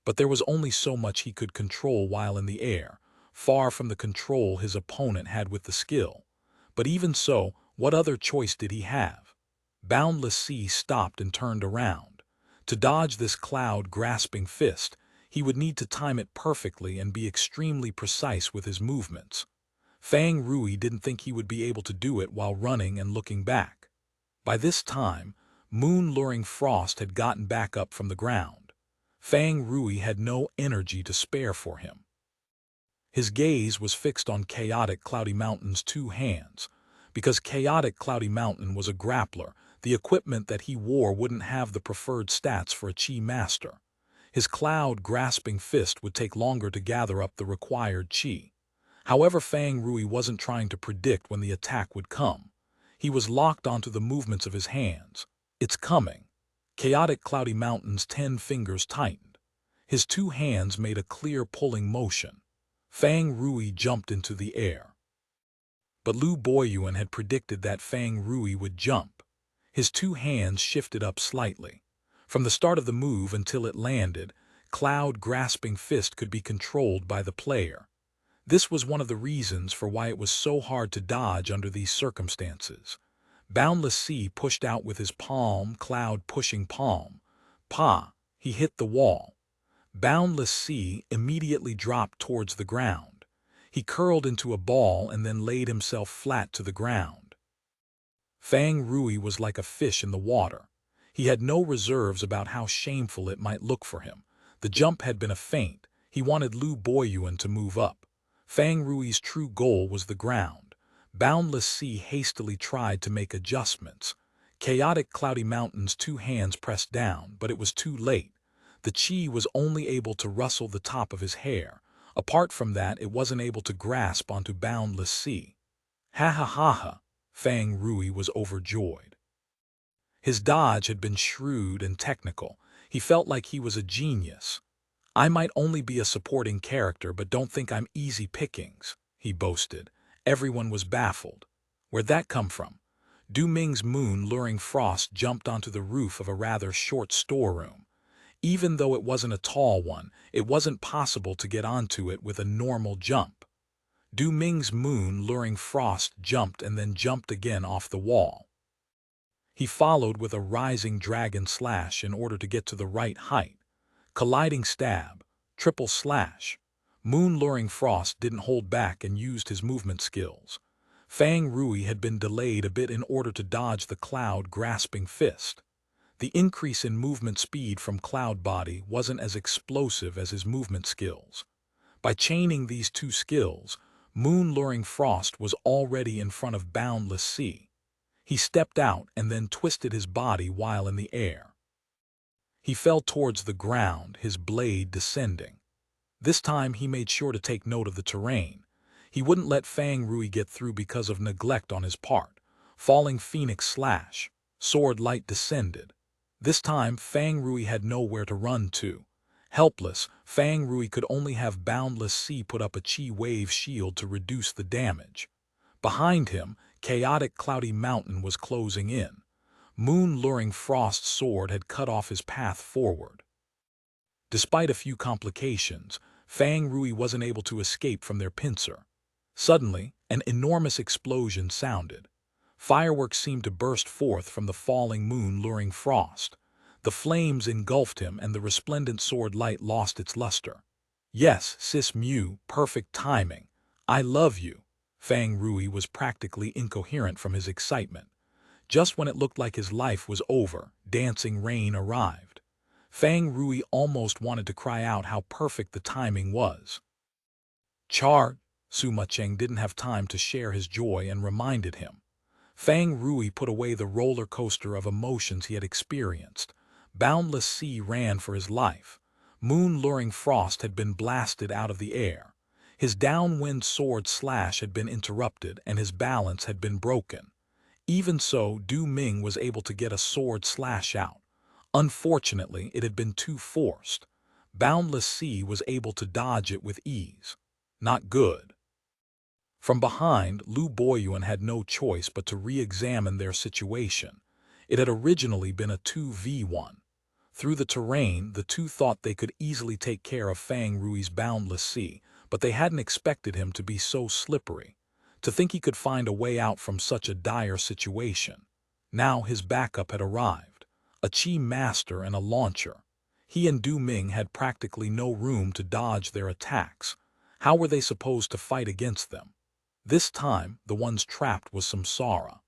But there was only so much he could control while in the air, far from the control his opponent had with the skill. But even so, what other choice did he have? Boundless Sea stopped and turned around. To dodge this Cloud Grasping Fist, he would need to time it perfectly and be extremely precise with his movements. Tang Rou didn't think he would be able to do it while running and looking back. By this time, moon-luring frost had gotten back up from the ground. Tang Rou had no energy to spare for him. His gaze was fixed on Chaotic Cloudy Mountain's two hands. Because Chaotic Cloudy Mountain was a grappler, the equipment that he wore wouldn't have the preferred stats for a chi master. His cloud-grasping fist would take longer to gather up the required chi. However, Tang Rou wasn't trying to predict when the attack would come. He was locked onto the movements of his hands. It's coming. Chaotic Cloudy Mountain's 10 fingers tightened. His two hands made a clear pulling motion. Tang Rou jumped into the air. But Lu Boyuan had predicted that Tang Rou would jump. His two hands shifted up slightly. From the start of the move until it landed, cloud-grasping fist could be controlled by the player. This was one of the reasons for why it was so hard to dodge under these circumstances. Boundless Sea pushed out with his palm, cloud pushing palm. Pa! He hit the wall. Boundless Sea immediately dropped towards the ground. He curled into a ball and then laid himself flat to the ground. Tang Rou was like a fish in the water. He had no reserves about how shameful it might look for him. The jump had been a feint. He wanted Lu Boyuan to move up. Tang Rui's true goal was the ground. Boundless Sea hastily tried to make adjustments. Chaotic Cloudy Mountain's two hands pressed down, but it was too late. The chi was only able to rustle the top of his hair. Apart from that, it wasn't able to grasp onto Boundless Sea. Ha ha ha ha! Tang Rou was overjoyed. His dodge had been shrewd and technical. He felt like he was a genius. I might only be a supporting character, but don't think I'm easy pickings, he boasted. Everyone was baffled. Where'd that come from? Du Ming's moon-luring frost jumped onto the roof of a rather short storeroom. Even though it wasn't a tall one, it wasn't possible to get onto it with a normal jump. Du Ming's moon-luring frost jumped and then jumped again off the wall. He followed with a rising dragon slash in order to get to the right height. Colliding stab, triple slash. Moon-luring frost didn't hold back and used his movement skills. Tang Rou had been delayed a bit in order to dodge the cloud-grasping fist. The increase in movement speed from Cloud Body wasn't as explosive as his movement skills. By chaining these two skills, Moon-luring frost was already in front of Boundless Sea. He stepped out and then twisted his body while in the air. He fell towards the ground, his blade descending. This time he made sure to take note of the terrain. He wouldn't let Tang Rou get through because of neglect on his part. Falling Phoenix slash, sword light descended. This time Tang Rou had nowhere to run to. Helpless, Tang Rou could only have Boundless Sea put up a chi wave shield to reduce the damage. Behind him, Chaotic Cloudy Mountain was closing in. Moon-luring Frost's sword had cut off his path forward. Despite a few complications, Tang Rou wasn't able to escape from their pincer. Suddenly, an enormous explosion sounded. Fireworks seemed to burst forth from the falling moon-luring frost. The flames engulfed him and the resplendent sword light lost its luster. Yes, Sis Mew, perfect timing. I love you. Tang Rou was practically incoherent from his excitement. Just when it looked like his life was over, dancing rain arrived. Tang Rou almost wanted to cry out how perfect the timing was. Char, Mucheng didn't have time to share his joy and reminded him. Tang Rou put away the roller coaster of emotions he had experienced. Boundless Sea ran for his life. Moon-luring frost had been blasted out of the air. His downwind sword slash had been interrupted and his balance had been broken. Even so, Du Ming was able to get a sword slash out. Unfortunately, it had been too forced. Boundless Sea was able to dodge it with ease. Not good. From behind, Lu Boyuan had no choice but to re-examine their situation. It had originally been a 2v1. Through the terrain, the two thought they could easily take care of Tang Rui's Boundless Sea, but they hadn't expected him to be so slippery. To think he could find a way out from such a dire situation. Now his backup had arrived. A chi master and a launcher. He and Du Ming had practically no room to dodge their attacks. How were they supposed to fight against them? This time, the ones trapped was Samsara.